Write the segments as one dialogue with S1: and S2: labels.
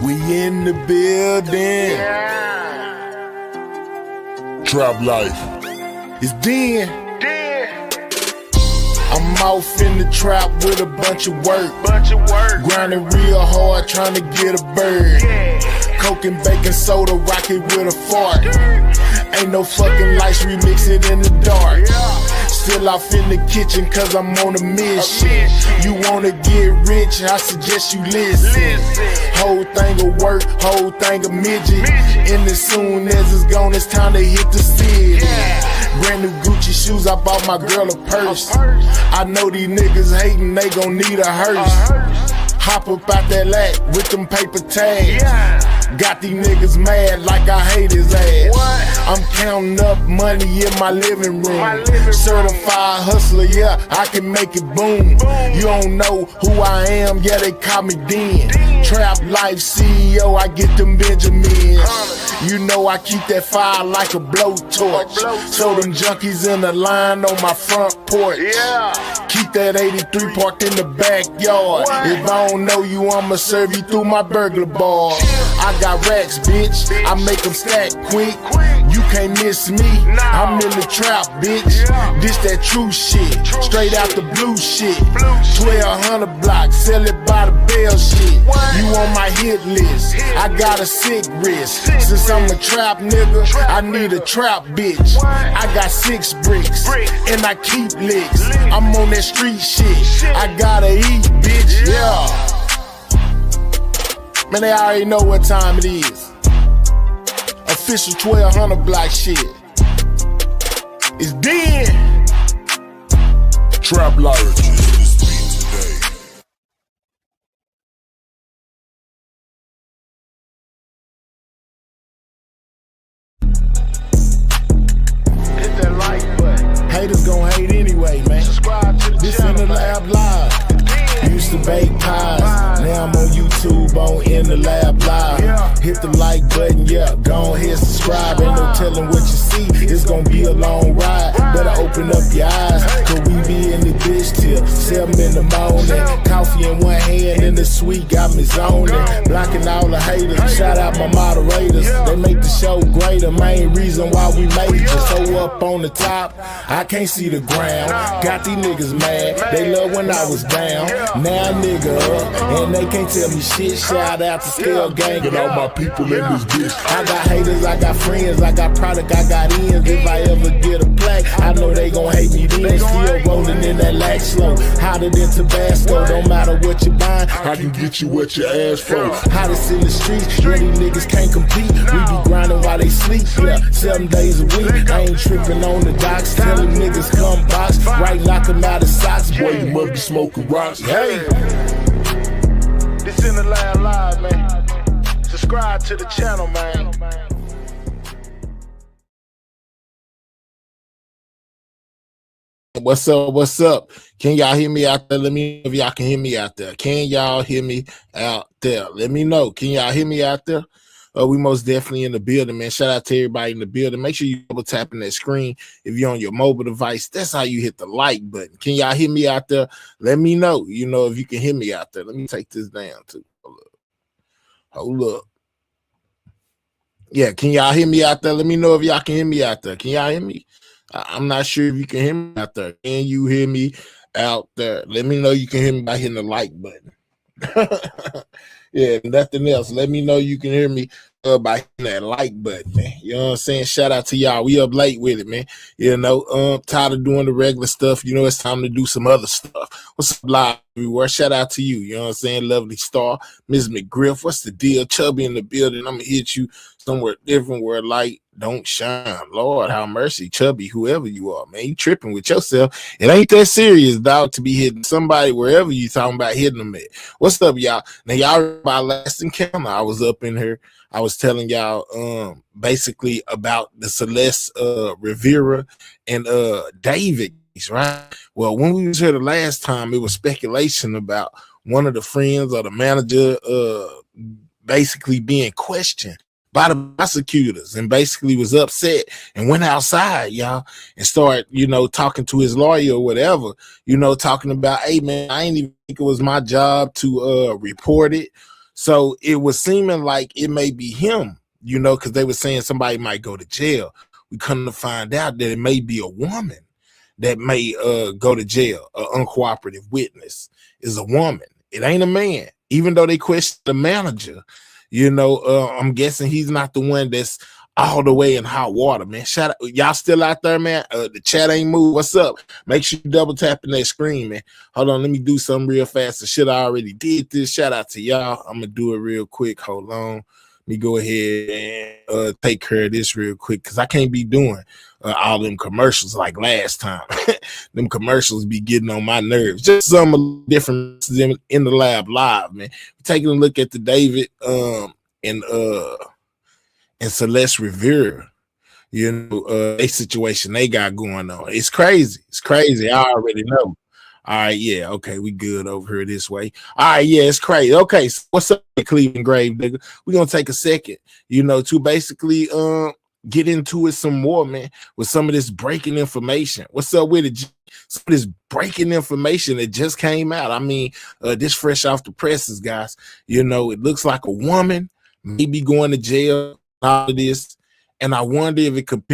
S1: We in the building. Trap life. It's Den. I'm off in the trap with a bunch of work. Grinding real hard trying to get a bird. Coke and baking soda, rock it with a fart. Ain't no fucking lights, we mix it in the dark. Still off in the kitchen cause I'm on a mission. You wanna get rich, I suggest you listen. Whole thing of work, whole thing of midget. And as soon as it's gone, it's time to hit the city. Brand new Gucci shoes, I bought my girl a purse. I know these niggas hating, they gon' need a hearse. Hop up out that lat with them paper tags. Got these niggas mad like I hate his ass. I'm counting up money in my living room. Certified hustler, yeah, I can make it boom. You don't know who I am, yeah, they call me Den. Trap life CEO, I get them Benjamins. You know I keep that fire like a blowtorch. So them junkies in the line on my front porch. Keep that 83 parked in the backyard. If I don't know you, I'ma serve you through my burglar bar. I got racks, bitch, I make them stack quick. You can't miss me, I'm in the trap, bitch. This that true shit, straight out the blue shit. 1200 blocks, sell it by the bell shit. You on my hit list, I got a sick wrist. Since I'm a trap nigga, I need a trap bitch. I got 6 bricks, and I keep licks. I'm on that street shit, I gotta eat, bitch, yeah. Man, they already know what time it is. Official 1200 block shit. It's Den. Trap life. Hit that like button. Haters gon' hate anyway, man. Subscribe to the this channel, in the lab live. Used to bake pies, now I'm on YouTube on In the Lab Live. Hit the like button, yeah, go ahead subscribe. Ain't no telling what you see, it's gonna be a long ride. Better open up your eyes, cause we be in the dish till 7 in the morning. Coffee in one hand and the sweet got me zoning. Blocking all the haters, shout out my moderators. They make the show greater, main reason why we made it. So up on the top, I can't see the ground. Got these niggas mad, they love when I was down. Now nigga up, and they can't tell me shit. Shout out to Scale Gang and all my people in this bitch. I got haters, I got friends, I got product, I got ends. If I ever get a plaque, I know they gon' hate me then. Still rolling in that lack slow, hotter than Tabasco. Don't matter what you buying, I can get you what you ask for. Hottest in the streets, yeah, these niggas can't compete. We be grinding while they sleep, yeah, 7 days a week. I ain't tripping on the docks, telling niggas come box. Right, knock them out of socks, boy, you must be smoking rocks. Hey, this in the lab live, man. Subscribe to the channel, man. What's up? What's up? Can y'all hear me out there? Let me know if y'all can hear me out there. Can y'all hear me out there? Let me know. Can y'all hear me out there? We most definitely in the building, man. Shout out to everybody in the building. Make sure you double tapping that screen if you're on your mobile device. That's how you hit the like button. Can y'all hear me out there? Let me know. You know if you can hear me out there. Let me take this down too. Hold up. Yeah, can y'all hear me out there? Let me know if y'all can hear me out there. Can y'all hear me? I'm not sure if you can hear me out there. Can you hear me out there? Let me know you can hear me by hitting the like button. Yeah, nothing else. Let me know you can hear me by hitting that like button, man. You know what I'm saying? Shout out to y'all. We up late with it, man. You know, tired of doing the regular stuff. You know, it's time to do some other stuff. What's up, live everywhere? Shout out to you. You know what I'm saying? Lovely Star, Ms. McGriff. What's the deal? Chubby in the building. I'm gonna hit you somewhere different where light don't shine. Lord, have mercy, Chubby, whoever you are, man. You tripping with yourself. It ain't that serious, dog, to be hitting somebody wherever you talking about hitting them at. What's up, y'all? Now, y'all remember my last encounter. I was up in here. I was telling y'all basically about the Celeste Rivera and David, right? Well, when we was here the last time, it was speculation about one of the friends or the manager basically being questioned by the prosecutors and basically was upset and went outside, y'all, and started, you know, talking to his lawyer or whatever, you know, talking about, hey, man, I ain't even think it was my job to report it. So it was seeming like it may be him, you know, because they were saying somebody might go to jail. We come to find out that it may be a woman that may go to jail. An uncooperative witness is a woman. It ain't a man. Even though they question the manager, you know, I'm guessing he's not the one that's all the way in hot water, man. Shout out, y'all still out there, man. The chat ain't moved. What's up? Make sure you double tapping that screen, man. Hold on, let me do something real fast. The shit I already did this. Shout out to y'all. I'm gonna do it real quick. Hold on. Let me go ahead and take care of this real quick because I can't be doing all them commercials like last time. Them commercials be getting on my nerves. Just some different in the lab live, man. Taking a look at the David and Celeste Rivera, you know, a situation they got going on. It's crazy. It's crazy. I already know. All right, yeah, okay, we good over here this way. All right, yeah, it's crazy. Okay, so what's up, Cleveland Grave, nigga? We're gonna take a second, you know, to basically get into it some more, man, with some of this breaking information. What's up with it? Some of this breaking information that just came out. I mean, this fresh off the presses, guys. You know, it looks like a woman may be going to jail, all of this, and I wonder if it could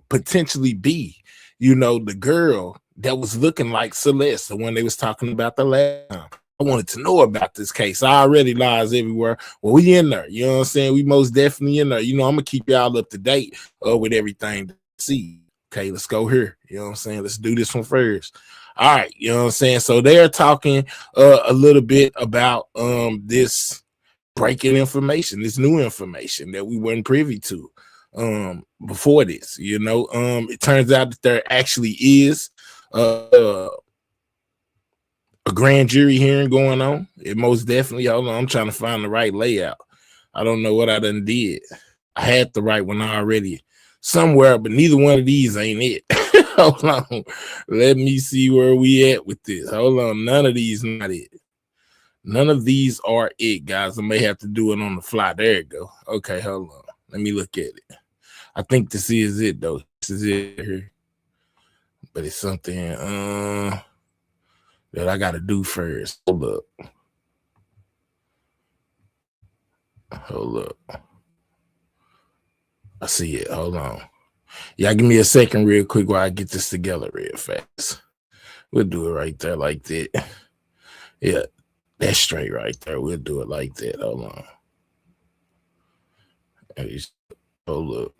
S1: potentially be, you know, the girl that was looking like Celeste, the one they was talking about the last time. I wanted to know about this case. I already lies everywhere. Well, we in there. You know what I'm saying? We most definitely in there. You know, I'm going to keep y'all up to date with everything to see. Okay, let's go here. You know what I'm saying? Let's do this one first. All right. You know what I'm saying? So they're talking a little bit about this breaking information, this new information that we weren't privy to before this. You know, it turns out that there actually is a grand jury hearing going on. It most definitely, hold on, I'm trying to find the right layout. I don't know what I done did. I had the right one already somewhere, but neither one of these ain't it. Hold on, let me see where we at with this. Hold on, none of these not it. None of these are it, guys. I may have to do it on the fly. There it go. Okay, hold on, let me look at it. I think this is it though. This is it here. But it's something that I gotta do first. Hold up. I see it. Hold on. Y'all give me a second real quick while I get this together real fast. We'll do it right there like that. Yeah, that's straight right there. We'll do it like that. Hold on. Hold up.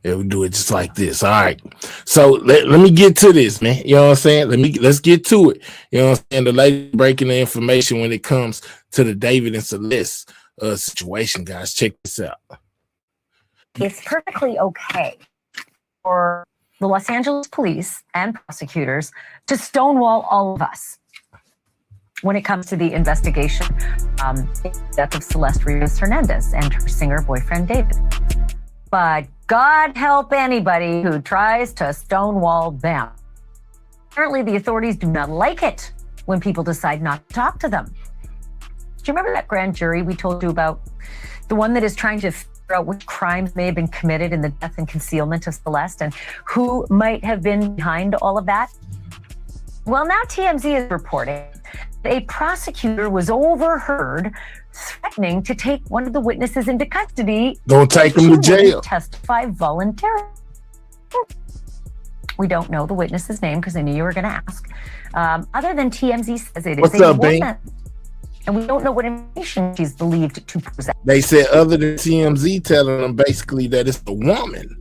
S1: Yeah, we do it just like this. All right. So let me get to this, man. You know what I'm saying? Let's get to it. You know what I'm saying? The lady breaking the information when it comes to the David and Celeste situation, guys. Check this out.
S2: It's perfectly okay for the Los Angeles police and prosecutors to stonewall all of us when it comes to the investigation the death of Celeste Rivas Hernandez and her singer boyfriend David. But God help anybody who tries to stonewall them. Apparently, the authorities do not like it when people decide not to talk to them. Do you remember that grand jury we told you about? The one that is trying to figure out which crimes may have been committed in the death and concealment of Celeste and who might have been behind all of that? Well, now TMZ is reporting that a prosecutor was overheard threatening to take one of the witnesses into custody.
S1: Don't take him to jail.
S2: Testify voluntarily. We don't know the witness's name because I knew you were going to ask. Other than TMZ says it is a woman. And we don't know what information she's believed to possess.
S1: They said other than TMZ telling them basically that it's a woman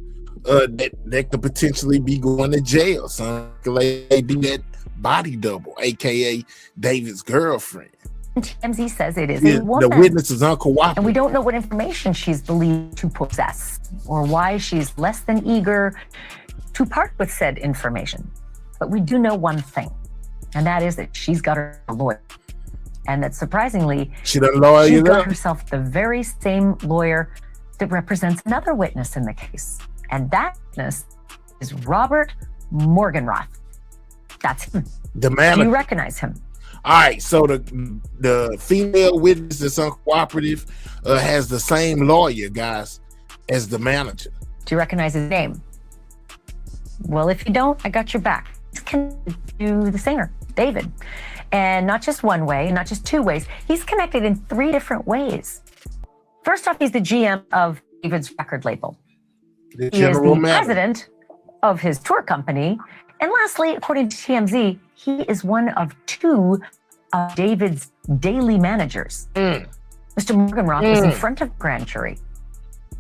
S1: that could potentially be going to jail. So they do that body double, aka David's girlfriend.
S2: TMZ says it is a woman.
S1: The witness is uncooperative.
S2: And we don't know what information she's believed to possess or why she's less than eager to part with said information. But we do know one thing, and that is that she's got her lawyer. And that surprisingly, she's got herself the very same lawyer that represents another witness in the case. And that witness is Robert Morgenroth. That's him.
S1: The man.
S2: Do you recognize him?
S1: All right, so the female witness that's uncooperative has the same lawyer, guys, as the manager.
S2: Do you recognize his name? Well, if you don't, I got your back. Can do the singer, David. And not just one way, not just two ways. He's connected in three different ways. First off, he's the GM of David's record label. He is the president of his tour company. And lastly, according to TMZ, he is one of two of David's daily managers. Mr. Morgenroth was in front of grand jury.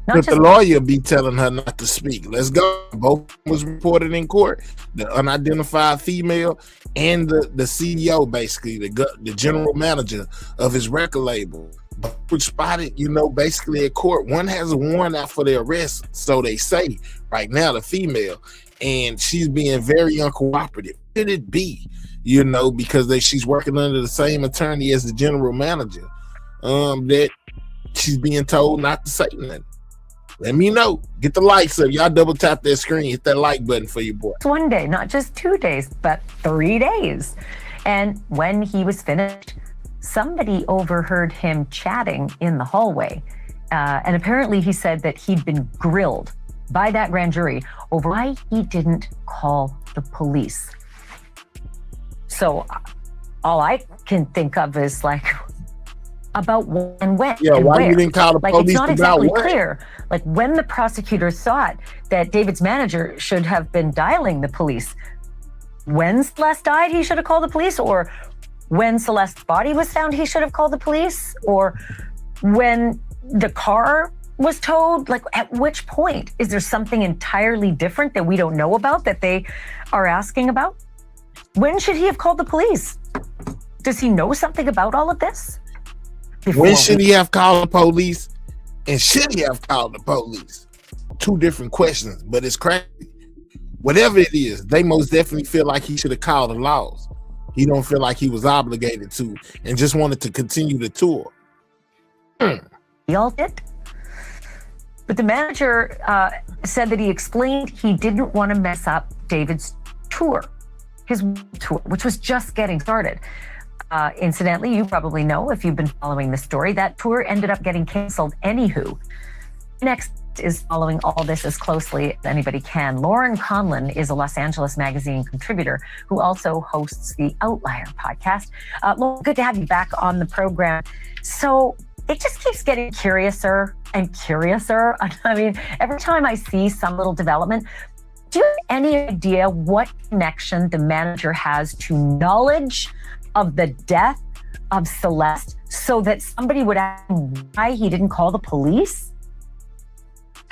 S1: But the lawyer be telling her not to speak. Let's go. Both was reported in court. The unidentified female and the CEO, basically, the general manager of his record label. Both were spotted, basically at court. One has a warrant out for their arrest, so they say right now, the female. And she's being very uncooperative. Could it be, because she's working under the same attorney as the general manager, that she's being told not to say nothing? Let me know. Get the likes up. Y'all double tap that screen. Hit that like button for your boy.
S2: One day, not just 2 days, but 3 days. And when he was finished, somebody overheard him chatting in the hallway. And apparently he said that he'd been grilled by that grand jury over why he didn't call the police. So all I can think of is about when
S1: yeah,
S2: and
S1: why
S2: where.
S1: You didn't call the police?
S2: It's not exactly
S1: what?
S2: clear. When the prosecutors thought that David's manager should have been dialing the police, when Celeste died, he should have called the police, or when Celeste's body was found, he should have called the police, or when the car was towed. At which point? Is there something entirely different that we don't know about that they are asking about? When should he have called the police? Does he know something about all of this?
S1: When should he have called the police? And should he have called the police? Two different questions, but it's crazy. Whatever it is, they most definitely feel like he should have called the laws. He don't feel like he was obligated to and just wanted to continue the tour.
S2: He all did. But the manager said that he explained he didn't want to mess up David's tour, his tour, which was just getting started. Incidentally, you probably know if you've been following the story, that tour ended up getting canceled anywho. Next is following all this as closely as anybody can. Lauren Conlon is a Los Angeles Magazine contributor who also hosts the Outlier podcast. Lauren, good to have you back on the program. So it just keeps getting curiouser and curiouser. I mean, every time I see some little development, do you have any idea what connection the manager has to knowledge of the death of Celeste so that somebody would ask him why he didn't call the police?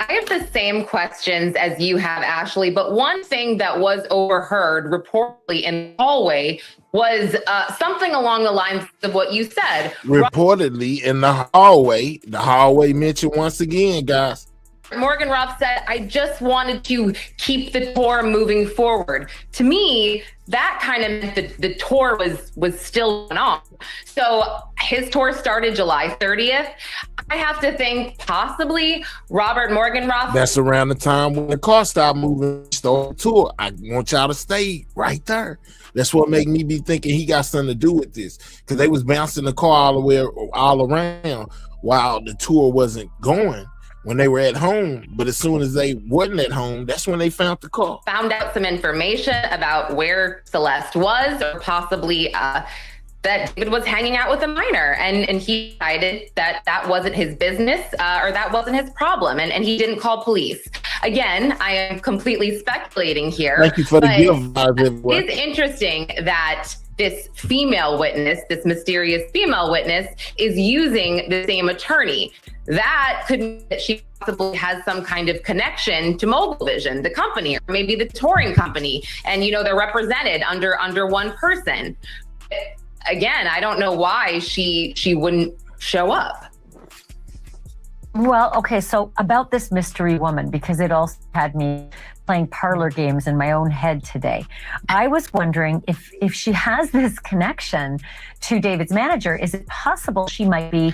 S3: I have the same questions as you have, Ashley, but one thing that was overheard reportedly in the hallway was something along the lines of what you said.
S1: Reportedly in the hallway mentioned once again, guys.
S3: Morgenroth said, I just wanted to keep the tour moving forward. To me, that kind of meant that the tour was still on. So his tour started July 30th. I have to think possibly Robert Morgenroth.
S1: That's around the time when the car stopped moving, started the tour. I want y'all to stay right there. That's what made me be thinking he got something to do with this, because they was bouncing the car all around while the tour wasn't going when they were at home. But as soon as they wasn't at home, that's when they found the car.
S3: Found out some information about where Celeste was, or possibly that David was hanging out with a minor, and he decided that that wasn't his business, or that wasn't his problem, and he didn't call police. Again, I am completely speculating here.
S1: Thank you for the gift.
S3: It's interesting that this female witness, this mysterious female witness, is using the same attorney. That could mean that she possibly has some kind of connection to Mogul Vision, the company, or maybe the touring company, and they're represented under one person. Again, I don't know why she wouldn't show up.
S2: Well, okay, so about this mystery woman, because it also had me playing parlor games in my own head today. I was wondering if she has this connection to David's manager, is it possible she might be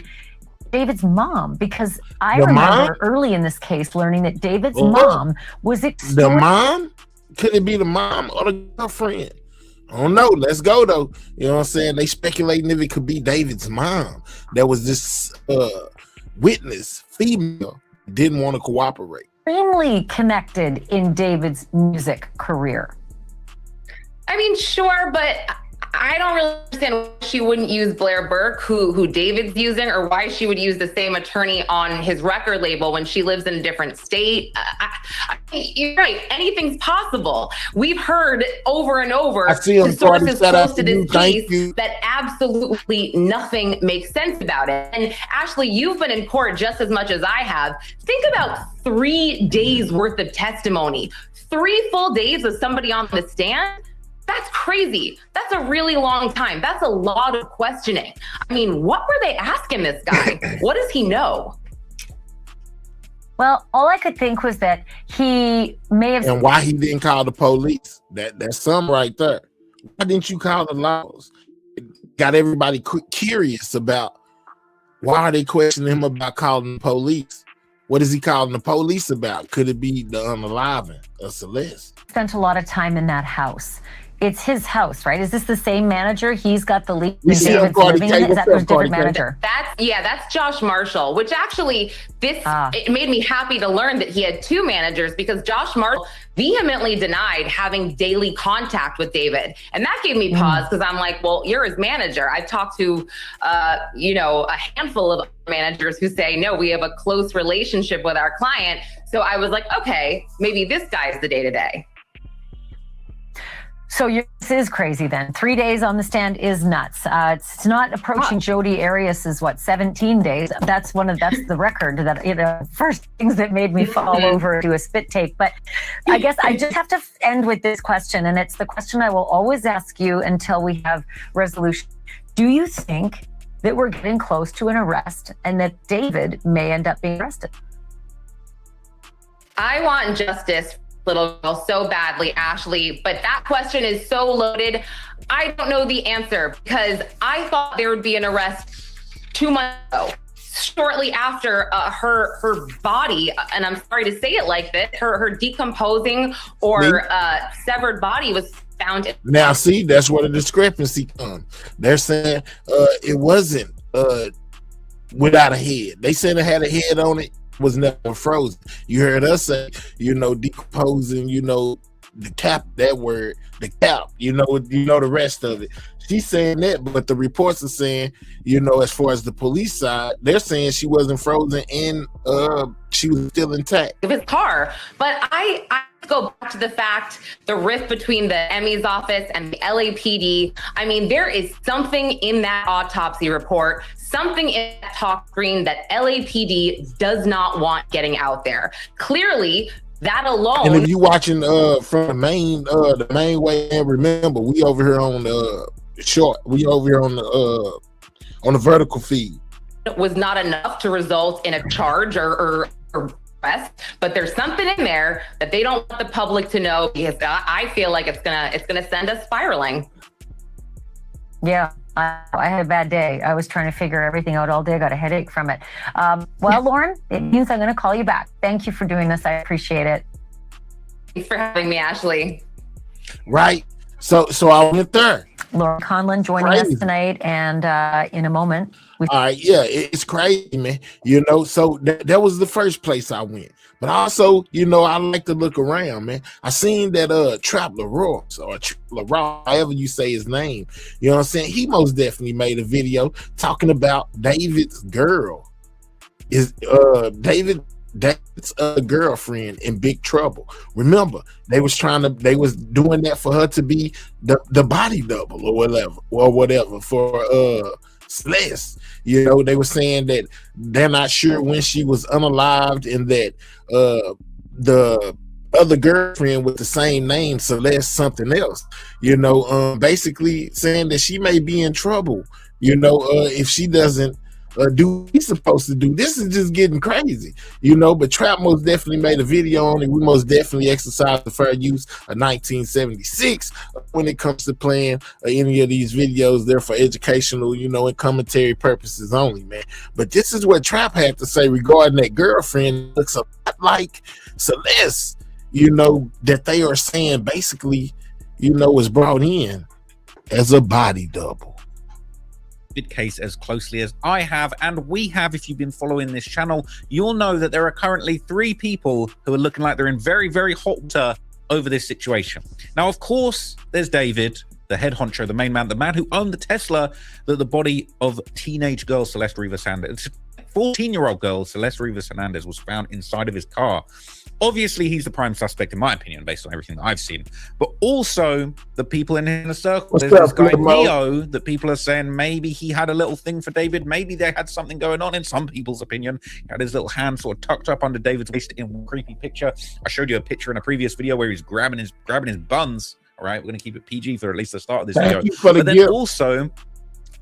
S2: David's mom? Because I remember early in this case learning that David's mom was
S1: the mom? Could it be the mom or the girlfriend? I don't know. Let's go though. You know what I'm saying? They speculating if it could be David's mom. There was this witness, female, didn't want to cooperate.
S2: Extremely connected in David's music career.
S3: I mean, sure, but I don't really understand why she wouldn't use Blair Burke, who David's using, or why she would use the same attorney on his record label when she lives in a different state. You're right. Anything's possible. We've heard over and over the sources close to this case that absolutely nothing makes sense about it. And Ashley, you've been in court just as much as I have. Think about 3 days worth of testimony, 3 full days of somebody on the stand. That's crazy. That's a really long time. That's a lot of questioning. I mean, what were they asking this guy? What does he know?
S2: Well, all I could think was that he may have...
S1: And why he didn't call the police. That's some right there. Why didn't you call the laws? It got everybody curious about why are they questioning him about calling the police? What is he calling the police about? Could it be the unaliving of Celeste?
S2: Spent a lot of time in that house. It's his house, right? Is this the same manager? He's got the lead. Is that a different manager?
S3: That's Josh Marshall, which actually it made me happy to learn that he had 2 managers, because Josh Marshall vehemently denied having daily contact with David. And that gave me pause, because I'm like, well, you're his manager. I've talked to, a handful of managers who say, no, we have a close relationship with our client. So I was like, okay, maybe this guy's the day-to-day.
S2: So this is crazy then. 3 days on the stand is nuts. It's not approaching Jodi Arias's 17 days. That's the record that, first things that made me fall over to a spit take. But I guess I just have to end with this question, and it's the question I will always ask you until we have resolution. Do you think that we're getting close to an arrest and that David may end up being arrested?
S3: I want justice, little girl, so badly, Ashley, but that question is so loaded. I don't know the answer, because I thought there would be an arrest 2 months ago, shortly after her body, and I'm sorry to say it like this, her decomposing or severed body was found.
S1: Now, see, that's where the discrepancy comes. They're saying it wasn't without a head. They said it had a head on it, was never frozen. You heard us say, decomposing, the cap, that word, the cap, the rest of it. She's saying that, but the reports are saying, as far as the police side, they're saying she wasn't frozen and she was still intact.
S3: Of his car. But I go back to the fact, the rift between the ME's office and the LAPD. I mean, there is something in that autopsy report, something in that talk screen that LAPD does not want getting out there. Clearly, that alone.
S1: And if you watching from the main way, and remember, we over here on the short, we over here on the vertical feed.
S3: It was not enough to result in a charge or arrest, but there's something in there that they don't want the public to know, because I feel like it's gonna send us spiraling.
S2: Yeah. I had a bad day. I was trying to figure everything out all day. I got a headache from it. Lauren, it means I'm going to call you back. Thank you for doing this. I appreciate it.
S3: Thanks for having me, Ashley.
S1: Right. So I went there.
S2: Lauren Conlon joining us tonight, and in a moment.
S1: All right, yeah, it's crazy, man. So that was the first place I went. But also, I like to look around, man. I seen that Trap Leroy, or Leroy, however you say his name. You know what I'm saying? He most definitely made a video talking about David's girl. David's girlfriend in big trouble. Remember, they was doing that for her to be the body double or whatever for Celeste. They were saying that they're not sure when she was unalived, and that the other girlfriend with the same name, Celeste something else, basically saying that she may be in trouble, if she doesn't do what he's supposed to do. This is just getting crazy, but Trap most definitely made a video on it. We most definitely exercise the fair use of 1976 when it comes to playing any of these videos. They're for educational, and commentary purposes only, man. But this is what Trap had to say regarding that girlfriend. Looks a lot like Celeste, that they are saying basically, was brought in as a body double.
S4: Case as closely as I have, and we have. If you've been following this channel, you'll know that there are currently 3 people who are looking like they're in very, very hot water over this situation. Now, of course, there's David, the head honcho, the main man, the man who owned the Tesla that the body of teenage girl Celeste Rivas Hernandez, 14-year-old girl Celeste Rivas Hernandez, was found inside of his car. Obviously, he's the prime suspect, in my opinion, based on everything that I've seen. But also, the people in the circle. There's this guy, Neo, that people are saying maybe he had a little thing for David. Maybe they had something going on, in some people's opinion. He had his little hand sort of tucked up under David's waist in a creepy picture. I showed you a picture in a previous video where he's grabbing his buns. All right, we're going to keep it PG for at least the start of this video. But then also,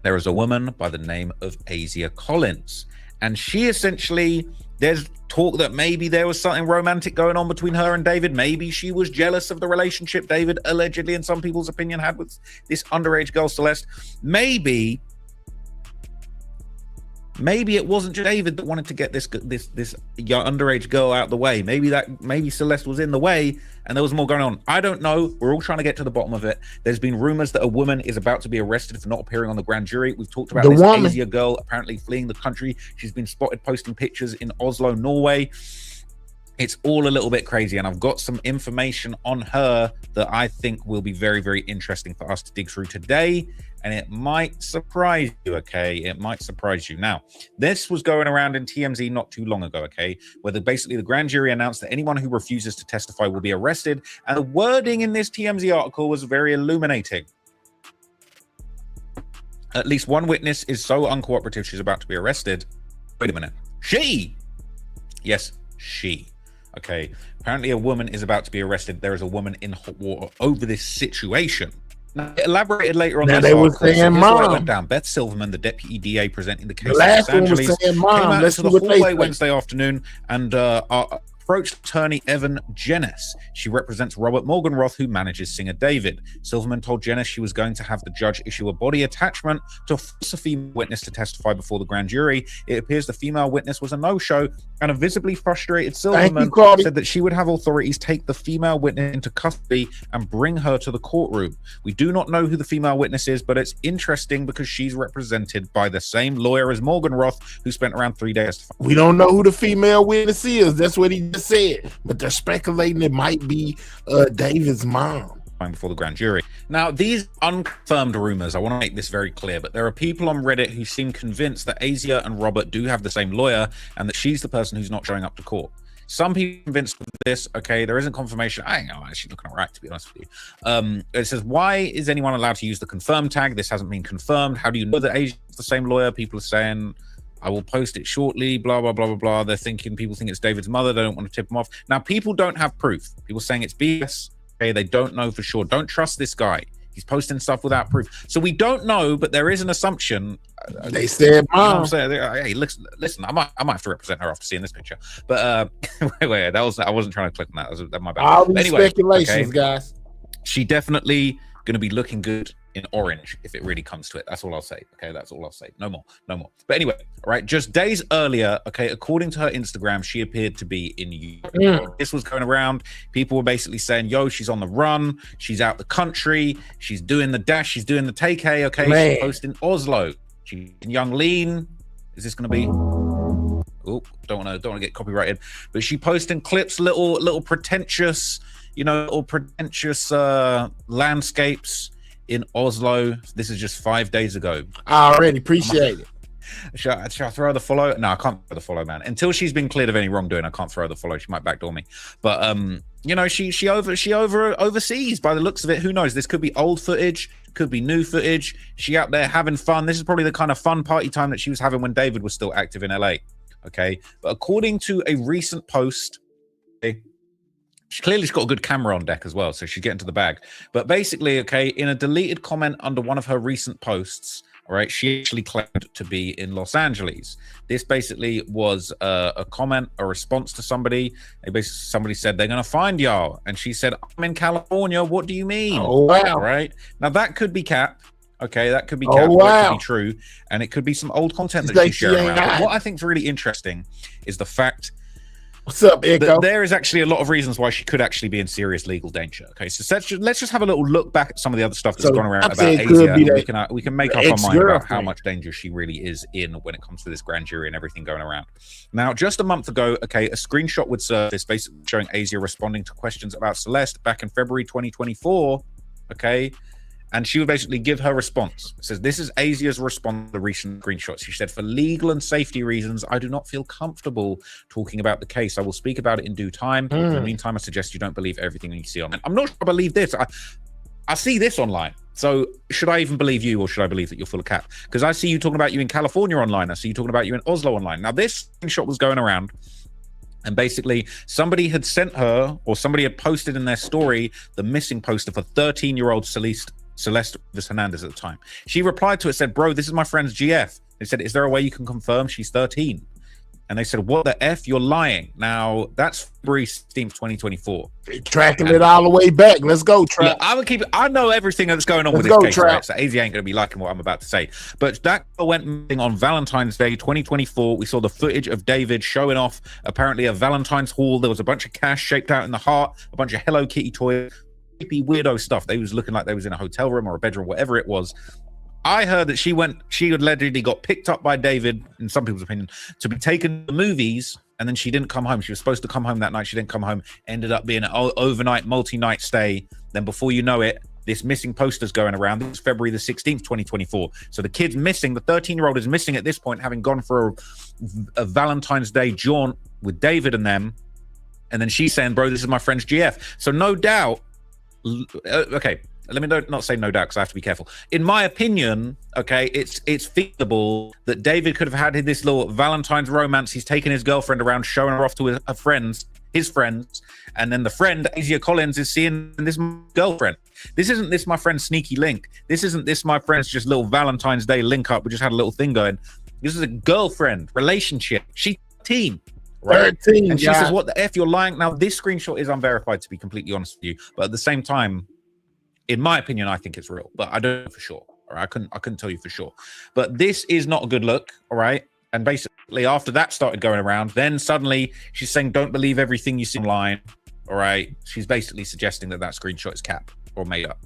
S4: there is a woman by the name of Asia Collins. And she essentially, there's talk that maybe there was something romantic going on between her and David. Maybe she was jealous of the relationship David allegedly, in some people's opinion, had with this underage girl, Celeste. Maybe it wasn't David that wanted to get this young underage girl out of the way. Maybe Celeste was in the way and there was more going on. I don't know. We're all trying to get to the bottom of it. There's been rumors that a woman is about to be arrested for not appearing on the grand jury. We've talked about this Asia girl apparently fleeing the country. She's been spotted posting pictures in Oslo, Norway. It's all a little bit crazy, and I've got some information on her that I think will be very, very interesting for us to dig through today, and it might surprise you, okay? It might surprise you. Now, this was going around in TMZ not too long ago, okay? Where basically the grand jury announced that anyone who refuses to testify will be arrested, and the wording in this TMZ article was very illuminating. At least one witness is so uncooperative she's about to be arrested. Wait a minute. Yes, she. Okay, apparently a woman is about to be arrested. There is a woman in hot water over this situation. Now, elaborated later on. Now,
S1: they were saying mom.
S4: It went down. Beth Silverman, the deputy DA presenting the case
S1: in Los Angeles, came out
S4: to the hallway Wednesday afternoon and approached attorney Evan Jennis. She represents Robert Morgenroth, who manages singer David. Silverman told Jennis she was going to have the judge issue a body attachment to force a female witness to testify before the grand jury. It appears the female witness was a no-show, and a visibly frustrated Silverman said that she would have authorities take the female witness into custody and bring her to the courtroom. We do not know who the female witness is, but it's interesting because she's represented by the same lawyer as Morgenroth, who spent around 3 days.
S1: We don't know who the female witness is. That's what he just said. But they're speculating it might be David's mom.
S4: Before the grand jury. Now, these unconfirmed rumors, I want to make this very clear, but there are people on Reddit who seem convinced that Asia and Robert do have the same lawyer and that she's the person who's not showing up to court. Some people convinced of this. Okay, there isn't confirmation. I know, she's looking all right, to be honest with you. It says, why is anyone allowed to use the confirmed tag? This hasn't been confirmed. How do you know that Asia's the same lawyer? People are saying, I will post it shortly, blah, blah, blah, blah, blah. They're thinking, people think it's David's mother. They don't want to tip him off. Now, people don't have proof. People saying it's BS. Okay, they don't know for sure. Don't trust this guy. He's posting stuff without proof. So we don't know, but there is an assumption.
S1: They said, mom.
S4: Hey, listen, I might have to represent her after seeing this picture. But wait, I wasn't trying to click on that. That was my bad.
S1: All these speculations, guys.
S4: She definitely going to be looking good in orange if it really comes to it. That's all I'll say. Okay, that's all I'll say. No more. But anyway, all right, just days earlier, okay, according to her Instagram, she appeared to be in Europe. This was going around. People were basically saying, yo, she's on the run, she's out the country, she's doing the dash, she's doing the take, hey, okay, she's posting Oslo, she's young lean. Is this gonna be don't want to get copyrighted, but she posting clips, little pretentious, landscapes in Oslo. This is just 5 days ago.
S1: I already appreciate it.
S4: Should I throw the follow? No, I can't throw the follow, man. Until she's been cleared of any wrongdoing, I can't throw the follow. She might backdoor me. But she overseas by the looks of it. Who knows? This could be old footage, could be new footage. She out there having fun. This is probably the kind of fun party time that she was having when David was still active in LA. Okay, but according to a recent post, she's got a good camera on deck as well, so she's getting to the bag. But basically, okay, in a deleted comment under one of her recent posts, all right, she actually claimed to be in Los Angeles. This basically was a comment, a response to somebody. Somebody said, they're going to find y'all. And she said, I'm in California. What do you mean?
S1: Oh, wow.
S4: All right. Now, that could be cap. Okay, that could be cap. Oh, wow. That could be true. And it could be some old content that she's sharing around. But what I think is really interesting is the fact
S1: What's up, Echo?
S4: There is actually a lot of reasons why she could actually be in serious legal danger. Okay, so let's just have a little look back at some of the other stuff that's gone around about Asia. We can make up our mind about how much danger she really is in when it comes to this grand jury and everything going around. Now, just a month ago, okay, a screenshot would surface basically showing Asia responding to questions about Celeste back in February 2024. Okay. And she would basically give her response. It says, this is Asia's response to the recent screenshots. She said, for legal and safety reasons, I do not feel comfortable talking about the case. I will speak about it in due time. In the meantime, I suggest you don't believe everything you see online. I'm not sure I believe this. I see this online. So should I even believe you, or should I believe that you're full of cap? Because I see you talking about you in California online. I see you talking about you in Oslo online. Now, this screenshot was going around. And basically, somebody had sent her, or somebody had posted in their story, the missing poster for 13-year-old Celeste Hernandez at the time. She replied to it, said, bro, this is my friend's GF. They said, is there a way you can confirm she's 13? And they said, what the F? You're lying. Now, that's February 16th, 2024.
S1: Tracking it all the way back. Let's go, Trap.
S4: I would keep it. I know everything that's going on with this case, right? So AZ ain't going to be liking what I'm about to say. But that went missing on Valentine's Day, 2024. We saw the footage of David showing off apparently a Valentine's haul. There was a bunch of cash shaped out in the heart, a bunch of Hello Kitty toys, creepy, weirdo stuff. They was looking like they was in a hotel room or a bedroom, whatever it was. I heard that she allegedly got picked up by David, in some people's opinion, to be taken to movies, and then she didn't come home. She was supposed to come home that night. She didn't come home. Ended up being an overnight, multi-night stay. Then before you know it, this missing poster's going around. This is February the 16th, 2024. So the kid's missing. The 13-year-old is missing at this point, having gone for a Valentine's Day jaunt with David and them. And then she's saying, bro, this is my friend's GF. So no doubt, okay, let me not say no doubt, because I have to be careful. In my opinion, okay, it's feasible that David could have had this little Valentine's romance. He's taken his girlfriend around, showing her off to his friends, and then the friend, Asia Collins, is seeing this girlfriend. This isn't this my friend's sneaky link. This isn't this my friend's just little Valentine's Day link up. We just had a little thing going. This is a girlfriend relationship. She's 13. Right? 13, and she says, what the F, you're lying. Now, this screenshot is unverified, to be completely honest with you. But at the same time, in my opinion, I think it's real, but I don't know for sure. All right, I couldn't tell you for sure. But this is not a good look, all right? And basically, after that started going around, then suddenly she's saying, don't believe everything you see online, all right? She's basically suggesting that screenshot is cap or made up.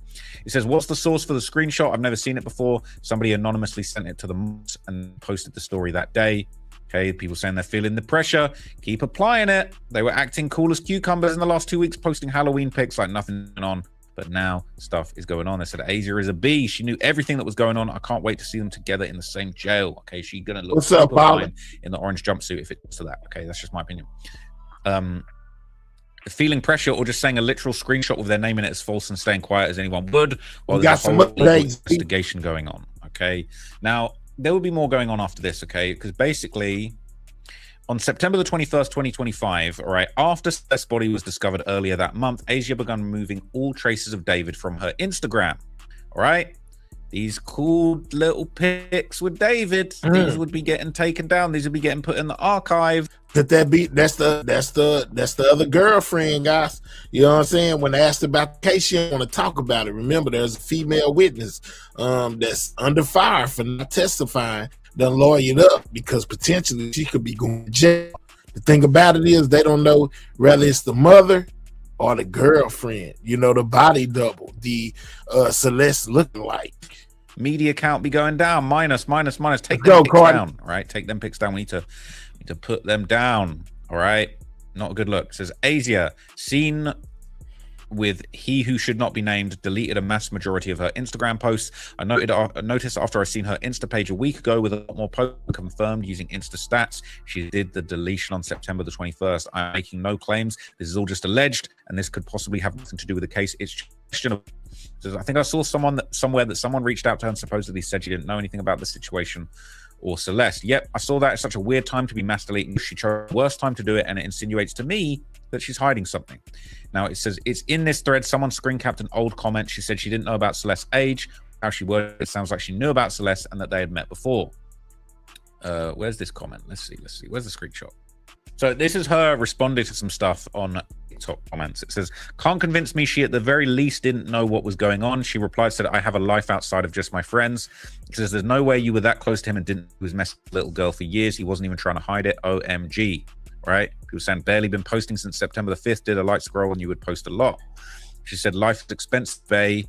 S4: It says, what's the source for the screenshot? I've never seen it before. Somebody anonymously sent it to the mods and posted the story that day. Okay, people saying they're feeling the pressure. Keep applying it. They were acting cool as cucumbers in the last 2 weeks, posting Halloween pics like nothing on. But now stuff is going on. They said Asia is a bee. She knew everything that was going on. I can't wait to see them together in the same jail. Okay, she's gonna look fine in the orange jumpsuit if it's to that. Okay, that's just my opinion. Feeling pressure, or just saying a literal screenshot with their name in it is false and staying quiet as anyone would. While there's a whole investigation going on. Okay, now there will be more going on after this. Okay, because basically, on September the 21st, 2025, all right, after Celeste's body was discovered earlier that month, Asia began removing all traces of David from her Instagram, all right? These cool little pics with David, these would be getting taken down. These would be getting put in the archive.
S1: That's the other girlfriend, guys. You know what I'm saying? When asked about the case, she didn't want to talk about it. Remember, there's a female witness that's under fire for not testifying. Done lawyered up because potentially she could be going to jail. The thing about it is they don't know whether it's the mother or the girlfriend. You know, the body double, the Celeste looking like.
S4: Media count be going down. Minus. Take them pics down. All right, take them pics down. We need to put them down. All right, not a good look. It says Asia seen with he who should not be named deleted a mass majority of her Instagram posts. I noticed after I seen her Insta page a week ago with a lot more posts confirmed using Insta stats. She did the deletion on September the 21st. I'm making no claims. This is all just alleged, and this could possibly have nothing to do with the case. It's questionable. I think I saw somewhere that someone reached out to her and supposedly said she didn't know anything about the situation or Celeste. Yep, I saw that. It's such a weird time to be mass deleting. She chose the worst time to do it, and it insinuates to me that she's hiding something. Now, it says it's in this thread. Someone screen capped an old comment. She said she didn't know about Celeste's age. How she worded it sounds like she knew about Celeste and that they had met before. Where's this comment? Let's see. Where's the screenshot? So this is her responding to some stuff on TikTok comments. It says, can't convince me she at the very least didn't know what was going on. She replied, said, I have a life outside of just my friends. It says, there's no way you were that close to him and didn't. He was messing with a little girl for years. He wasn't even trying to hide it. OMG. Right? People saying barely been posting since September the 5th. Did a light scroll and you would post a lot. She said, life is expensive, bae.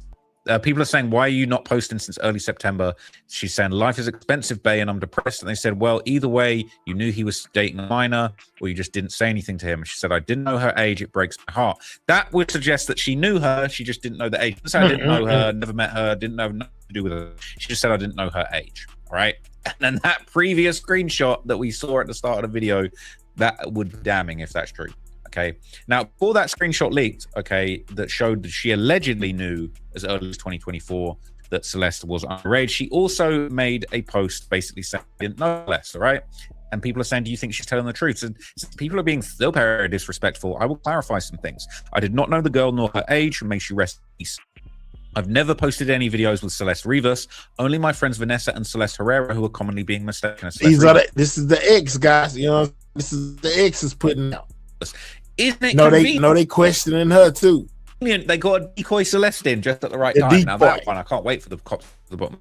S4: People are saying, why are you not posting since early September? She's saying, life is expensive, Bay, and I'm depressed. And they said, well, either way, you knew he was dating a minor, or you just didn't say anything to him. And she said, I didn't know her age. It breaks my heart. That would suggest that she knew her. She just didn't know the age. So I didn't know her, never met her, didn't have nothing to do with her. She just said, I didn't know her age. All right. And then that previous screenshot that we saw at the start of the video, that would be damning if that's true. Okay. Now, before that screenshot leaked, okay, that showed that she allegedly knew as early as 2024 that Celeste was underage, she also made a post basically saying she didn't know Celeste, all right? And people are saying, do you think she's telling the truth? So people are being still very disrespectful. I will clarify some things. I did not know the girl nor her age, and may she rest in peace. I've never posted any videos with Celeste Rivas. Only my friends Vanessa and Celeste Herrera, who are commonly being mistaken as Celeste.
S1: This is the ex, guys. You know, this is the ex is putting out.
S4: Isn't it
S1: they questioning her too.
S4: They got a decoy Celeste in just at the right time. Now that one, I can't wait for the cops at the bottom.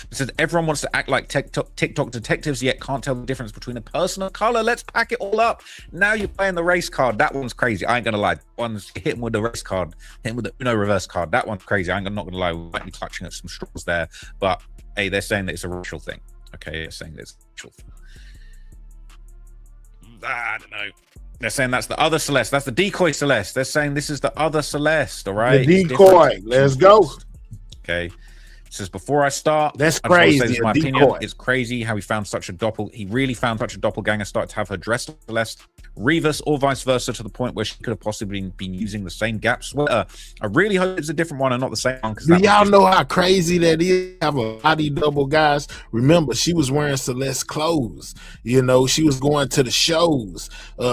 S4: It says everyone wants to act like TikTok detectives, yet can't tell the difference between a person of color. Let's pack it all up. Now you're playing the race card. That one's crazy. I ain't gonna lie. One's hit him with the race card, hit him with the Uno reverse card. That one's crazy. I'm not gonna lie. We might be clutching at some straws there, but hey, they're saying that it's a racial thing. Okay, they're saying that it's a racial thing. I don't know. They're saying that's the other Celeste. That's the decoy Celeste. They're saying this is the other Celeste. All right.
S1: The decoy. Let's go.
S4: Okay. It says before I start.
S1: That's crazy.
S4: This is my opinion. It's crazy how he found such a He really found such a doppelganger. Started to have her dressed as Celeste Rivas, or vice versa, to the point where she could have possibly been using the same Gap sweater. I really hope it's a different one and not the same one.
S1: Do y'all know how crazy that is? Have a body double, guys. Remember, she was wearing Celeste clothes. You know, she was going to the shows.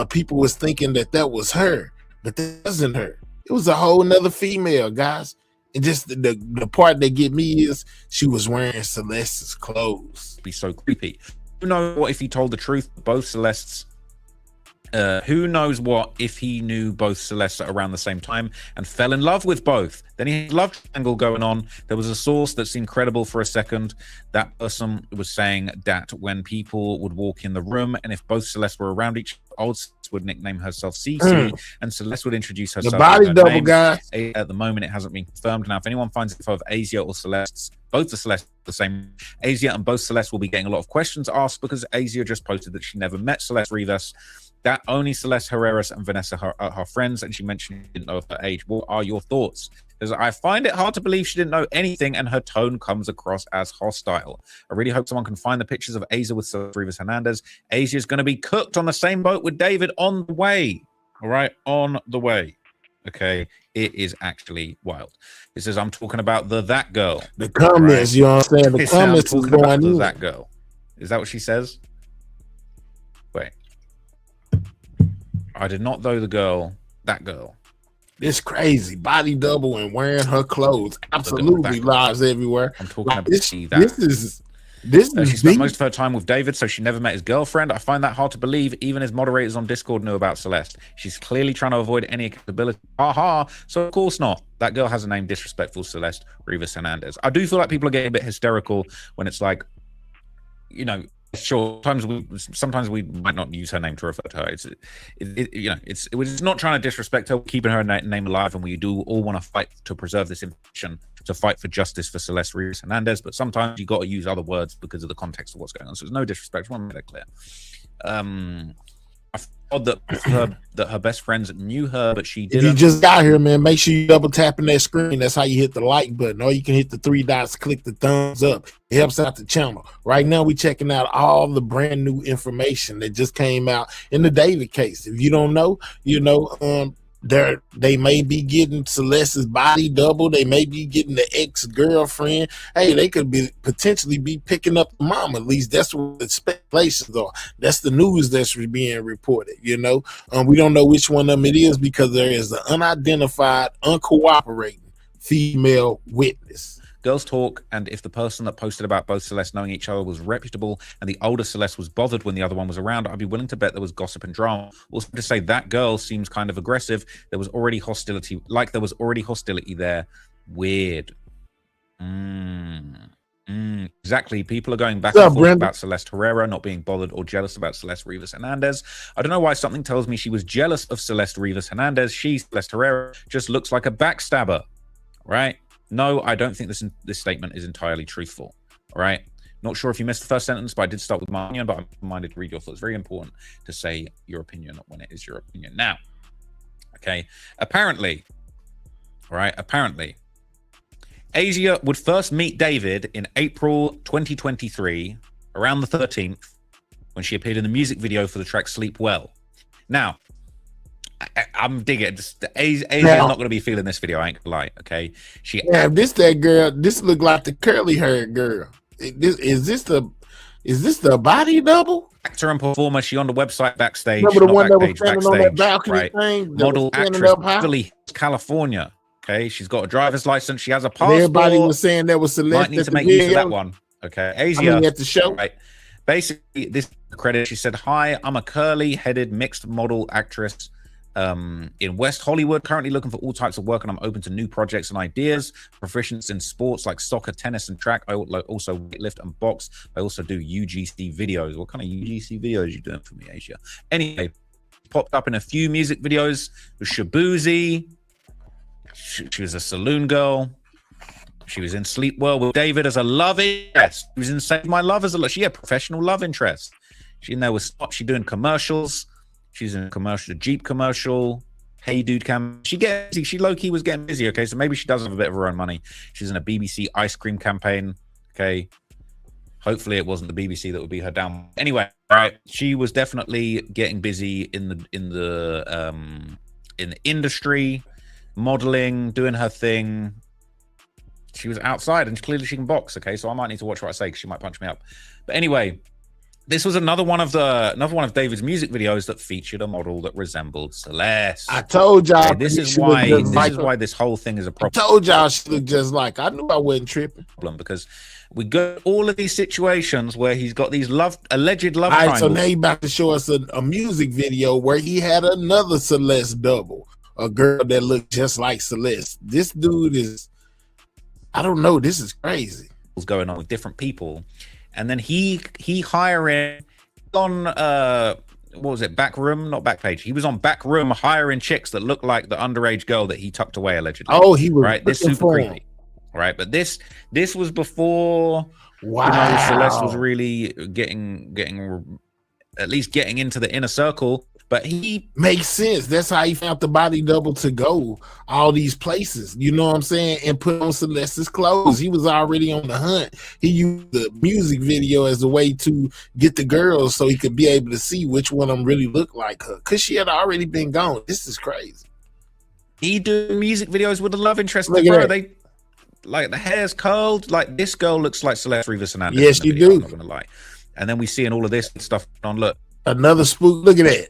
S1: People was thinking that was her, but that wasn't her. It was a whole nother female, guys. And just the part that get me is she was wearing Celeste's clothes.
S4: Be so creepy. Who knows what if he told the truth? Both Celestes. Who knows what if he knew both Celeste around the same time and fell in love with both? Then he had a love triangle going on. There was a source that seemed credible for a second. That person was saying that when people would walk in the room, and if both Celeste were around each other, old Celeste would nickname herself Cece, and Celeste would introduce herself.
S1: The body double, name. Guys.
S4: At the moment, it hasn't been confirmed. Now, if anyone finds info of Asia or Celeste, both the Celeste the same, Asia and both Celeste will be getting a lot of questions asked because Asia just posted that she never met Celeste Rivas. That only Celeste Herreras and Vanessa are her friends, and she mentioned she didn't know her age. What are your thoughts? Because I find it hard to believe she didn't know anything, and her tone comes across as hostile. I really hope someone can find the pictures of Asia with Celeste Rivas Hernandez. Asia is going to be cooked on the same boat with David on the way. All right, on the way. Okay, it is actually wild. It says, I'm talking about that girl.
S1: The comments, right? You know what I'm saying? The comments is going in.
S4: That girl. Is that what she says? Wait. I did not know that girl.
S1: This crazy body double and wearing her clothes. Absolutely lives everywhere.
S4: I'm talking about
S1: this is
S4: she spent most of her time with David, so she never met his girlfriend. I find that hard to believe. Even his moderators on Discord knew about Celeste. She's clearly trying to avoid any accountability. So of course not. That girl has a name disrespectful, Celeste Rivas Hernandez. I do feel like people are getting a bit hysterical when it's like, you know, sure, sometimes we might not use her name to refer to her. It's not trying to disrespect her, keeping her name alive, and we do all want to fight to preserve this information, to fight for justice for Celeste Rivas Hernandez. But sometimes you got to use other words because of the context of what's going on. So there's no disrespect. I want to make that clear. I thought that her best friends knew her, but she didn't.
S1: If you just got here, man, make sure you double tapping that screen. That's how you hit the like button. Or you can hit the 3 dots, click the thumbs up. It helps out the channel. Right now, we're checking out all the brand new information that just came out in the David case. If you don't know, they may be getting Celeste's body double. They may be getting the ex-girlfriend. Hey, they could be potentially be picking up the mom. At least that's what the speculations are. That's the news that's being reported. We don't know which one of them it is because there is an unidentified, uncooperating female witness.
S4: Girls talk, and if the person that posted about both Celeste knowing each other was reputable and the older Celeste was bothered when the other one was around, I'd be willing to bet there was gossip and drama. Also, to say that girl seems kind of aggressive. There was already hostility there. Weird. Exactly. People are going back and forth about Celeste Herrera not being bothered or jealous about Celeste Rivas Hernandez. I don't know why something tells me she was jealous of Celeste Rivas Hernandez. Celeste Herrera, just looks like a backstabber, right? No, I don't think this statement is entirely truthful. All right. Not sure if you missed the first sentence, but I did start with my opinion, but I'm minded to read your thoughts. It's very important to say your opinion when it is your opinion. Now, okay, apparently, Asia would first meet David in April 2023, around the 13th, when she appeared in the music video for the track Sleep Well. Now, I'm digging it. Asia's not going to be feeling this video, I ain't gonna lie, okay?
S1: That girl, this look like the curly haired girl. Is this the body double?
S4: Actor and performer. She on the website backstage.
S1: Remember the one that was
S4: backstage,
S1: standing on that balcony
S4: right?
S1: thing?
S4: Model, actress, Beverly, California. Okay, she's got a driver's license. She has a passport.
S1: And everybody was saying that was Celeste.
S4: Might need to make use of that one. Okay, Asia
S1: at the show.
S4: Right. Basically, this credit. She said, "Hi, I'm a curly-headed mixed model actress in West Hollywood, currently looking for all types of work, and I'm open to new projects and ideas. Proficiency in sports like soccer, tennis, and track. I also weightlift and box. I also do UGC videos." What kind of UGC videos are you doing for me, Asia? Anyway, popped up in a few music videos with Shabuzi. She was a saloon girl. She was in Sleep Well with David as a love interest. She was in Save My Love as a she had professional love interest. She in there with Stop. She doing commercials. She's in a commercial, a Jeep commercial. Hey Dude Cam. She low-key was getting busy, okay? So maybe she does have a bit of her own money. She's in a BBC ice cream campaign, okay? Hopefully it wasn't the BBC that would be her down. Anyway, all right. She was definitely getting busy in the industry, modeling, doing her thing. She was outside, and clearly she can box, okay? So I might need to watch what I say because she might punch me up. But anyway, this was another one of David's music videos that featured a model that resembled Celeste.
S1: I told y'all.
S4: Okay, this is why this whole thing is a problem.
S1: I told y'all she looked just like. I knew I wasn't tripping.
S4: Because we got all of these situations where he's got these alleged love
S1: all right,
S4: triangles.
S1: so now he's about to show us a music video where he had another Celeste double, a girl that looked just like Celeste. This dude is, I don't know. This is crazy.
S4: What's going on with different people. And then he hiring on what was it, Backroom, not Backpage. He was on Backroom hiring chicks that looked like the underage girl that he tucked away allegedly.
S1: Oh, he was
S4: right. This super creepy, right? But this was before. Wow, Celeste was really getting at least getting into the inner circle. But he
S1: makes sense. That's how he found the body double to go all these places. You know what I'm saying? And put on Celeste's clothes. He was already on the hunt. He used the music video as a way to get the girls so he could be able to see which one of them really looked like her. Because she had already been gone. This is crazy.
S4: He do music videos with a love interest. They like the hair's curled. Like this girl looks like Celeste Rivas Hernandez.
S1: Yes, you do.
S4: I'm not gonna lie. And then we see in all of this stuff on. Look,
S1: another spook. Look at that.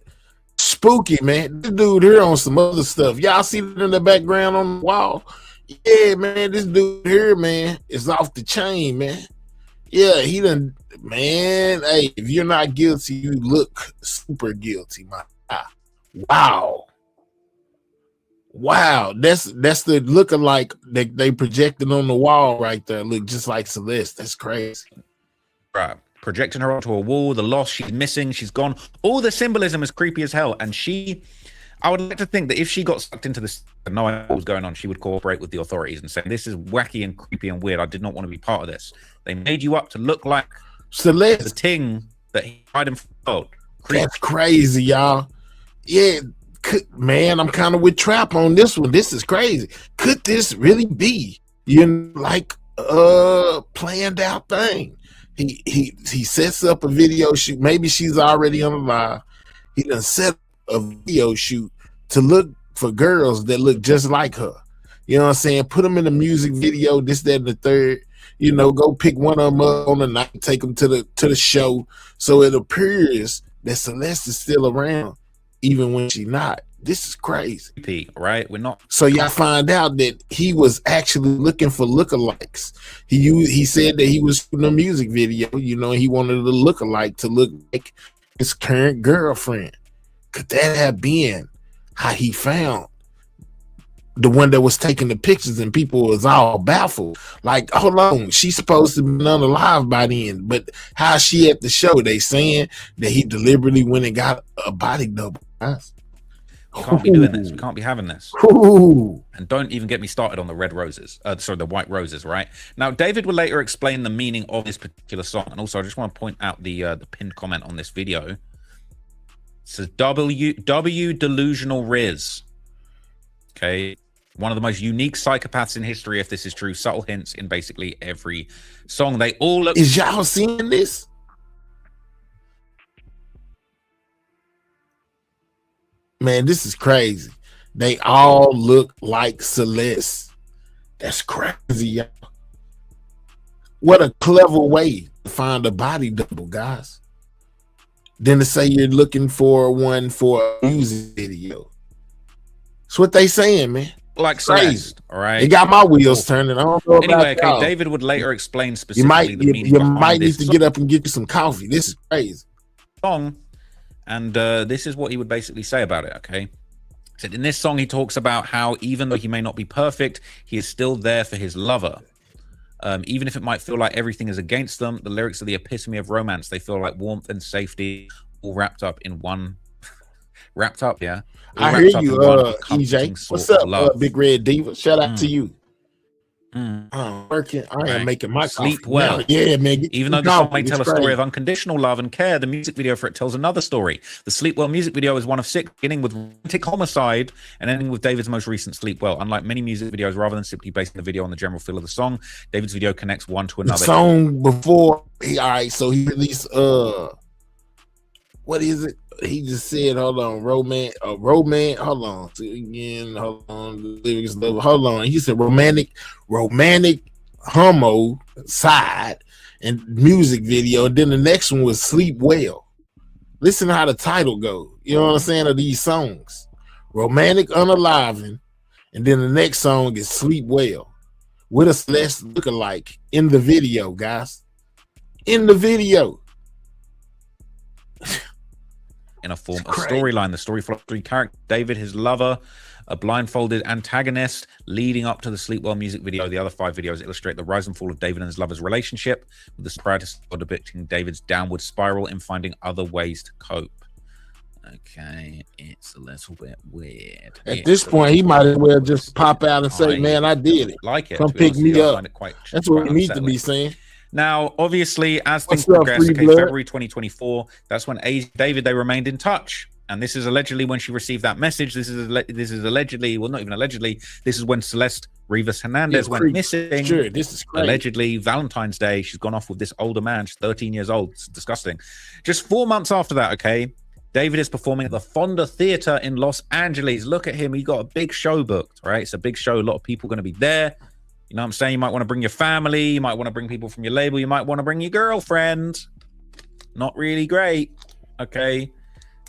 S1: Spooky, man. This dude here on some other stuff. Y'all see it in the background on the wall? Yeah, man. This dude here, man, is off the chain, man. Yeah, he done, man. Hey, if you're not guilty, you look super guilty, my God. Wow. That's the lookalike that they projected on the wall right there. Look just like Celeste. That's crazy.
S4: Right. Projecting her onto a wall, the loss, she's missing, she's gone. All the symbolism is creepy as hell. And I would like to think that if she got sucked into this and knowing what was going on, she would cooperate with the authorities and say, this is wacky and creepy and weird. I did not want to be part of this. They made you up to look like
S1: Celeste,
S4: the ting that he tried and failed.
S1: That's crazy, y'all. Yeah, man, I'm kind of with Trap on this one. This is crazy. Could this really be, like a planned out thing? He sets up a video shoot. Maybe she's already on the live. He done set up a video shoot to look for girls that look just like her. You know what I'm saying? Put them in a music video, this, that, and the third. Go pick one of them up on the night, take them to the show. So it appears that Celeste is still around, even when she's not. This is crazy.
S4: Right? We're not.
S1: So y'all find out that he was actually looking for lookalikes. He said that he was shooting a music video. He wanted a lookalike to look like his current girlfriend. Could that have been how he found the one that was taking the pictures and people was all baffled? Like, hold on, she's supposed to be unalive by then, but how is she at the show? They saying that he deliberately went and got a body double.
S4: You can't be doing this. We can't be having this.
S1: Ooh.
S4: And don't even get me started on the red roses. The white roses, right? Now, David will later explain the meaning of this particular song. And also, I just want to point out the pinned comment on this video. It says W delusional Riz. Okay. One of the most unique psychopaths in history, if this is true. Subtle hints in basically every song. They all look...
S1: Is y'all seeing this? Man, this is crazy. They all look like Celeste. That's crazy, y'all. What a clever way to find a body double, guys. Then to say you're looking for one for a music video. That's what they saying, man.
S4: Like Celeste, all right?
S1: It got my wheels turning. I don't know
S4: anyway,
S1: about y'all.
S4: David would later explain specifically the meaning
S1: you
S4: behind
S1: might need
S4: this
S1: to get up and get you some coffee. This is crazy.
S4: Song. And this is what he would basically say about it, okay? He said, in this song, he talks about how even though he may not be perfect, he is still there for his lover. Even if it might feel like everything is against them, the lyrics are the epitome of romance. They feel like warmth and safety, all wrapped up in one. Wrapped up, yeah?
S1: I hear you, EJ. What's up, Big Red Diva? Shout out to you. I'm working. I am making my
S4: sleep well.
S1: Now. Yeah, man.
S4: Even though the song may tell a story of unconditional love and care, the music video for it tells another story. The Sleep Well music video is one of six, beginning with romantic homicide and ending with David's most recent Sleep Well. Unlike many music videos, rather than simply basing the video on the general feel of the song, David's video connects one to another.
S1: The song before, so he released what is it? He just said, hold on, romance, hold on, again, hold on, lyrics, hold on. He said romantic homo side and music video. And then the next one was Sleep Well. Listen to how the title goes. You know what I'm saying? Of these songs, romantic unaliving, and then the next song is Sleep Well with a Celeste lookalike in the video, guys. In the video.
S4: In a form of storyline. The story follows three characters: David, his lover, a blindfolded antagonist, leading up to the Sleep Well music video. The other 5 videos illustrate the rise and fall of David and his lover's relationship, with the prior depicting David's downward spiral in finding other ways to cope. Okay, it's a little bit weird.
S1: At this point, he might as well just pop out and say, man, I did it.
S4: Like it.
S1: Come pick me up. That's what we need to be saying.
S4: Now, obviously, as things progress, February 2024, that's when David, they remained in touch. And this is allegedly when she received that message. This is allegedly, well, not even allegedly, this is when Celeste Rivas Hernandez went missing.
S1: Sure, this is crazy.
S4: Allegedly, Valentine's Day, she's gone off with this older man. She's 13 years old. It's disgusting. Just 4 months after that, okay, David is performing at the Fonda Theater in Los Angeles. Look at him. He got a big show booked, right? It's a big show. A lot of people going to be there. You know what I'm saying? You might want to bring your family. You might want to bring people from your label. You might want to bring your girlfriend. Not really great. Okay.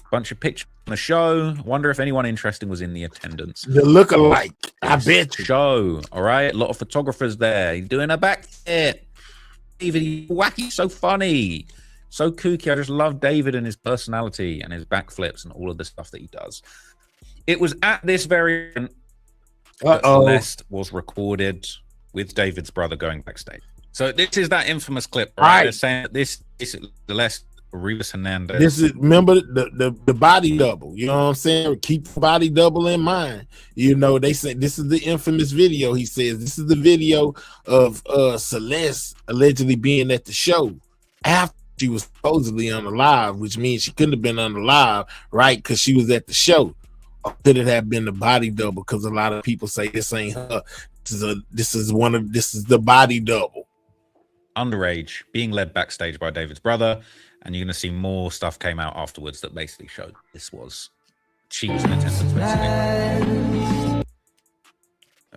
S4: Bunch of pictures on the show. Wonder if anyone interesting was in the attendance.
S1: The lookalike. I bet you.
S4: Show. All right. A lot of photographers there. He's doing a backflip. David, he's wacky. So funny. So kooky. I just love David and his personality and his backflips and all of the stuff that he does. It was at this very event that Celeste was recorded with David's brother going backstage. So this is that infamous clip, right? They're saying that this is Celeste Rivas Hernandez.
S1: This is, remember the body double. You know what I'm saying? Keep the body double in mind. You know, they say this is the infamous video. He says this is the video of Celeste allegedly being at the show after she was supposedly unalive, which means she couldn't have been unalive, right? Because she was at the show. Or could it have been the body double? Because a lot of people say this ain't her. This is the body double.
S4: Underage, being led backstage by David's brother, and you're going to see more stuff came out afterwards that basically showed this was she was in attendance.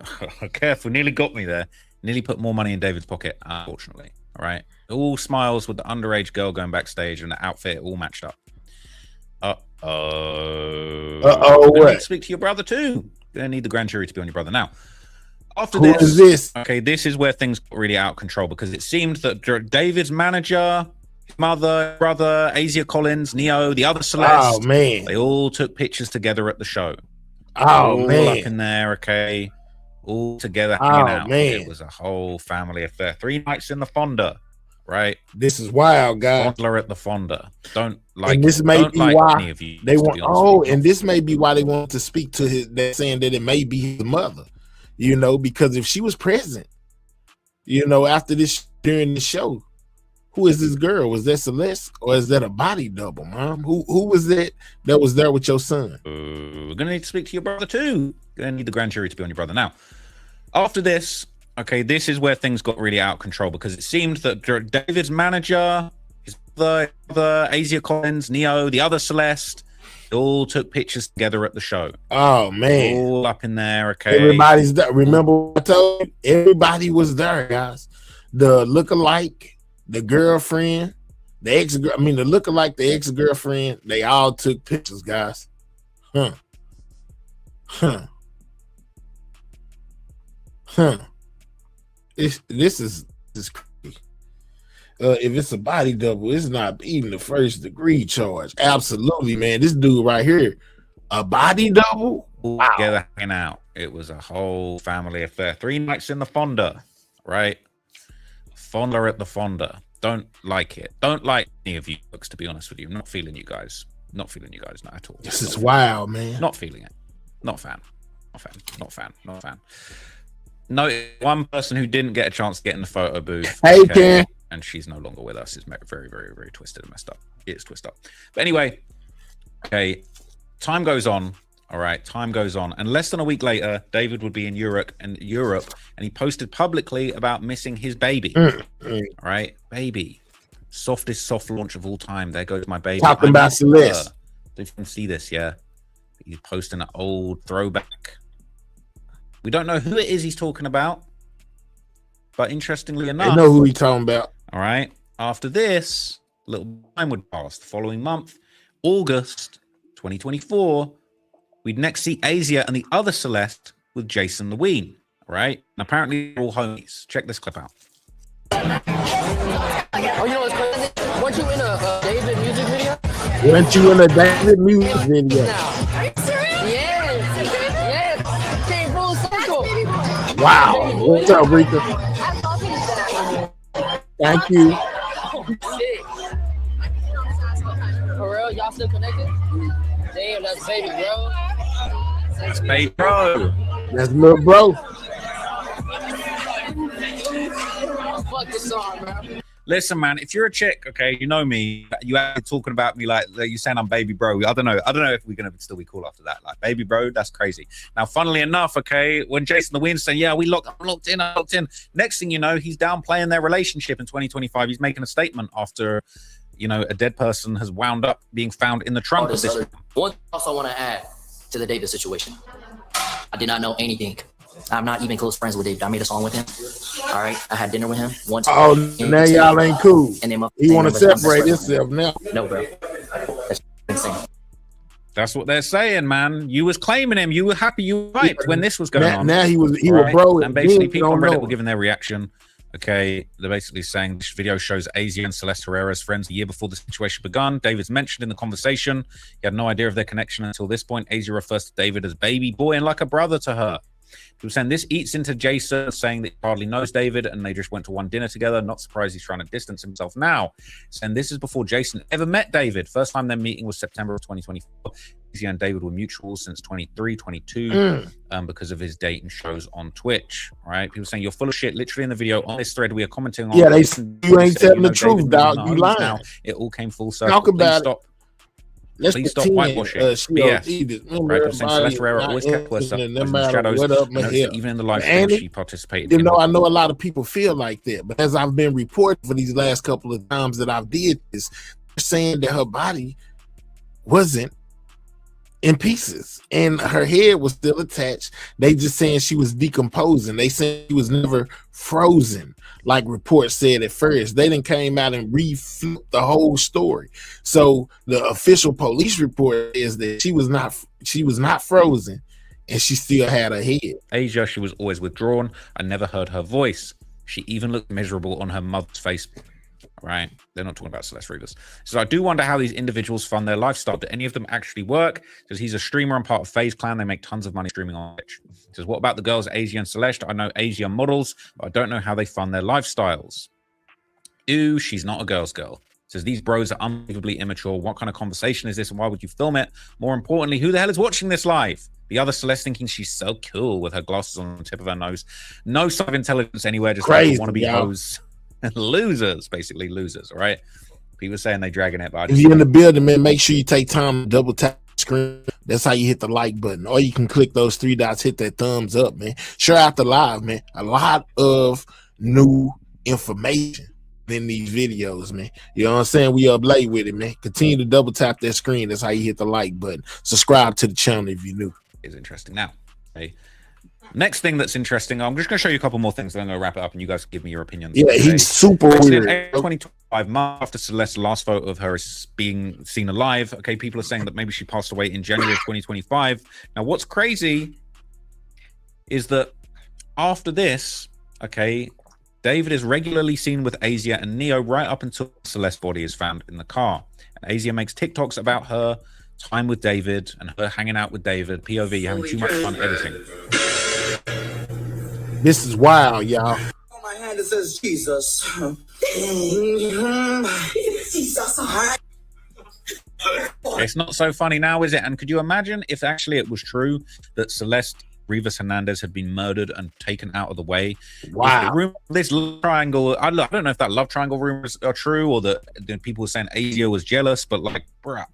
S4: Basically. Careful, nearly got me there. Nearly put more money in David's pocket, unfortunately. All right, all smiles with the underage girl going backstage and the outfit all matched up.
S1: What?
S4: Speak to your brother too. Gonna need the grand jury to be on your brother now. After
S1: Who is this?
S4: Okay, this is where things got really out of control because it seemed that David's manager, his mother, brother, Asia Collins, Neo, the other Celeste, they all took pictures together at the show. All up in there, okay, all together hanging out. It was a whole family affair. 3 nights in the Fonda. right?
S1: This is wild, guys.
S4: Fondler at the Fonder. Don't like.
S1: And this may
S4: don't
S1: be
S4: like
S1: why
S4: any of you.
S1: they want. Oh, and this may be why they want to speak to his. They're saying that it may be his mother. You know, because if she was present, you know, after this during the show, who is this girl? Was that Celeste or is that a body double, Mom? Who was that was there with your son?
S4: We're gonna need to speak to your brother too. Gonna need the grand jury to be on your brother now. After this, okay, this is where things got really out of control because it seemed that David's manager, his brother, Asia Collins, Neo, the other Celeste, they all took pictures together at the show.
S1: Oh man,
S4: all up in there. Okay,
S1: everybody's there. Remember what I told you? Everybody was there, guys. The lookalike, the girlfriend, the the lookalike, the ex-girlfriend. They all took pictures, guys. This is crazy. If it's a body double, it's not even the first degree charge. Absolutely, man. This dude right here, a body double. Wow.
S4: Together hanging out. It was a whole family affair. 3 nights in the Fonda, right? Fondler at the Fonda. Don't like it. Don't like any of you folks, to be honest with you. I'm not feeling you guys. Not feeling you guys, not at all.
S1: This is wild, man.
S4: Not feeling it. Not fan. Not fan. Not fan. Not fan. No, one person who didn't get a chance to get in the photo booth.
S1: Hey, Ken.
S4: And she's no longer with us. It's very, very, very twisted and messed up. It's twisted up. But anyway, okay, time goes on. All right, time goes on. And less than a week later, David would be in Europe, and he posted publicly about missing his baby. All right, baby. Softest soft launch of all time. There goes my baby.
S1: Talking about Celeste.
S4: You can see this, yeah. He's posting an old throwback. We don't know who it is he's talking about, but interestingly enough,
S1: I know who he's talking about.
S4: All right. After this, a little time would pass. The following month, August 2024, we'd next see Asia and the other Celeste with Jason the Ween. All right. And apparently they're all homies. Check this clip out.
S5: Oh, you know what's crazy? Weren't you in a David music video?
S1: Weren't you in a David music video?
S5: Are you serious? Yes. Came full circle.
S1: Wow. What's up, Rika? Thank you.
S5: Shit. For real? Y'all still connected? Damn, that's baby, bro.
S4: That's baby, bro.
S1: That's little bro.
S5: Fuck this song, bro.
S4: Listen, man, if you're a chick, okay, you know me, you are talking about me like you saying I'm baby bro. I don't know if we're gonna still be cool after that. Like baby bro, that's crazy. Now, funnily enough, okay, when Jason the Ween's saying, yeah, I'm locked in. Next thing you know, he's downplaying their relationship in 2025. He's making a statement after, you know, a dead person has wound up being found in the trunk of this.
S5: One thing I also want to add to the David situation. I did not know anything. I'm not even close friends with David. I made a song with him. All right, I had dinner with him once.
S1: Oh, now y'all ain't cool.
S5: And then
S1: he want to separate himself now.
S5: No, bro. That's insane.
S4: That's what they're saying, man. You was claiming him. You were happy. You were hyped when this was going on.
S1: Now he was bro.
S4: And basically, people on Reddit were giving their reaction. Okay, they're basically saying this video shows Asia and Celeste Herrera's friends a year before the situation begun. David's mentioned in the conversation. He had no idea of their connection until this point. Asia refers to David as baby boy and like a brother to her. People saying this eats into Jason, saying that he hardly knows David and they just went to one dinner together. Not surprised he's trying to distance himself now. Saying this is before Jason ever met David. First time their meeting was September of 2024. Asia and David were mutual since 23, 22 because of his date and shows on Twitch. Right? People saying you're full of shit. Literally in the video on this thread, we are commenting on.
S1: Yeah, you ain't telling the truth, dog. You lying.
S4: Now. It all came full circle.
S1: Talk about
S4: Please stop.
S1: Let's
S4: Please stop whitewashing. BS. Right, Celeste Herrera always kept herself in the shadows. Even in the live stream, she participated.
S1: You know, I know a lot of people feel like that, but as I've been reporting for these last couple of times that I've did this, they're saying that her body wasn't in pieces and her head was still attached. They just saying she was decomposing. They saying she was never frozen, like reports said at first. They then came out and reflipped the whole story. So the official police report is that she was not frozen and she still had a head.
S4: Asia, she was always withdrawn. I never heard her voice. She even looked miserable on her mother's Facebook. Right? They're not talking about Celeste Rivas. So I do wonder how these individuals fund their lifestyle. Do any of them actually work? Because he's a streamer and part of FaZe Clan. They make tons of money streaming on Twitch. He says, what about the girls, Asia and Celeste? I know Asia models, but I don't know how they fund their lifestyles. Ew, she's not a girl's girl. Says these bros are unbelievably immature. What kind of conversation is this and why would you film it? More importantly, who the hell is watching this live? The other Celeste thinking she's so cool with her glasses on the tip of her nose. No sign of intelligence anywhere, just
S1: Crazy,
S4: like wannabe hoes. Losers, basically losers, all right? People saying they dragging it, but
S1: if you're in the building, man, make sure you take time to double tap the screen. That's how you hit the like button. Or you can click those 3 dots, hit that thumbs up, man. Share out the live, man. A lot of new information in these videos, man. You know what I'm saying? We up late with it, man. Continue to double tap that screen. That's how you hit the like button. Subscribe to the channel if you're new.
S4: It's interesting. Now, okay. Next thing that's interesting, I'm just going to show you a couple more things, then I'm going to wrap it up and you guys give me your opinions.
S1: Yeah, he's super weird.
S4: 2025, months after Celeste's last photo of her is being seen alive. Okay, people are saying that maybe she passed away in January of 2025. Now, what's crazy is that after this, okay, David is regularly seen with Asia and Neo right up until Celeste's body is found in the car. And Asia makes TikToks about her time with David and her hanging out with David, POV, having too much fun editing.
S1: This is wild, y'all.
S6: On my hand it says Jesus. Jesus.
S4: It's not so funny now, is it? And could you imagine if actually it was true that Celeste Rivas Hernandez had been murdered and taken out of the way?
S1: Wow.
S4: This love triangle, I don't know if that love triangle rumors are true or that people were saying Asia was jealous, but like, bruh,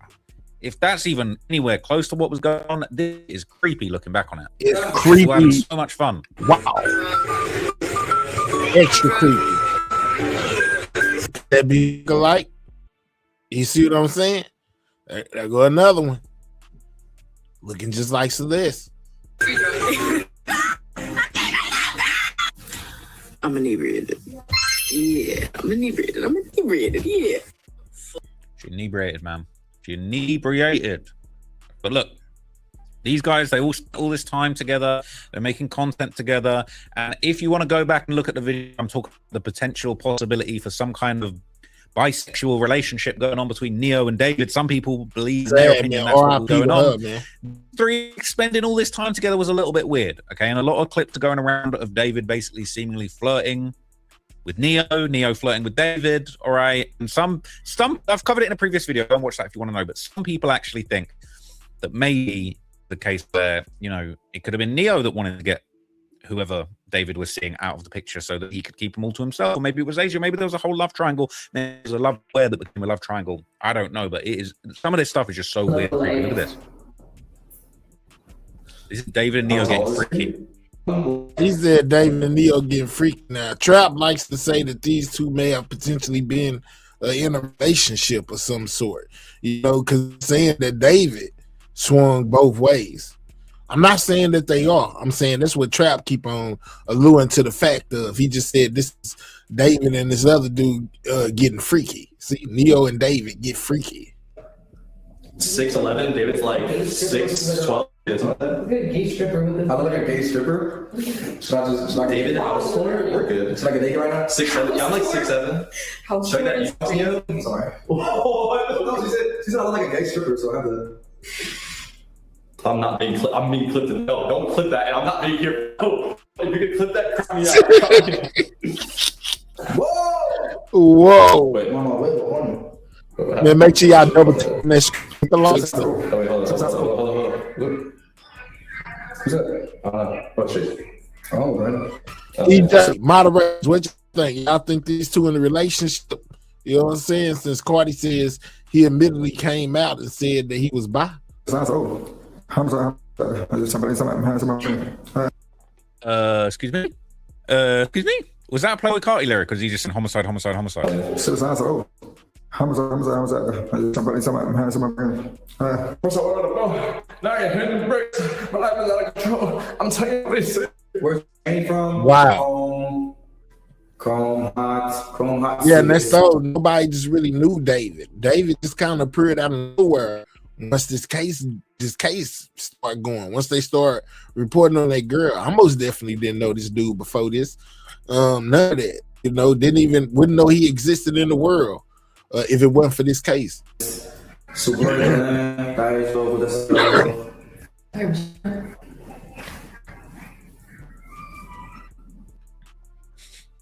S4: if that's even anywhere close to what was going on, this is creepy looking back on it.
S1: It's creepy.
S4: We're having so much fun.
S1: Wow. Extra creepy. That be alike. You see what I'm saying? There go another one. Looking just like Celeste.
S6: I'm inebriated. Yeah, I'm inebriated. Yeah.
S4: She's inebriated, man. She's inebriated. But look, these guys, they all spent all this time together. They're making content together. And if you want to go back and look at the video, I'm talking about the potential possibility for some kind of bisexual relationship going on between Neo and David. Some people believe, in their opinion, that's what was going on. Three spending all this time together was a little bit weird, okay? And a lot of clips are going around of David basically seemingly flirting with Neo flirting with David, all right? And some I've covered it in a previous video. Don't watch that if you want to know. But some people actually think that maybe the case where, you know, it could have been Neo that wanted to get whoever David was seeing out of the picture so that he could keep them all to himself. Or maybe it was Asia. Maybe there was a whole love triangle. Maybe there was a love affair that became a love triangle. I don't know, but it is, some of this stuff is just so weird. Look at this. This is David and Neo getting freaky.
S1: He said David and Neo getting freaky. Now, Trap likes to say that these two may have potentially been in a relationship of some sort. You know, because saying that David swung both ways. I'm not saying that they are. I'm saying that's what Trap keep on alluding to the fact of. He just said this is David and this other dude getting freaky. See, Neo and David get freaky.
S7: 6'11", David's like 6'12".
S8: I look like a gay stripper. It's not
S7: David,
S8: we're good. It's like a naked right now.
S7: 6'7". Yeah, I'm like 6'7".
S8: How
S7: Show that you.
S8: I'm sorry. No, she said I look like a gay stripper, so I have to.
S7: I'm not being clipped. I'm being clipped. No, don't clip that. And I'm not being here. Oh, if you can clip that, crap me out.
S1: Whoa.
S8: Wait, one.
S1: Man, make sure y'all double check that screen.
S7: Oh, wait, hold on.
S8: Who's that? What's she? Oh, man.
S1: EJ, moderators, what you think? Y'all think these two in a relationship? You know what I'm saying? Since Cardi says he admittedly came out and said that he was bi.
S8: Sounds old.
S4: Excuse me? Excuse me? Was that a play with Carti lyric? Because he's just in homicide.
S8: Sounds old. Homicide. Somebody.
S7: What's up? Now you're hitting the brakes. My life is out of control. I'm telling you what he said.
S8: Where's he from?
S1: Wow.
S8: Chrome Hot.
S1: Yeah, and that's so nobody just really knew David. David just kind of appeared out of nowhere once this case start going. Once they start reporting on that girl, I most definitely didn't know this dude before this. None of that, you know, wouldn't know he existed in the world if it wasn't for this case.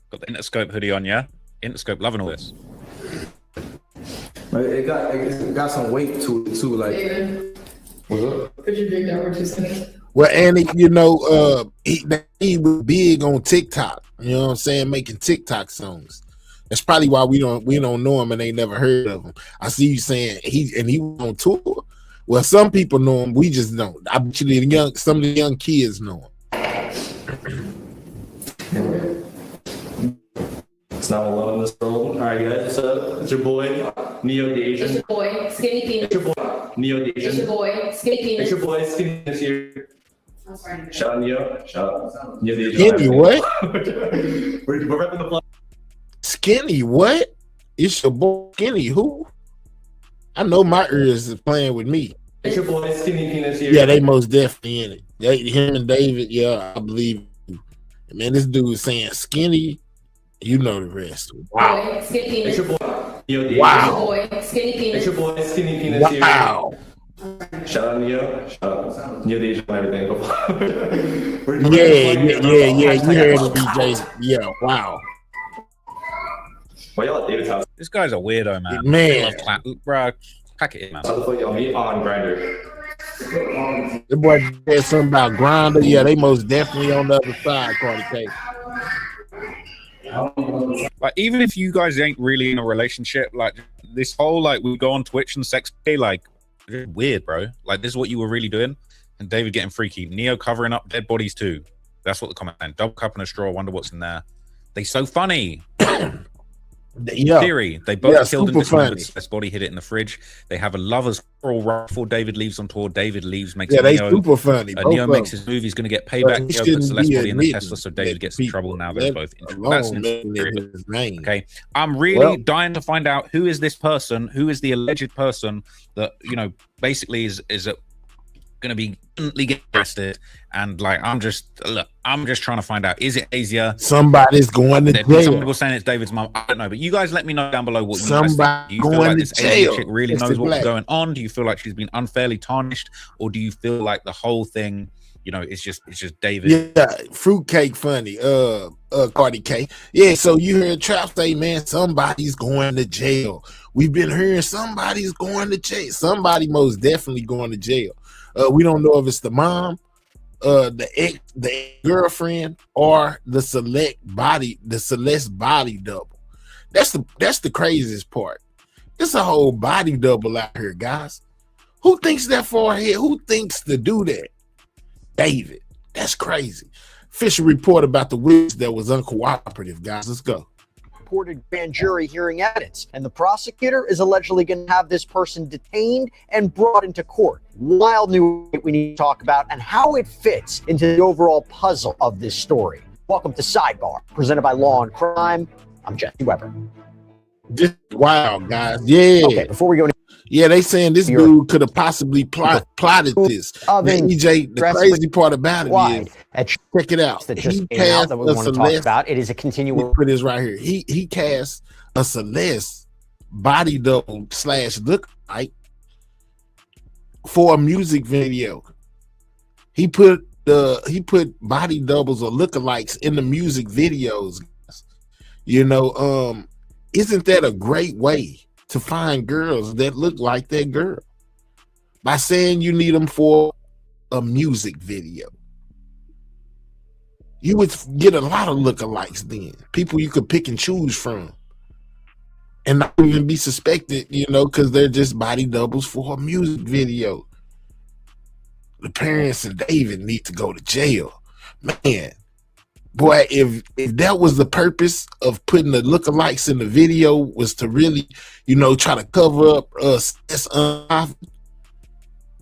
S4: Got the Interscope hoodie on, yeah? Interscope loving all this.
S8: It got some weight to it too. Like, what's up?
S9: Could you drink that for 2 seconds?
S1: Well, Annie, he was big on TikTok. You know what I'm saying? Making TikTok songs. That's probably why we don't know him and ain't never heard of him. I see you saying he was on tour. Well, some people know him. We just don't. I bet you some of the young kids know him.
S7: It's not alone in this world. All right, guys. So it's your boy, Neo the Asian.
S9: It's your boy, Skinny Penis.
S7: It's your boy, Neo the Asian.
S9: It's your boy, Skinny Penis.
S7: It's your boy, Skinny Penis here. Shout out Neo. Shout out Neo the Asian.
S1: Skinny what?
S7: we're repping the plug.
S1: Skinny what? It's your boy Skinny who? I know my ears is playing with me.
S7: It's your boy, Skinny Penis here.
S1: Yeah, they most definitely in it. Him and David, yeah, I believe you. Man, this dude is saying Skinny. You know the rest. Wow.
S9: Boy, Skinny Penis.
S7: It's your boy, Neo the
S1: Wow.
S9: It's your boy, Skinny Penis.
S7: It's your boy, Skinny Penis
S1: Wow.
S7: here. Shout out Neo. Shout out Neo the Asian and everything.
S1: Yeah. You heard the DJ. Yeah, wow.
S7: Why y'all at David's house?
S4: This guy's a weirdo, man.
S1: Man.
S4: Bro, pack it in, man.
S7: How the fuck y'all meet on Grindr?
S1: The boy said something about Grindr. Yeah, they most definitely on the other side, Cardi K.
S4: Like, even if you guys ain't really in a relationship, like this whole like we go on Twitch and sex play, like it's weird, bro. Like this is what you were really doing. And David getting freaky. Neo covering up dead bodies too. That's what the comment meant. Double cup and a straw. Wonder what's in there. They so funny.
S1: Yeah.
S4: Theory. They both killed in
S1: super
S4: this
S1: funny.
S4: moment. His body hid it in the fridge. They have a lover's quarrel right before David leaves on tour. David leaves, makes
S1: Yeah, they
S4: Neo.
S1: super funny.
S4: Neo makes his move. He's going to get
S1: But
S4: payback.
S1: he
S4: Neo
S1: shouldn't
S4: puts Celeste
S1: be
S4: body in the
S1: admitting
S4: Tesla, so David
S1: that
S4: gets in
S1: people
S4: trouble. Now they're
S1: let
S4: both in trouble.
S1: alone
S4: That's
S1: mention
S4: infuriating.
S1: his name.
S4: Okay, I'm really dying to find out who is this person, who is the alleged person that basically is going to be instantly get arrested, and like I'm just trying to find out, is it Asia?
S1: Somebody's going to
S4: Some
S1: jail.
S4: people saying it's David's mom. I don't know, but you guys let me know down below what you guys think.
S1: Somebody
S4: Do you feel
S1: going
S4: like
S1: to
S4: this Asian
S1: jail.
S4: chick really
S1: It's
S4: knows
S1: the
S4: what's
S1: black.
S4: going on? Do you feel like she's been unfairly tarnished, or do you feel like the whole thing, it's just David?
S1: Yeah, fruitcake funny. Cardi K. Yeah, so you heard Trap say, man, somebody's going to jail. We've been hearing somebody's going to jail. Somebody most definitely going to jail. We don't know if it's the mom, the girlfriend, or the Celeste body double. That's the craziest part. It's a whole body double out here, guys. Who thinks that far ahead? Who thinks to do that? David. That's crazy. Official report about the witness that was uncooperative, guys. Let's go.
S10: Reported grand jury hearing evidence, and the prosecutor is allegedly going to have this person detained and brought into court. Wild news we need to talk about and how it fits into the overall puzzle of this story. Welcome to Sidebar, presented by Law and Crime. I'm Jesse Weber.
S1: This is wild, guys. Yeah.
S10: Okay, before we go,
S1: Yeah, they saying this dude could have possibly plotted this. EJ, the crazy part about it is, check it out.
S10: That just
S1: He
S10: came out
S1: cast
S10: that we
S1: a
S10: want to talk
S1: Celeste.
S10: about. It is a continual.
S1: Put this right here. He cast a Celeste body double / look like for a music video. He put body doubles or lookalikes in the music videos. Isn't that a great way to find girls that look like that girl? By saying you need them for a music video. You would get a lot of lookalikes then. People you could pick and choose from. And not even be suspected, because they're just body doubles for a music video. The parents and David need to go to jail. Man. Boy, if that was the purpose of putting the lookalikes in the video, was to really, try to cover up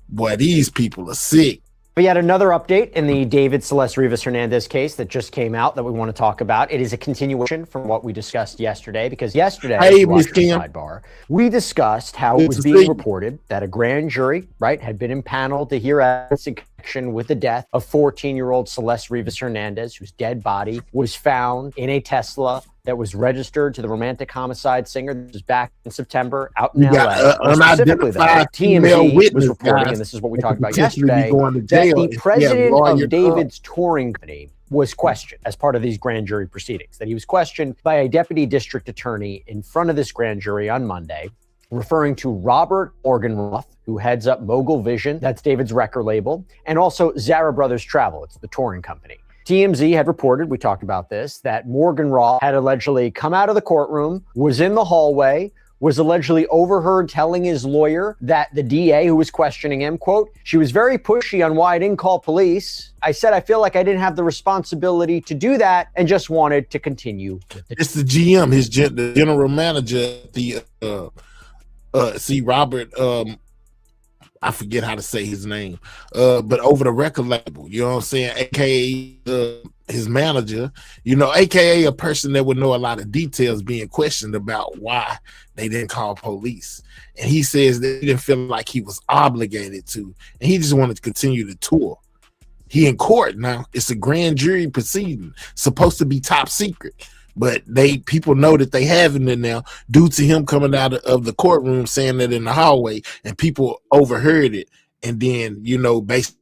S1: boy, these people are sick.
S10: We had another update in the David Celeste Rivas Hernandez case that just came out that we want to talk about. It is a continuation from what we discussed yesterday, because yesterday, Sidebar, we discussed how it was being reported that a grand jury, had been impaneled to hear evidence in connection with the death of 14-year-old Celeste Rivas Hernandez, whose dead body was found in a Tesla that was registered to the romantic homicide singer. This was back in September out in LA. Specifically, TMZ was reporting, and this is what we talked about yesterday, that the president of David's touring company was questioned as part of these grand jury proceedings, that he was questioned by a deputy district attorney in front of this grand jury on Monday, referring to Robert Morgenroth, who heads up Mogul Vision, that's David's record label, and also Zara Brothers Travel, it's the touring company. TMZ had reported, we talked about this, that Morgenroth had allegedly come out of the courtroom, was in the hallway, was allegedly overheard telling his lawyer that the DA who was questioning him, quote, "She was very pushy on why I didn't call police. I said I feel like I didn't have the responsibility to do that and just wanted to continue."
S1: It's the GM, the general manager, Robert, I forget how to say his name, but over the record label, you know what I'm saying, aka his manager, aka a person that would know a lot of details, being questioned about why they didn't call police. And he says that he didn't feel like he was obligated to, and he just wanted to continue the tour. He in court now. It's a grand jury proceeding, supposed to be top secret. But people know that they having it now due to him coming out of the courtroom saying that in the hallway, and people overheard it, and then basically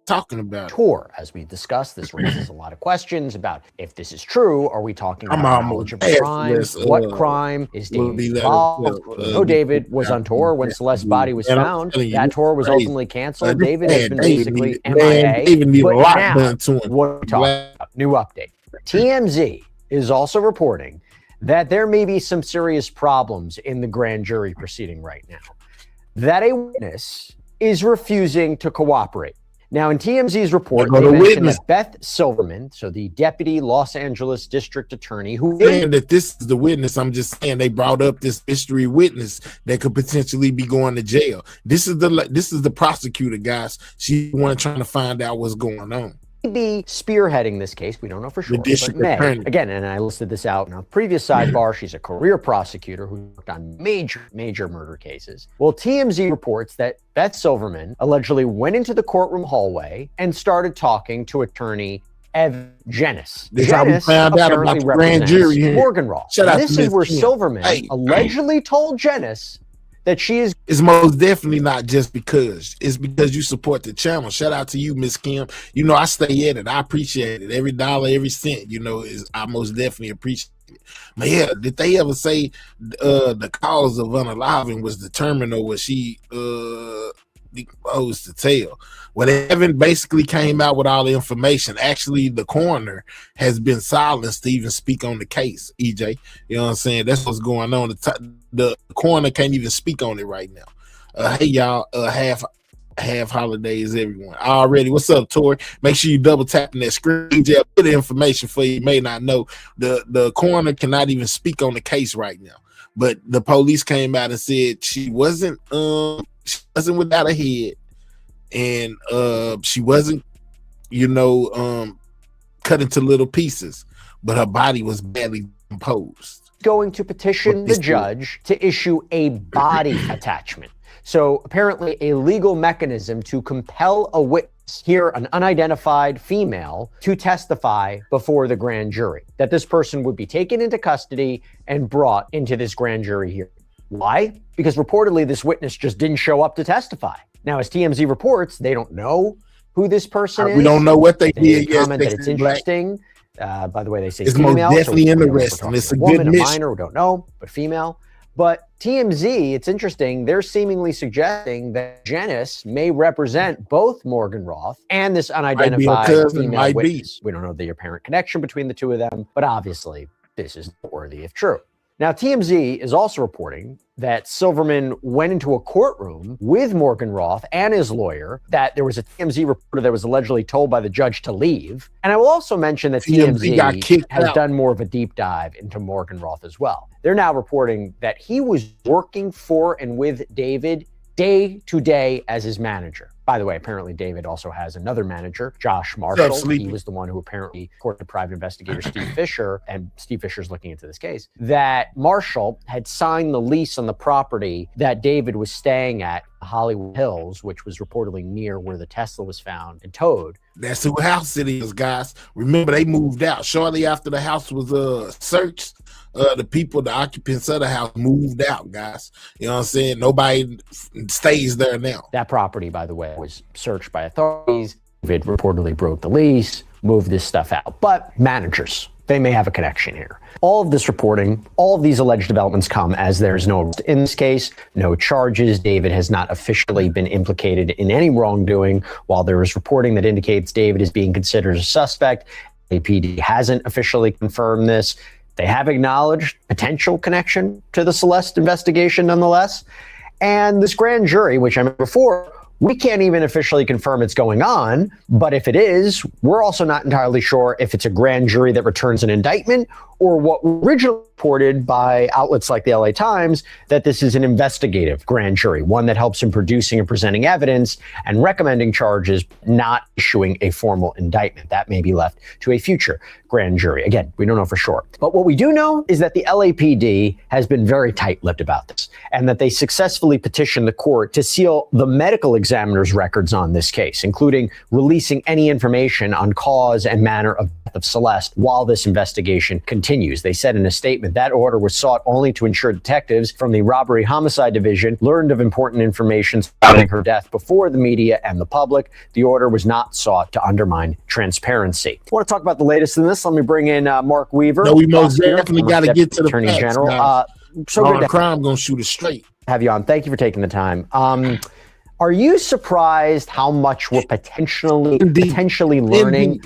S1: talking about
S10: tour. As we discussed, this raises a lot of questions about if this is true. Are we talking about knowledge of a crime? What crime is David involved? David was on tour when Celeste's body was found. That tour was ultimately canceled. David has been basically MIA. But now, what are we talking about? New update. TMZ is also reporting that there may be some serious problems in the grand jury proceeding right now, that a witness is refusing to cooperate. Now, in TMZ's report, they mentioned that Beth Silverman, so the deputy Los Angeles district attorney, who
S1: saying that this is the witness. I'm just saying they brought up this mystery witness that could potentially be going to jail. This is the prosecutor, guys. She's the one trying to find out what's going on.
S10: Be spearheading this case. We don't know for sure, but may. Again, and I listed this out in a previous sidebar. She's a career prosecutor who worked on major murder cases. Well, TMZ reports that Beth Silverman allegedly went into the courtroom hallway and started talking to attorney Ev Jenis.
S1: This is how we found out about the grand jury here.
S10: Morgenroth. This is where Silverman allegedly told Jenis that she is.
S1: It's most definitely not just because. It's because you support the channel. Shout out to you, Miss Kim. I stay at it. I appreciate it. Every dollar, every cent, I most definitely appreciate it. But yeah, did they ever say the cause of unaliving was determined, or was she supposed to tell? Well, they haven't basically came out with all the information. Actually, the coroner has been silenced to even speak on the case, EJ. You know what I'm saying? That's what's going on. The coroner can't even speak on it right now. Hey, y'all, half holidays, everyone. Already, what's up, Tori? Make sure you double tapping that screen. EJ, a bit of information for you may not know. The coroner cannot even speak on the case right now. But the police came out and said she wasn't without a head. And she wasn't, cut into little pieces, but her body was badly composed.
S10: Going to petition the judge to issue a body attachment. So apparently a legal mechanism to compel a witness, here an unidentified female, to testify before the grand jury, that this person would be taken into custody and brought into this grand jury here. Why? Because reportedly this witness just didn't show up to testify. Now, as TMZ reports, they don't know who this person is.
S1: We don't know what they did.
S10: Comment that it's interesting. By the way, they say
S1: it's
S10: female,
S1: most definitely interesting. It's a good mission.
S10: A minor, we don't know, but female. But TMZ, it's interesting. They're seemingly suggesting that Jenis may represent both Morgenroth and this unidentified female witness. We don't know the apparent connection between the two of them, but obviously this is worthy if true. Now, TMZ is also reporting that Silverman went into a courtroom with Morgenroth and his lawyer, that there was a TMZ reporter that was allegedly told by the judge to leave. And I will also mention that TMZ has done more of a deep dive into Morgenroth as well. They're now reporting that he was working for and with David day to day as his manager. By the way, apparently David also has another manager, Josh Marshall. Absolutely. He was the one who apparently, according to private investigator Steve Fisher, and Steve Fisher's looking into this case, that Marshall had signed the lease on the property that David was staying at Hollywood Hills, which was reportedly near where the Tesla was found and towed.
S1: That's who house it is, guys. Remember, they moved out shortly after the house was searched. The occupants of the house moved out, guys. You know what I'm saying? Nobody stays there now.
S10: That property, by the way, was searched by authorities. David reportedly broke the lease, move this stuff out. But managers, they may have a connection here. All of this reporting, all of these alleged developments come as there's no arrest in this case, no charges. David has not officially been implicated in any wrongdoing, while there is reporting that indicates David is being considered a suspect. APD hasn't officially confirmed this. They have acknowledged potential connection to the Celeste investigation nonetheless. And this grand jury, which I mentioned before, we can't even officially confirm it's going on, but if it is, we're also not entirely sure if it's a grand jury that returns an indictment or what originally reported by outlets like the LA Times, that this is an investigative grand jury, one that helps in producing and presenting evidence and recommending charges, not issuing a formal indictment. That may be left to a future grand jury. Again, we don't know for sure. But what we do know is that the LAPD has been very tight-lipped about this, and that they successfully petitioned the court to seal the medical examiner's records on this case, including releasing any information on cause and manner of death of Celeste while this investigation continues. They said in a statement that order was sought only to ensure detectives from the Robbery Homicide Division learned of important information surrounding her death before the media and the public. The order was not sought to undermine transparency. I want to talk about the latest in this. Let me bring in Mark Weaver.
S1: No, we most definitely got to get to the
S10: Attorney
S1: facts,
S10: General.
S1: guys.
S10: So good to
S1: crime gonna shoot it straight.
S10: have you on. Thank you for taking the time. Are you surprised how much we're potentially learning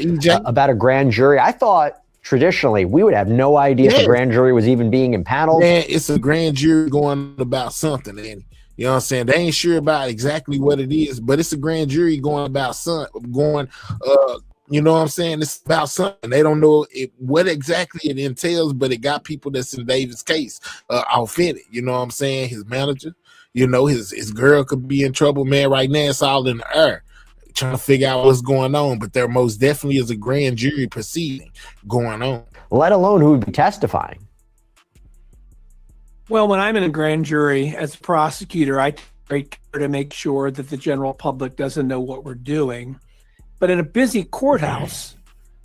S10: about a grand jury? I thought traditionally we would have no idea if the grand jury was even being impaneled.
S1: Man, it's a grand jury going about something, Andy. You know what I'm saying? They ain't sure about exactly what it is, but it's a grand jury going about something. You know what I'm saying? It's about something. They don't know what exactly it entails, but it got people that's in David's case offended. You know what I'm saying? His manager, you know, his girl could be in trouble, man. Right now, it's all in the air, trying to figure out what's going on. But there most definitely is a grand jury proceeding going on.
S10: Let alone who would be testifying.
S11: Well, when I'm in a grand jury as a prosecutor, I take great care to make sure that the general public doesn't know what we're doing. But in a busy courthouse,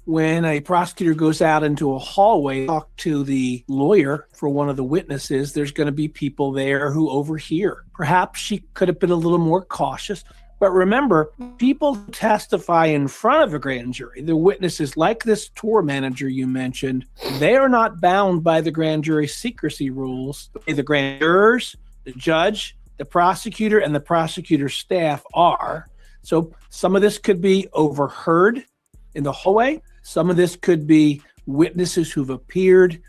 S11: when a prosecutor goes out into a hallway to talk to the lawyer for one of the witnesses, there's going to be people there who overhear. Perhaps she could have been a little more cautious. But remember, people who testify in front of a grand jury, the witnesses like this tour manager you mentioned, they are not bound by the grand jury secrecy rules. The grand jurors, the judge, the prosecutor, and the prosecutor's staff are. So some of this could be overheard in the hallway. Some of this could be witnesses who've appeared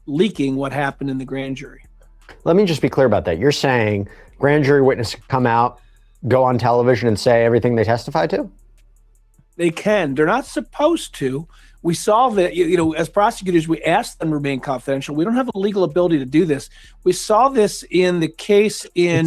S11: leaking what happened in the grand jury.
S10: Let me just be clear about that. You're saying grand jury witnesses come out, go on television and say everything they testified to?
S11: They can. They're not supposed to. We saw that, you know, as prosecutors, we asked them to remain confidential. We don't have a legal ability to do this. We saw this in the case in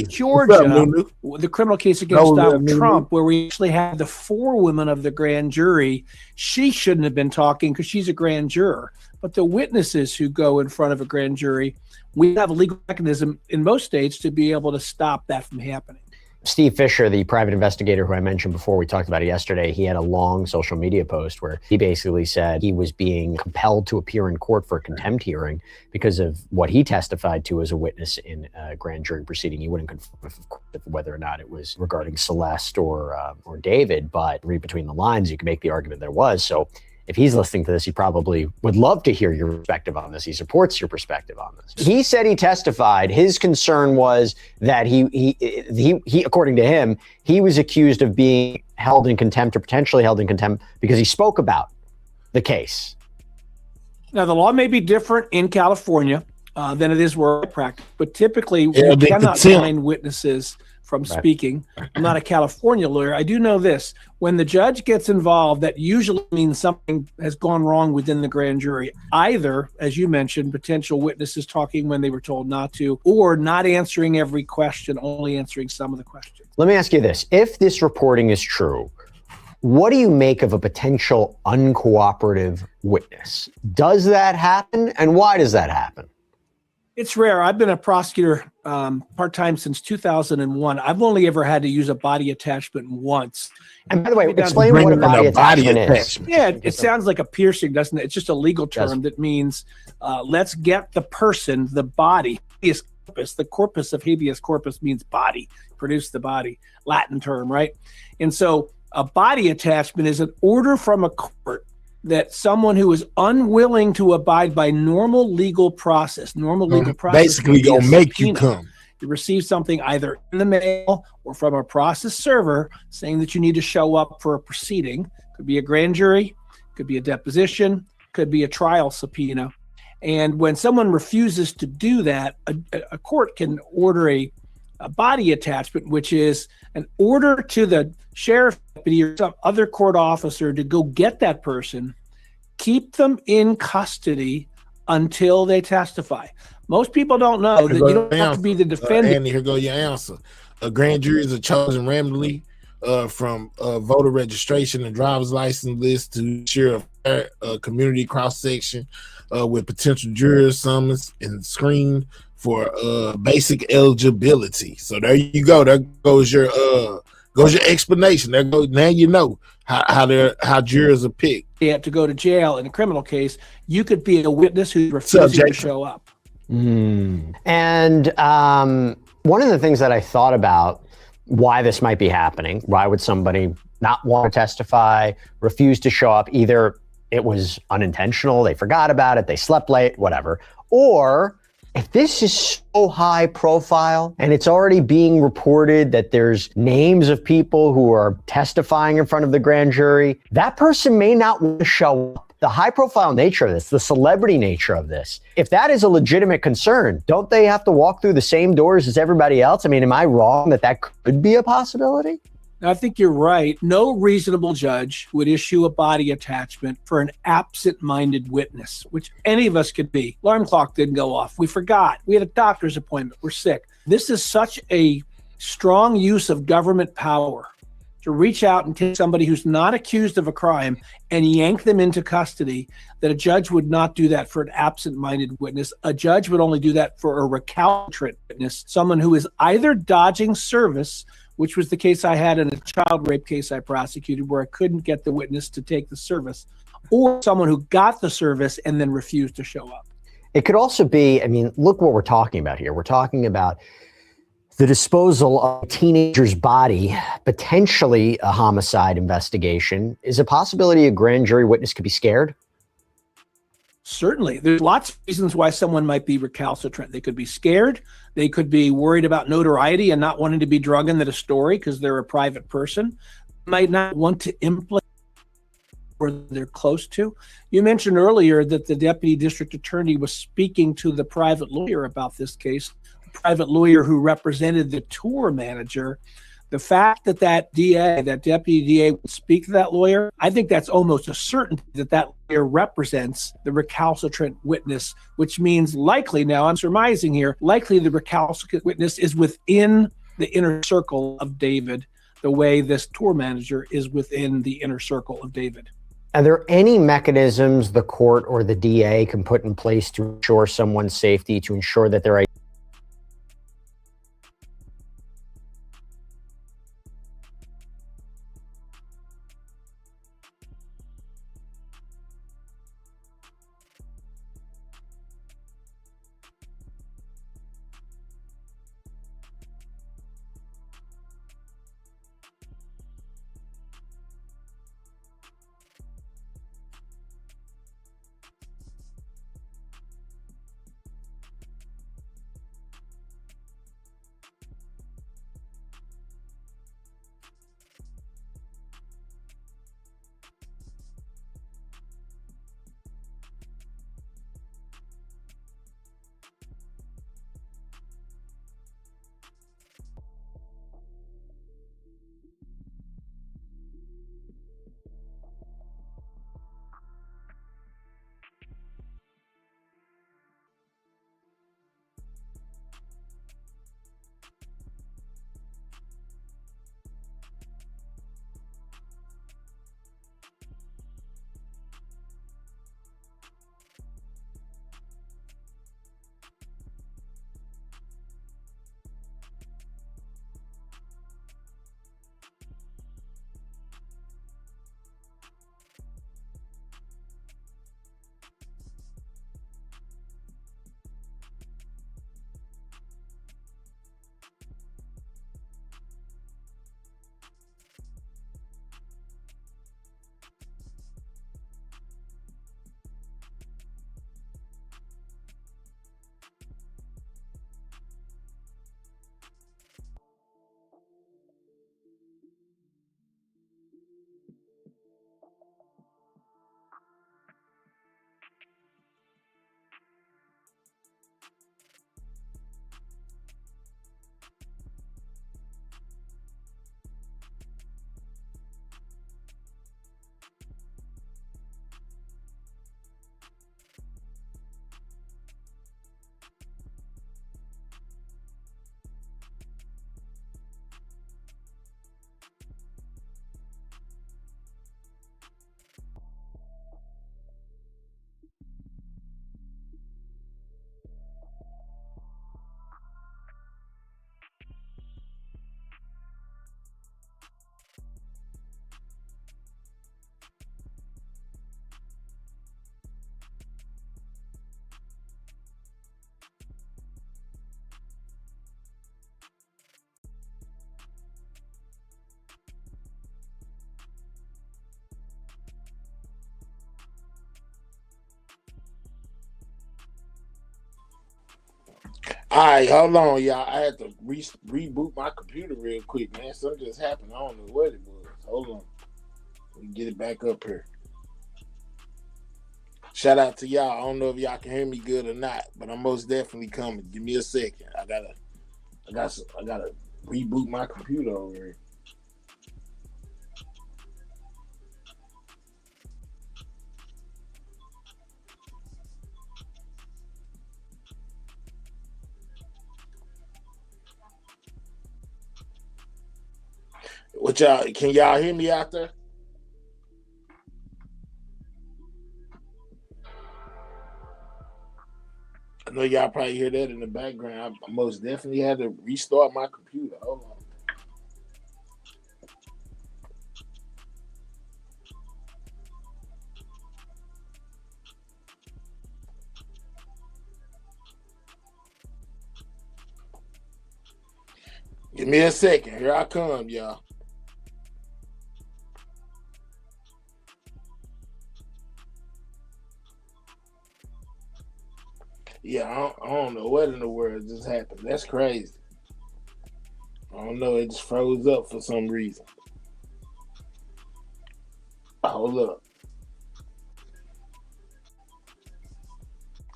S11: Georgia, the criminal case against Donald Trump, where we actually had the forewoman of the grand jury. She shouldn't have been talking because she's a grand juror. But the witnesses who go in front of a grand jury, we have a legal mechanism in most states to be able to stop that from happening.
S10: Steve Fisher, the private investigator who I mentioned before, we talked about it yesterday, he had a long social media post where he basically said he was being compelled to appear in court for a contempt hearing because of what he testified to as a witness in a grand jury proceeding. He wouldn't confirm whether or not it was regarding Celeste or David, but read between the lines, you can make the argument there was. So if he's listening to this, he probably would love to hear your perspective on this. He supports your perspective on this. He said he testified. His concern was that he according to him, he was accused of being held in contempt or potentially held in contempt because he spoke about the case.
S11: Now, the law may be different in California than it is where I practice, but typically we cannot find witnesses from speaking. I'm not a California lawyer. I do know this. When the judge gets involved, that usually means something has gone wrong within the grand jury. Either, as you mentioned, potential witnesses talking when they were told not to, or not answering every question, only answering some of the questions.
S10: Let me ask you this. If this reporting is true, what do you make of a potential uncooperative witness? Does that happen? And why does that happen?
S11: It's rare. I've been a prosecutor part-time since 2001. I've only ever had to use a body attachment once.
S10: And by the way, explain what a body attachment is.
S11: Yeah, it sounds like a piercing, doesn't it? It's just a legal term that means let's get the person, the body, habeas corpus. The corpus of habeas corpus means body, produce the body, Latin term, right? And so A body attachment is an order from a court that someone who is unwilling to abide by normal legal process,
S1: Basically gonna make you come.
S11: You receive something either in the mail or from a process server saying that you need to show up for a proceeding. Could be a grand jury, could be a deposition, could be a trial subpoena. And when someone refuses to do that, a court can order a body attachment, which is an order to the sheriff deputy or some other court officer to go get that person, keep them in custody until they testify. Most people don't know that you don't have to be the defendant.
S1: Andy, here go your answer. Grand juries are chosen randomly from voter registration and driver's license list to ensure a fair community cross-section with potential jurors, summons, and screened for basic eligibility. So there you go. There goes your explanation. There goes, now you know how jurors are picked.
S11: You have to go to jail in a criminal case. You could be a witness who's refusing to show up.
S10: And one of the things that I thought about why this might be happening, why would somebody not want to testify, refuse to show up? Either it was unintentional, they forgot about it, they slept late, whatever. Or if this is so high profile and it's already being reported that there's names of people who are testifying in front of the grand jury, that person may not want to show up. The high profile nature of this, the celebrity nature of this, if that is a legitimate concern, don't they have to walk through the same doors as everybody else? I mean, am I wrong that could be a possibility?
S11: I think you're right. No reasonable judge would issue a body attachment for an absent-minded witness, which any of us could be. Alarm clock didn't go off. We forgot. We had a doctor's appointment. We're sick. This is such a strong use of government power to reach out and take somebody who's not accused of a crime and yank them into custody, that a judge would not do that for an absent-minded witness. A judge would only do that for a recalcitrant witness, someone who is either dodging service, which was the case I had in a child rape case I prosecuted where I couldn't get the witness to take the service, or someone who got the service and then refused to show up.
S10: It could also be, I mean, look what we're talking about here. We're talking about the disposal of a teenager's body, potentially a homicide investigation. Is a possibility a grand jury witness could be scared?
S11: Certainly. There's lots of reasons why someone might be recalcitrant. They could be scared. They could be worried about notoriety and not wanting to be drug into the story because they're a private person. Might not want to implicate or they're close to. You mentioned earlier that the deputy district attorney was speaking to the private lawyer about this case, the private lawyer who represented the tour manager. The fact that that deputy DA would speak to that lawyer, I think that's almost a certainty that lawyer represents the recalcitrant witness, which means likely, now I'm surmising here, likely the recalcitrant witness is within the inner circle of David, the way this tour manager is within the inner circle of David.
S10: Are there any mechanisms the court or the DA can put in place to ensure someone's safety, to ensure that they're
S1: All right, hold on, y'all. I had to reboot my computer real quick, man. Something just happened. I don't know what it was. Hold on. Let me get it back up here. Shout out to y'all. I don't know if y'all can hear me good or not, but I'm most definitely coming. Give me a second. I gotta reboot my computer over here. What y'all? Can y'all hear me out there? I know y'all probably hear that in the background. I most definitely had to restart my computer. Hold on. Give me a second. Here I come, y'all. Yeah, I don't know what in the world just happened. That's crazy. I don't know. It just froze up for some reason. Hold up.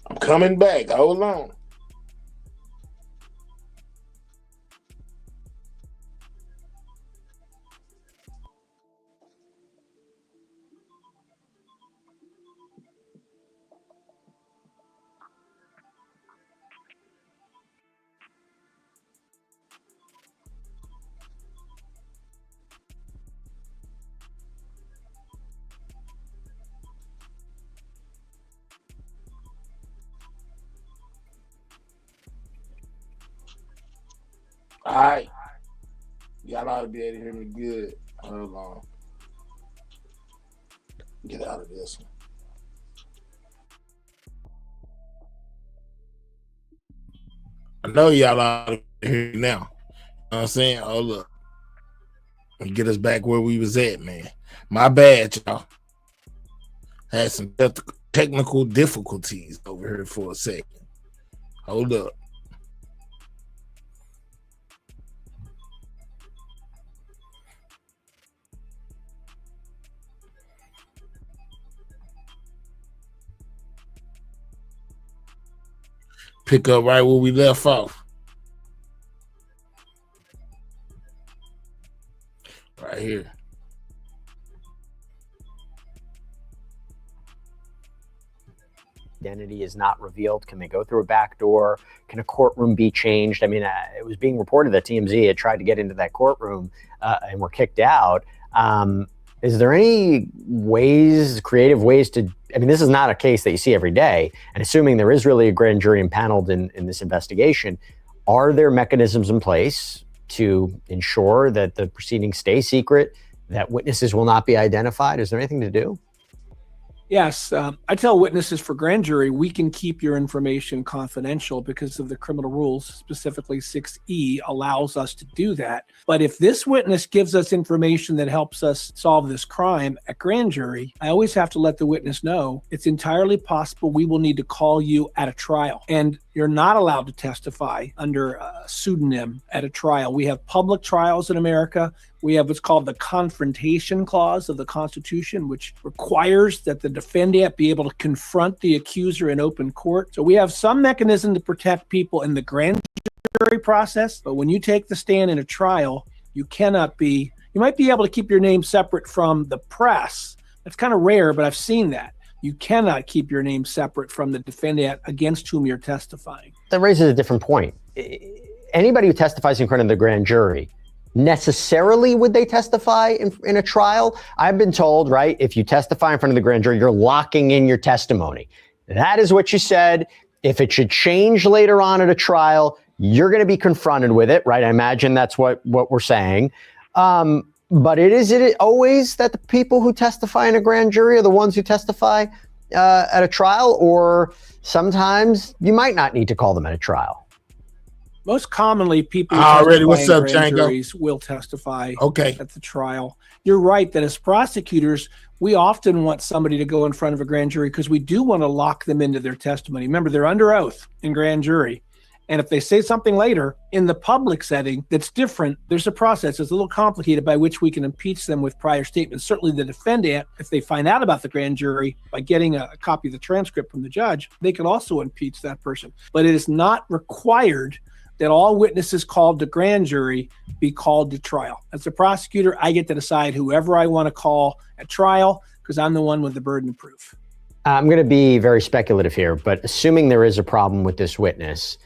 S1: I'm coming back. Hold on. All right. Y'all ought to be able to hear me good. Hold on. Get out of this one. I know y'all ought to hear me now. You know what I'm saying? Hold up. Get us back where we was at, man. My bad, y'all. Had some technical difficulties over here for a second. Hold up. Pick up right where we left off. Right here.
S10: Identity is not revealed. Can they go through a back door? Can a courtroom be changed? I mean, it was being reported that TMZ had tried to get into that courtroom and were kicked out. Is there any ways, creative ways to, I mean, this is not a case that you see every day. And assuming there is really a grand jury impaneled in this investigation, are there mechanisms in place to ensure that the proceedings stay secret, that witnesses will not be identified? Is there anything to do?
S11: Yes, I tell witnesses for grand jury, we can keep your information confidential because of the criminal rules, specifically 6E allows us to do that. But if this witness gives us information that helps us solve this crime at grand jury, I always have to let the witness know it's entirely possible we will need to call you at a trial. And you're not allowed to testify under a pseudonym at a trial. We have public trials in America. We have what's called the Confrontation Clause of the Constitution, which requires that the defendant be able to confront the accuser in open court. So we have some mechanism to protect people in the grand jury process, but when you take the stand in a trial, you cannot be, you might be able to keep your name separate from the press. That's kind of rare, but I've seen that. You cannot keep your name separate from the defendant against whom you're testifying.
S10: That raises a different point. Anybody who testifies in front of the grand jury, necessarily would they testify in a trial? I've been told, right, if you testify in front of the grand jury, you're locking in your testimony. That is what you said. If it should change later on at a trial, you're going to be confronted with it, right? I imagine that's what we're saying. But is it always that the people who testify in a grand jury are the ones who testify at a trial, or sometimes you might not need to call them at a trial?
S11: Most commonly, people who testify
S1: what's
S11: in
S1: up,
S11: grand
S1: Django?
S11: juries will testify
S1: Okay.
S11: at the trial. You're right that as prosecutors, we often want somebody to go in front of a grand jury because we do want to lock them into their testimony. Remember, they're under oath in grand jury. And if they say something later in the public setting that's different, there's a process. It's a little complicated by which we can impeach them with prior statements. Certainly the defendant, if they find out about the grand jury by getting a copy of the transcript from the judge, they could also impeach that person. But it is not required that all witnesses called to grand jury be called to trial. As a prosecutor, I get to decide whoever I want to call at trial because I'm the one with the burden of proof.
S10: I'm going to be very speculative here, but assuming there is a problem with this witness,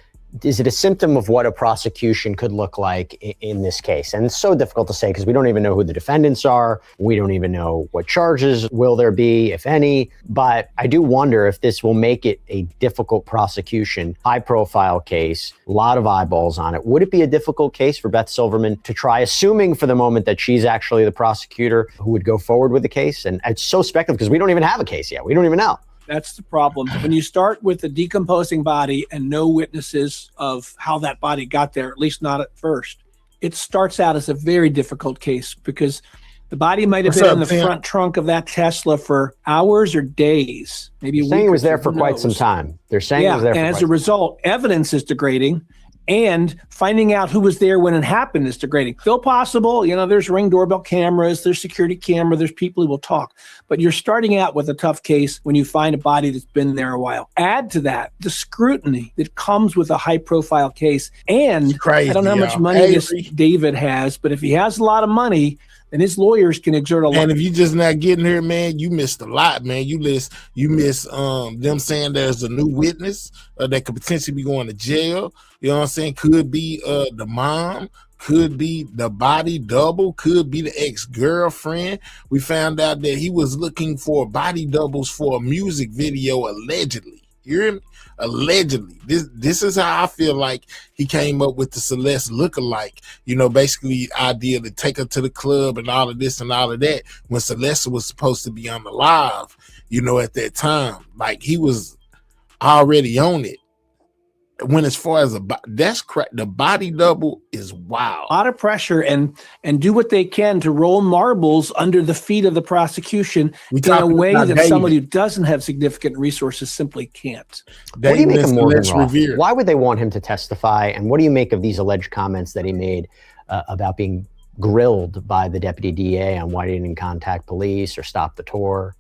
S10: is it a symptom of what a prosecution could look like in this case? And it's so difficult to say because we don't even know who the defendants are. We don't even know what charges will there be, if any. But I do wonder if this will make it a difficult prosecution, high-profile case, a lot of eyeballs on it. Would it be a difficult case for Beth Silverman to try, assuming for the moment that she's actually the prosecutor who would go forward with the case? And it's so speculative because we don't even have a case yet. We don't even know.
S11: That's the problem. When you start with a decomposing body and no witnesses of how that body got there, at least not at first, it starts out as a very difficult case because the body might have been in the front trunk of that Tesla for hours or days, maybe a week.
S10: They're saying it was there for quite some time. They're saying it was there for quite some time. And
S11: as a result, evidence is degrading. And finding out who was there when it happened is degrading. Still possible, there's Ring doorbell cameras, there's security camera, there's people who will talk. But you're starting out with a tough case when you find a body that's been there a while. Add to that the scrutiny that comes with a high-profile case. And
S1: crazy,
S11: I don't know how much money this David has, but if he has a lot of money, then his lawyers can exert a lot.
S1: And if you just not getting here, man, you missed a lot, man. You miss them saying there's a new witness that could potentially be going to jail. You know what I'm saying? Could be the mom, could be the body double, could be the ex-girlfriend. We found out that he was looking for body doubles for a music video, allegedly. You hear me? Allegedly. This is how I feel like he came up with the Celeste lookalike, basically idea to take her to the club and all of this and all of that when Celeste was supposed to be on the live, at that time. Like he was already on it. When as far as the body double is wild.
S11: A lot of pressure and do what they can to roll marbles under the feet of the prosecution in a way that someone who doesn't have significant resources simply can't.
S10: What do you make of Morgan Roth? Why would they want him to testify? And what do you make of these alleged comments that he made about being grilled by the deputy DA on why he didn't contact police or stop the tour?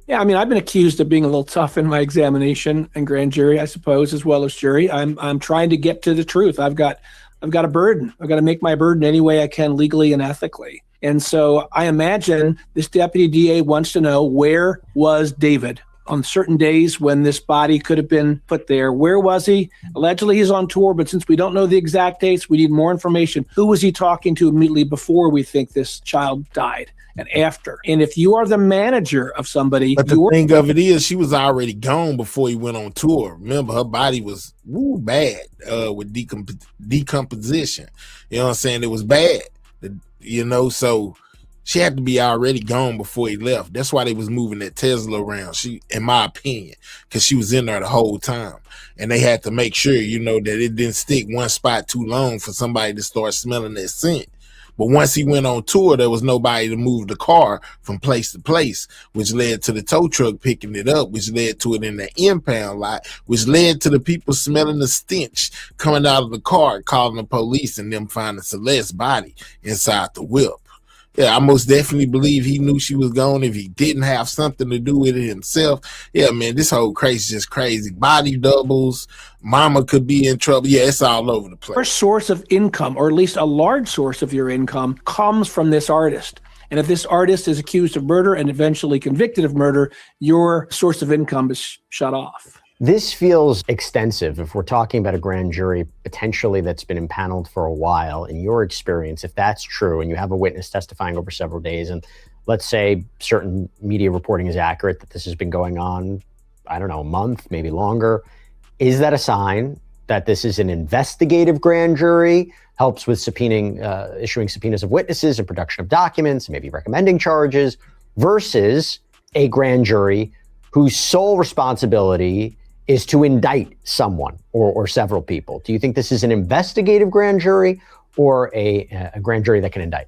S11: Yeah, I mean, I've been accused of being a little tough in my examination and grand jury, I suppose, as well as jury. I'm trying to get to the truth. I've got a burden. I've got to make my burden any way I can legally and ethically. And so I imagine this deputy DA wants to know, where was David on certain days when this body could have been put there? Where was he? Allegedly, he's on tour, but since we don't know the exact dates, we need more information. Who was he talking to immediately before we think this child died? And after. And if you are the manager of somebody,
S1: but the thing of it is, she was already gone before he went on tour. Remember, her body was bad with decomposition. You know what I'm saying? It was bad. So she had to be already gone before he left. That's why they was moving that Tesla around. In my opinion, because she was in there the whole time, and they had to make sure, that it didn't stick one spot too long for somebody to start smelling that scent. But once he went on tour, there was nobody to move the car from place to place, which led to the tow truck picking it up, which led to it in the impound lot, which led to the people smelling the stench coming out of the car, calling the police, and them finding Celeste's body inside the whip. Yeah, I most definitely believe he knew she was gone if he didn't have something to do with it himself. Yeah, man, this whole crazy is just crazy. Body doubles, mama could be in trouble. Yeah, it's all over the place.
S11: Your source of income, or at least a large source of your income, comes from this artist. And if this artist is accused of murder and eventually convicted of murder, your source of income is shut off.
S10: This feels extensive. If we're talking about a grand jury potentially that's been impaneled for a while, in your experience, if that's true and you have a witness testifying over several days, and let's say certain media reporting is accurate that this has been going on, I don't know, a month, maybe longer, is that a sign that this is an investigative grand jury, helps with issuing subpoenas of witnesses and production of documents, maybe recommending charges, versus a grand jury whose sole responsibility is to indict someone or several people? Do you think this is an investigative grand jury or a grand jury that can indict?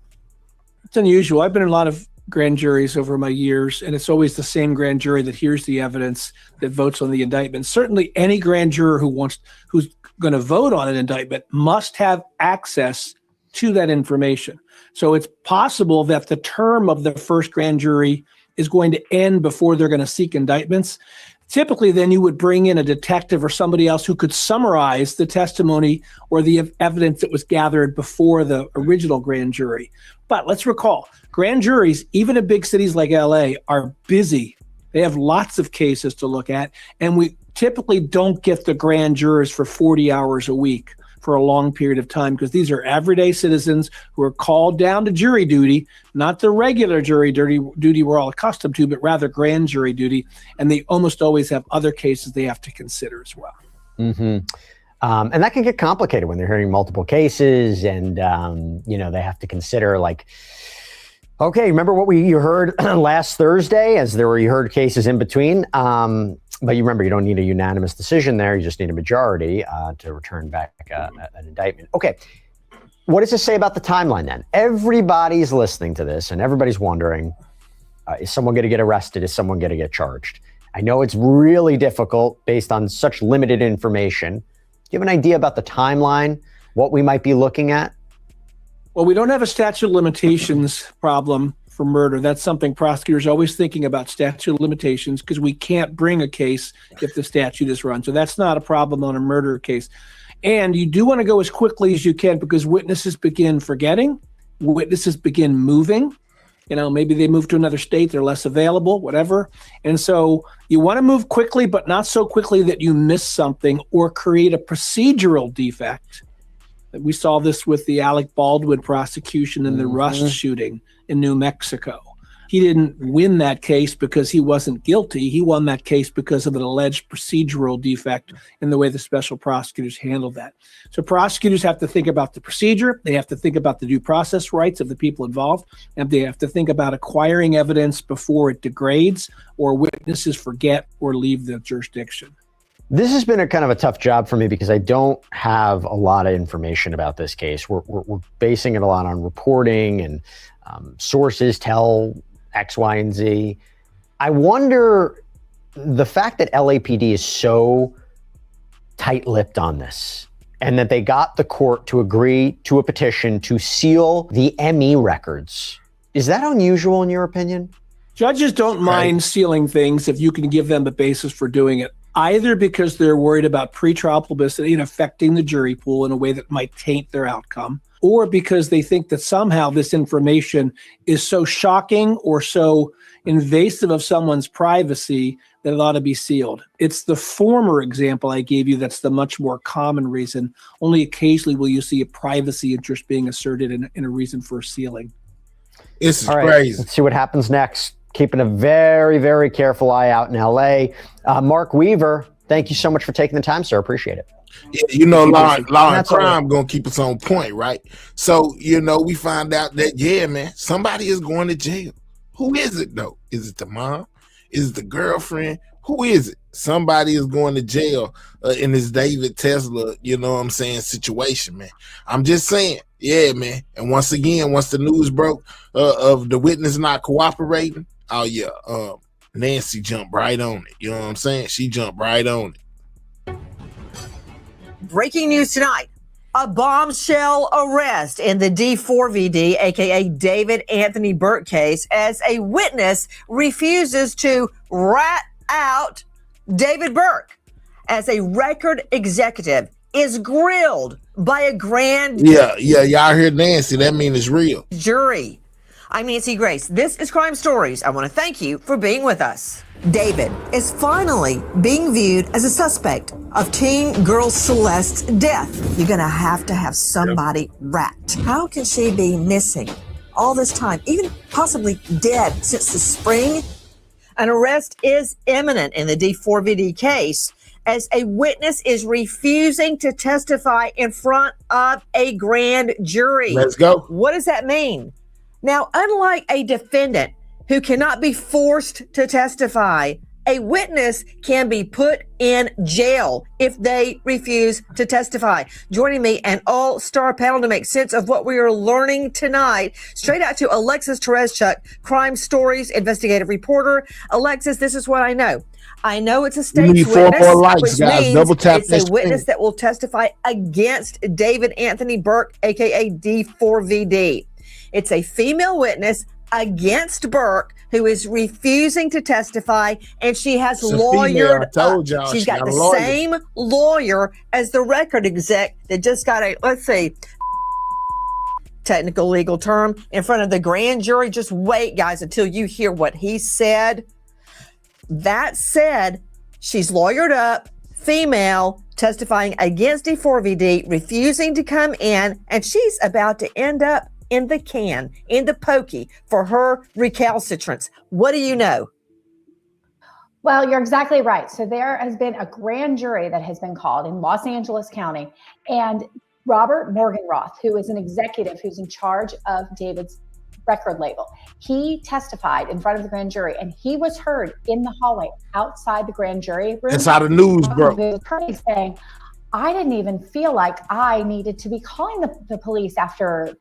S11: It's unusual. I've been in a lot of grand juries over my years, and it's always the same grand jury that hears the evidence that votes on the indictment. Certainly any grand juror who's going to vote on an indictment must have access to that information. So it's possible that the term of the first grand jury is going to end before they're going to seek indictments. Typically, then you would bring in a detective or somebody else who could summarize the testimony or the evidence that was gathered before the original grand jury. But let's recall, grand juries, even in big cities like LA, are busy. They have lots of cases to look at, and we typically don't get the grand jurors for 40 hours a week for a long period of time, because these are everyday citizens who are called down to jury duty, not the regular jury duty we're all accustomed to, but rather grand jury duty. And they almost always have other cases they have to consider as well.
S10: Mm-hmm. And that can get complicated when they're hearing multiple cases, and they have to consider, like, okay, remember what you heard last Thursday, as you heard cases in between. But you remember, you don't need a unanimous decision there. You just need a majority to return back an indictment. Okay, what does this say about the timeline then? Everybody's listening to this, and everybody's wondering, is someone going to get arrested? Is someone going to get charged? I know it's really difficult based on such limited information. Do you have an idea about the timeline, what we might be looking at?
S11: Well, we don't have a statute of limitations problem for murder. That's something prosecutors are always thinking about, statute of limitations, because we can't bring a case if the statute is run. So that's not a problem on a murder case. And you do want to go as quickly as you can, because witnesses begin forgetting, witnesses begin moving. Maybe they move to another state, they're less available, whatever. And so you want to move quickly, but not so quickly that you miss something or create a procedural defect. We saw this with the Alec Baldwin prosecution and the Rust shooting in New Mexico. He didn't win that case because he wasn't guilty. He won that case because of an alleged procedural defect in the way the special prosecutors handled that. So prosecutors have to think about the procedure. They have to think about the due process rights of the people involved. And they have to think about acquiring evidence before it degrades or witnesses forget or leave the jurisdiction.
S10: This has been a kind of a tough job for me because I don't have a lot of information about this case. We're basing it a lot on reporting, and sources tell X, Y, and Z. I wonder, the fact that LAPD is so tight-lipped on this, and that they got the court to agree to a petition to seal the ME records, is that unusual in your opinion?
S11: Judges don't mind sealing things if you can give them the basis for doing it, either because they're worried about pretrial publicity and affecting the jury pool in a way that might taint their outcome, or because they think that somehow this information is so shocking or so invasive of someone's privacy that it ought to be sealed. It's the former example I gave you that's the much more common reason. Only occasionally will you see a privacy interest being asserted in a reason for sealing.
S1: This is
S10: crazy. Let's see what happens next. Keeping a very, very careful eye out in LA. Mark Weaver, thank you so much for taking the time, sir. Appreciate it.
S1: Yeah, law and crime gonna keep us on point, right? So, we find out that, man, somebody is going to jail. Who is it though? Is it the mom? Is it the girlfriend? Who is it? Somebody is going to jail in this David Tesla, situation, man. I'm just saying, yeah, man. And once again, once the news broke of the witness not cooperating, Nancy jumped right on it. You know what I'm saying? She jumped right on it.
S12: Breaking news tonight. A bombshell arrest in the D4VD, aka David Anthony Burke case, as a witness refuses to rat out David Burke as a record executive is grilled by a grand
S1: y'all heard Nancy. That means it's real.
S12: Jury. I'm Nancy Grace. This is Crime Stories. I want to thank you for being with us. David is finally being viewed as a suspect of teen girl Celeste's death. You're going to have somebody rat. How can she be missing all this time, even possibly dead since the spring? An arrest is imminent in the D4VD case as a witness is refusing to testify in front of a grand jury.
S1: Let's go.
S12: What does that mean? Now, unlike a defendant who cannot be forced to testify, A witness can be put in jail if they refuse to testify. Joining me, an all-star panel to make sense of what we are learning tonight. Straight out to Alexis Tereszchuk, Crime Stories investigative reporter. Alexis, this is what I know. I know it's a state's witness, which means it's a witness that will testify against David Anthony Burke, aka D4VD. It's a female witness against Burke who is refusing to testify, and she has lawyered up. She's got the same lawyer as the record exec that just got a, let's see, technical legal term, in front of the grand jury. Just wait, guys, until you hear what he said. That said, she's lawyered up, female, testifying against D4VD, refusing to come in, and she's about to end up in the can, in the pokey for her recalcitrance. What do you know?
S13: Well, you're exactly right. So there has been a grand jury that has been called in Los Angeles County, and Robert Morgenroth, who is an executive who's in charge of David's record label, he testified in front of the grand jury, and he was heard in the hallway outside the grand jury room.
S1: That's how the news broke.
S13: Saying, I didn't even feel like I needed to be calling the police after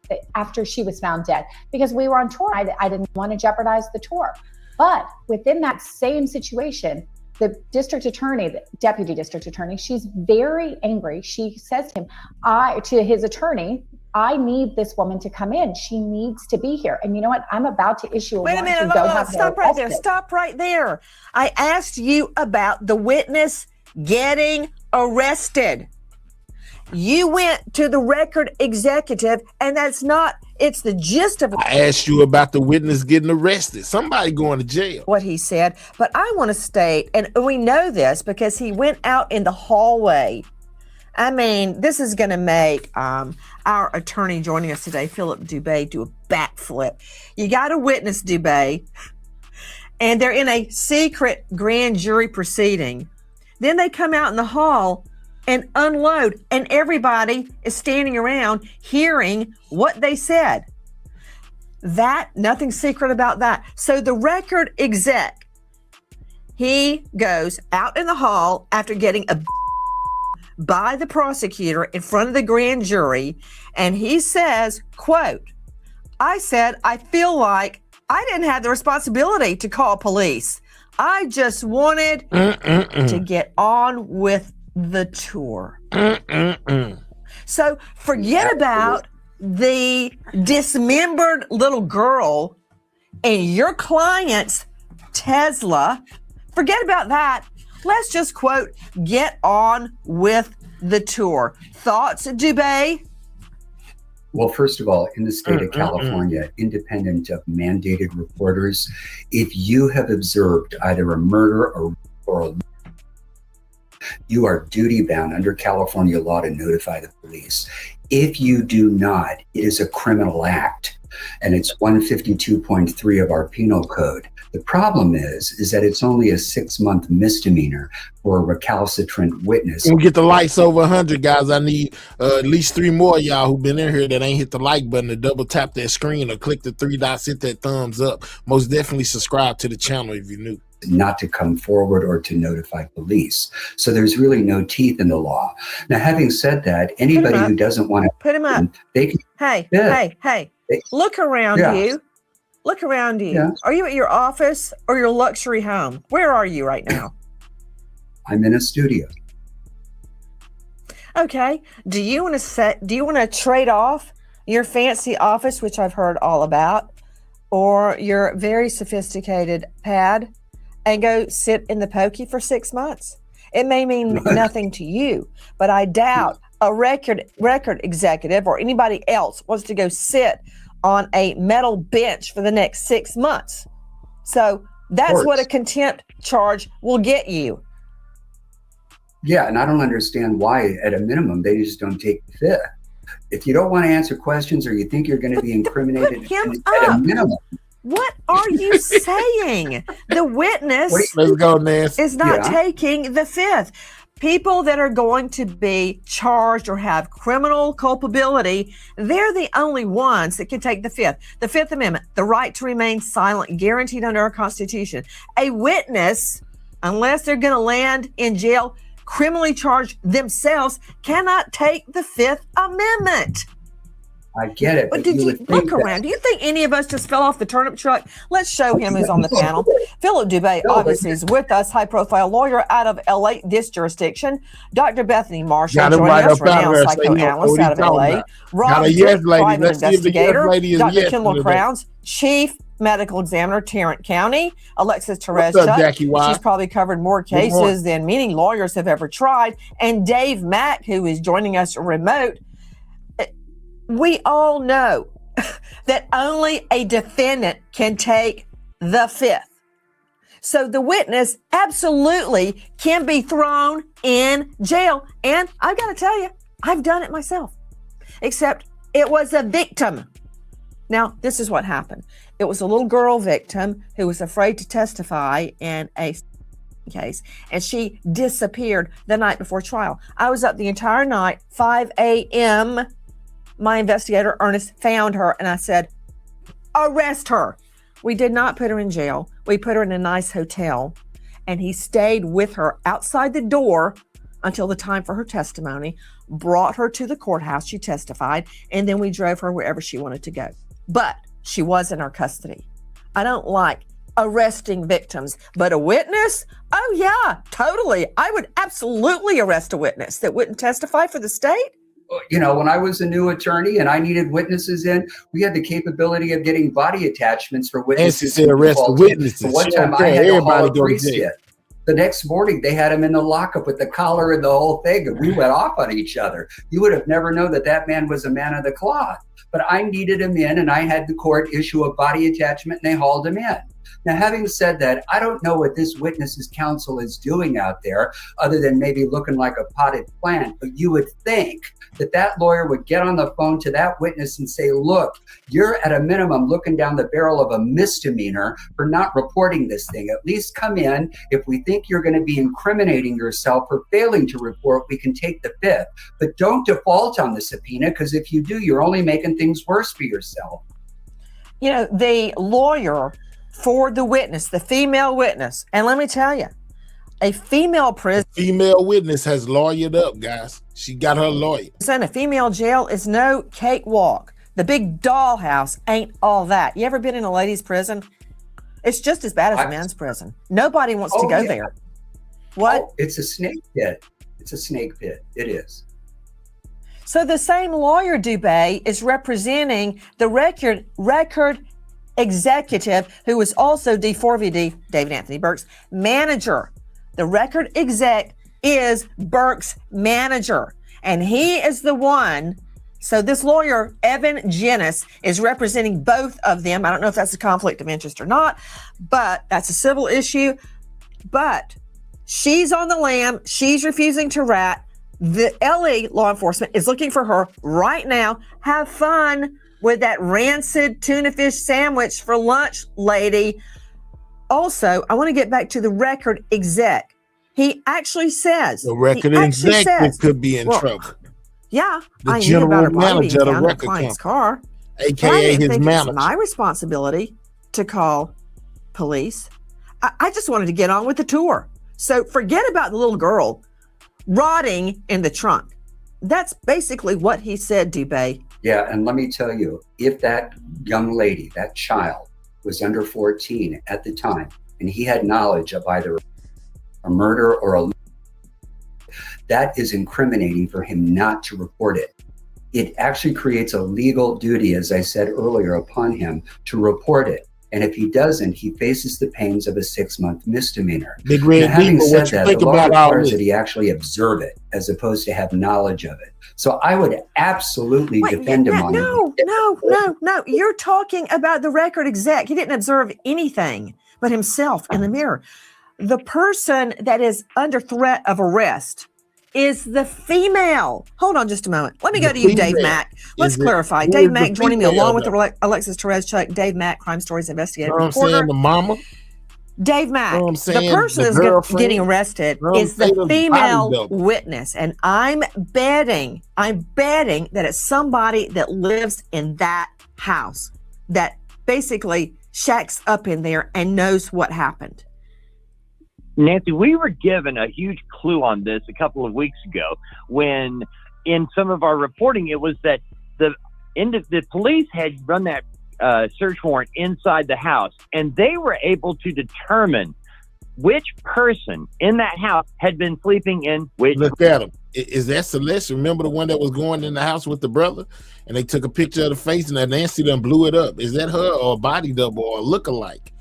S13: she was found dead, because we were on tour. I didn't want to jeopardize the tour. But within that same situation, the district attorney, the deputy district attorney, she's very angry. She says to him, to his attorney, I need this woman to come in. She needs to be here. And you know what? I'm about to issue a warrant to go have her
S12: Stop right there. Stop right there. I asked you about the witness getting arrested. You went to the record executive, and it's the gist of it.
S1: I asked you about the witness getting arrested. Somebody going to jail.
S12: What he said, but I want to state, and we know this because he went out in the hallway. I mean, this is going to make our attorney joining us today, Philip Dubé, do a backflip. You got a witness, Dubé, and they're in a secret grand jury proceeding. Then they come out in the hall and unload, and everybody is standing around hearing what they said. Nothing secret about that. So the record exec, he goes out in the hall after getting by the prosecutor in front of the grand jury, and he says, quote, I said, I feel like I didn't have the responsibility to call police. I just wanted to get on with the tour. So forget about the dismembered little girl and your client's Tesla. Forget about that. Let's just quote, get on with the tour. Thoughts, Dubé?
S14: Well, first of all, in the state of California, independent of mandated reporters, if you have observed either a murder or you are duty bound under California law to notify the police. If you do not, it is a criminal act, and it's 152.3 of our penal code. The problem is that it's only a 6-month misdemeanor for a recalcitrant witness.
S1: We'll get the likes over 100, guys. I need at least 3 more of y'all who've been in here that ain't hit the like button to double tap that screen or click the 3 dots, hit that thumbs up. Most definitely subscribe to the channel if you're new.
S14: Not to come forward or to notify police. So there's really no teeth in the law. Now, having said that, anybody who doesn't want to
S12: put him up,
S14: they can.
S12: Hey, look around you. Look around you. Yeah. Are you at your office or your luxury home? Where are you right now?
S14: I'm in a studio.
S12: Okay. Do you want to trade off your fancy office, which I've heard all about, or your very sophisticated pad, and go sit in the pokey for 6 months? It may mean nothing to you, but I doubt a record executive or anybody else wants to go sit on a metal bench for the next 6 months. So that's what a contempt charge will get you.
S14: Yeah, and I don't understand why, at a minimum, they just don't take the fifth. If you don't want to answer questions or you think you're going to be incriminated at a minimum.
S12: What are you saying? The witness
S1: let's go, Nance.
S12: is not taking the fifth. People that are going to be charged or have criminal culpability, they're the only ones that can take the fifth. The Fifth Amendment, the right to remain silent, guaranteed under our Constitution. A witness, unless they're going to land in jail, criminally charged themselves, cannot take the Fifth Amendment.
S14: I get it.
S12: But did you look around? Do you think any of us just fell off the turnip truck? Let's show him who's on the panel. Philip Dubé obviously is with us, high-profile lawyer out of LA, this jurisdiction. Dr. Bethany Marshall joining us, renowned psychoanalyst out of LA. Rob Dick, private investigator. Dr. Kendall Crowns, chief medical examiner, Tarrant County. Alexis Therese Chuck, she's probably covered more cases than many lawyers have ever tried. And Dave Mack, who is joining us remote. We all know that only a defendant can take the Fifth. So the witness absolutely can be thrown in jail. And I've got to tell you, I've done it myself, except it was a victim. Now, this is what happened. It was a little girl victim who was afraid to testify in a case, and she disappeared the night before trial. I was up the entire night, 5 a.m., my investigator, Ernest, found her, and I said, arrest her. We did not put her in jail. We put her in a nice hotel, and he stayed with her outside the door until the time for her testimony, brought her to the courthouse. She testified, and then we drove her wherever she wanted to go. But she was in our custody. I don't like arresting victims, but a witness? Oh, yeah, totally. I would absolutely arrest a witness that wouldn't testify for the state.
S14: You know, when I was a new attorney and I needed witnesses in, we had the capability of getting body attachments for witnesses.
S1: And arrest the witnesses.
S14: One time I had to haul a priest in. The next morning they had him in the lockup with the collar and the whole thing, and we went off on each other. You would have never known that that man was a man of the cloth. But I needed him in, and I had the court issue a body attachment, and they hauled him in. Now, having said that, I don't know what this witness's counsel is doing out there other than maybe looking like a potted plant. But you would think that that lawyer would get on the phone to that witness and say, look, you're at a minimum looking down the barrel of a misdemeanor for not reporting this thing. At least come in. If we think you're going to be incriminating yourself for failing to report, we can take the Fifth. But don't default on the subpoena, because if you do, you're only making things worse for yourself.
S12: You know, the lawyer for the witness, the female witness, and let me tell you, a female prison,
S1: female witness has lawyered up, guys. She got her lawyer.
S12: A female jail is no cakewalk. The big dollhouse ain't all that. You ever been in a ladies' prison? It's just as bad as a men's prison. Nobody wants to go there. What?
S14: Oh, it's a snake pit. It's a snake pit. It is.
S12: So the same lawyer, Dubé, is representing the record executive, who was also D4VD, David Anthony Burke's manager. The record exec is Burke's manager, and he is the one. So this lawyer, Evan Jennis, is representing both of them. I don't know if that's a conflict of interest or not, but that's a civil issue. But she's on the lam. She's refusing to rat. The LA law enforcement is looking for her right now. Have fun with that rancid tuna fish sandwich for lunch, lady. Also, I want to get back to the record exec. He actually says
S1: the record exec could be in trouble.
S12: Yeah,
S1: the general manager of the record company,
S12: car,
S1: aka his manager.
S12: It's my responsibility to call police. I just wanted to get on with the tour. So forget about the little girl rotting in the trunk. That's basically what he said, Dubé.
S14: Yeah, and let me tell you, if that young lady, that child, was under 14 at the time, and he had knowledge of either a murder or a, that is incriminating for him not to report it. It actually creates a legal duty, as I said earlier, upon him to report it. And if he doesn't, he faces the pains of a 6-month misdemeanor.
S1: Big Red
S14: having
S1: Beaver,
S14: said that, the law requires that he actually observe it as opposed to have knowledge of it. So I would absolutely defend him on it.
S12: No. You're talking about the record exec. He didn't observe anything but himself in the mirror. The person that is under threat of arrest is the female. Hold on just a moment. Let me go to you, Dave Mack. Let's clarify. Dave Mack joining me along with Alexis Therese Chuck, Dave Mack, Crime Stories investigative reporter.
S1: The mama.
S12: Dave Mack, the person that's getting arrested is the female witness. And I'm betting that it's somebody that lives in that house that basically shacks up in there and knows what happened.
S15: Nancy, we were given a huge clue on this a couple of weeks ago when in some of our reporting, it was that the police had run that search warrant inside the house, and they were able to determine which person in that house had been sleeping in which.
S1: Look at him. Is that Celeste? Remember the one that was going in the house with the brother? And they took a picture of the face and that Nancy done blew it up. Is that her or a body double or a look-alike?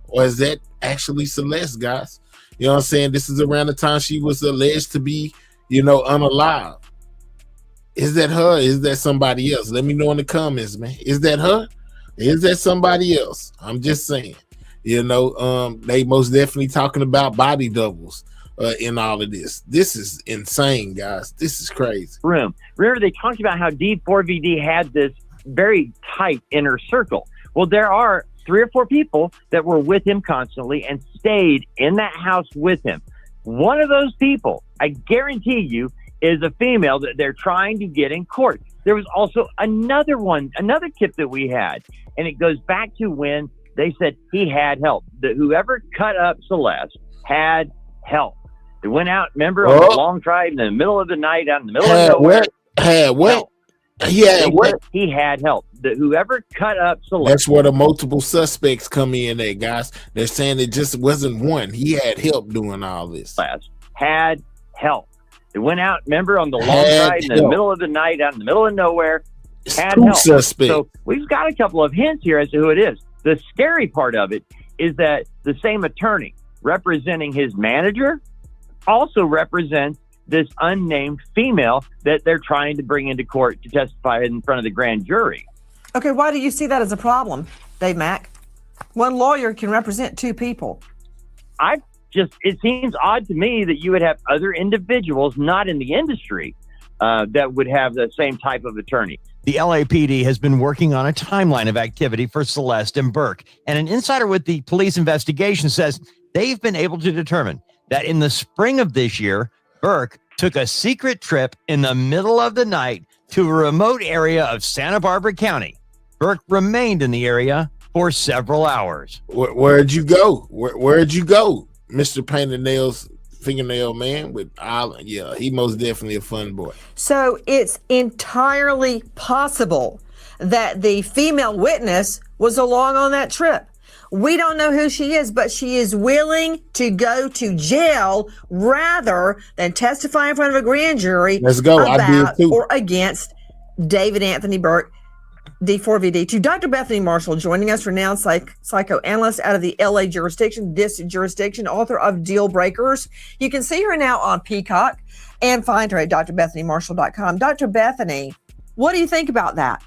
S1: Or is that actually Celeste, guys? You know what I'm saying? This is around the time she was alleged to be, unalive. Is that her? Is that somebody else? Let me know in the comments, man. Is that her? Is that somebody else? I'm just saying. They most definitely talking about body doubles in all of this. This is insane, guys. This is crazy.
S15: Room. Remember, they talked about how D4VD had this very tight inner circle. Well, there are 3 or 4 people that were with him constantly and stayed in that house with him. One of those people, I guarantee you, is a female that they're trying to get in court. There was also another tip that we had, and it goes back to when they said he had help. That whoever cut up Celeste had help. They went out, remember, on a long drive in the middle of the night, out in the middle of nowhere.
S1: Had what?
S15: He had help. That whoever cut up Celeste.
S1: That's where the multiple suspects come in there, guys. They're saying it just wasn't one. He had help doing all this.
S15: Had help. They went out, remember, on the long drive in the middle of the night, out in the middle of nowhere. Had help.
S1: Suspect.
S15: So we've got a couple of hints here as to who it is. The scary part of it is that the same attorney representing his manager also represents this unnamed female that they're trying to bring into court to testify in front of the grand jury.
S12: Okay, why do you see that as a problem, Dave Mack? One lawyer can represent 2 people.
S15: It seems odd to me that you would have other individuals not in the industry that would have the same type of attorney.
S16: The LAPD has been working on a timeline of activity for Celeste and Burke, and an insider with the police investigation says they've been able to determine that in the spring of this year, Burke took a secret trip in the middle of the night to a remote area of Santa Barbara County. Burke remained in the area for several hours.
S1: Where'd you go? Where'd you go, Mr. Painted Nails Fingernail Man with Island? Yeah, he most definitely a fun boy.
S12: So it's entirely possible that the female witness was along on that trip. We don't know who she is, but she is willing to go to jail rather than testify in front of a grand jury about or against David Anthony Burke, D4VD. To Dr. Bethany Marshall, joining us, renowned psychoanalyst out of the LA jurisdiction, author of Deal Breakers. You can see her now on Peacock and find her at drbethanymarshall.com. Dr. Bethany, what do you think about that?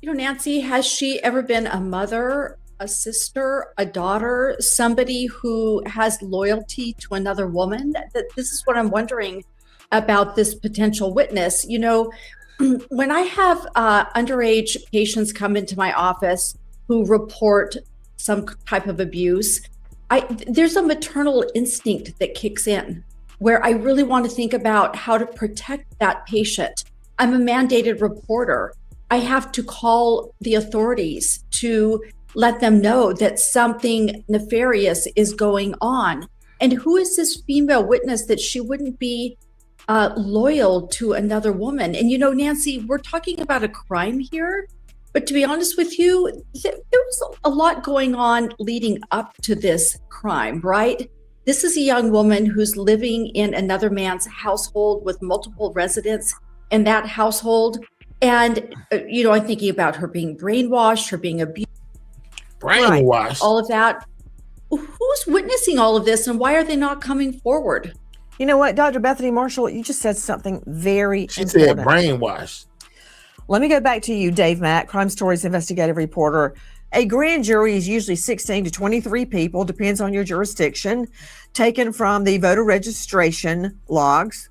S17: Nancy, has she ever been a mother, a sister, a daughter, somebody who has loyalty to another woman? This is what I'm wondering about this potential witness. When I have underage patients come into my office who report some type of abuse, there's a maternal instinct that kicks in where I really want to think about how to protect that patient. I'm a mandated reporter. I have to call the authorities to let them know that something nefarious is going on. And who is this female witness that she wouldn't be loyal to another woman? And Nancy, we're talking about a crime here, but to be honest with you, there was a lot going on leading up to this crime, right? This is a young woman who's living in another man's household with multiple residents in that household. And, I'm thinking about her being brainwashed, her being abused.
S1: Brainwashed.
S17: All of that. Who's witnessing all of this and why are they not coming forward?
S12: You know what, Dr. Bethany Marshall, you just said something very important.
S1: She said brainwashed.
S12: Let me go back to you, Dave Mack, Crime Stories investigative reporter. A grand jury is usually 16 to 23 people, depends on your jurisdiction, taken from the voter registration logs.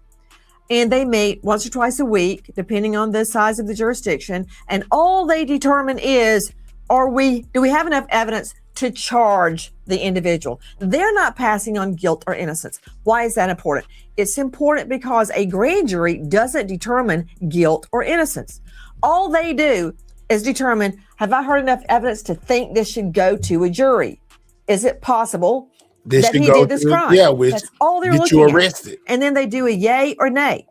S12: And they meet once or twice a week, depending on the size of the jurisdiction. And all they determine is, do we have enough evidence to charge the individual? They're not passing on guilt or innocence. Why is that important? It's important because a grand jury doesn't determine guilt or innocence. All they do is determine, have I heard enough evidence to think this should go to a jury? Is it possible that he did this crime.
S1: Yeah, which
S12: that's all they're
S1: get
S12: looking
S1: you
S12: at.
S1: arrested.
S12: And then they do a yay or nay.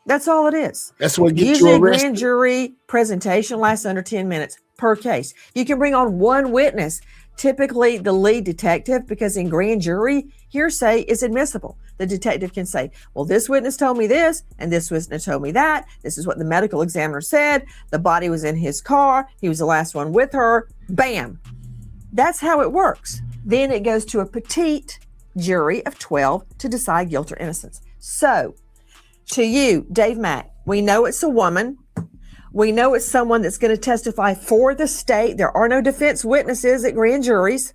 S12: That's all it is.
S1: That's what gets
S12: Usually
S1: you
S12: a
S1: arrested.
S12: grand jury presentation lasts under 10 minutes per case. You can bring on one witness, typically the lead detective, because in grand jury, hearsay is admissible. The detective can say, well, this witness told me this, and this witness told me that. This is what the medical examiner said. The body was in his car. He was the last one with her. Bam. That's how it works. Then it goes to a petite jury of 12 to decide guilt or innocence. So, to you, Dave Mack, we know it's a woman. We know it's someone that's going to testify for the state. There are no defense witnesses at grand juries.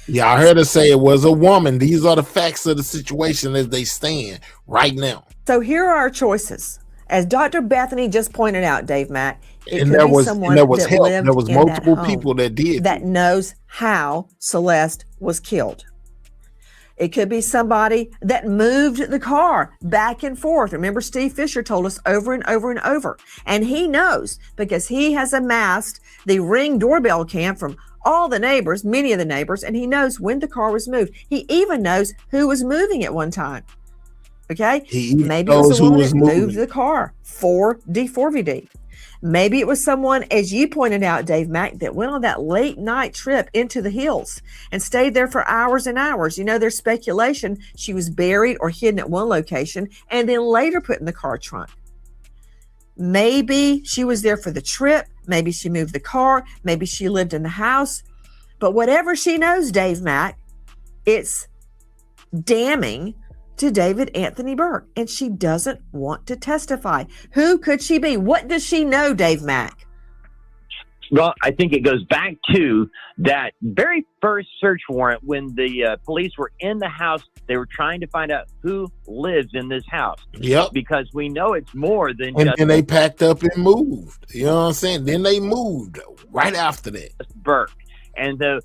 S1: Yeah, I heard her say it was a woman. These are the facts of the situation as they stand right now.
S12: So here are our choices. As Dr. Bethany just pointed out, Dave Mack, it
S1: And
S12: could
S1: there
S12: be
S1: was
S12: someone
S1: help.
S12: that lived
S1: There was
S12: in
S1: multiple
S12: that home
S1: people that did
S12: that knows how Celeste was killed. It could be somebody that moved the car back and forth. Remember, Steve Fisher told us over and over and over. And he knows because he has amassed the Ring doorbell cam from all the neighbors, many of the neighbors, and he knows when the car was moved. He even knows who was moving at one time. Okay? Maybe it was a woman that moved the car for D4VD. Maybe it was someone, as you pointed out, Dave Mack, that went on that late night trip into the hills and stayed there for hours and hours. You know, there's speculation she was buried or hidden at one location and then later put in the car trunk. Maybe she was there for the trip. Maybe she moved the car. Maybe she lived in the house. But whatever she knows, Dave Mack, it's damning to David Anthony Burke, and she doesn't want to testify. Who could she be? What does she know, Dave Mack?
S15: Well, I think it goes back to that very first search warrant when the police were in the house. They were trying to find out who lives in this house.
S1: Yep.
S15: Because we know it's more than
S1: And
S15: just
S1: then they packed up and moved. You know what I'm saying? Then they moved right after that.
S15: Burke. And the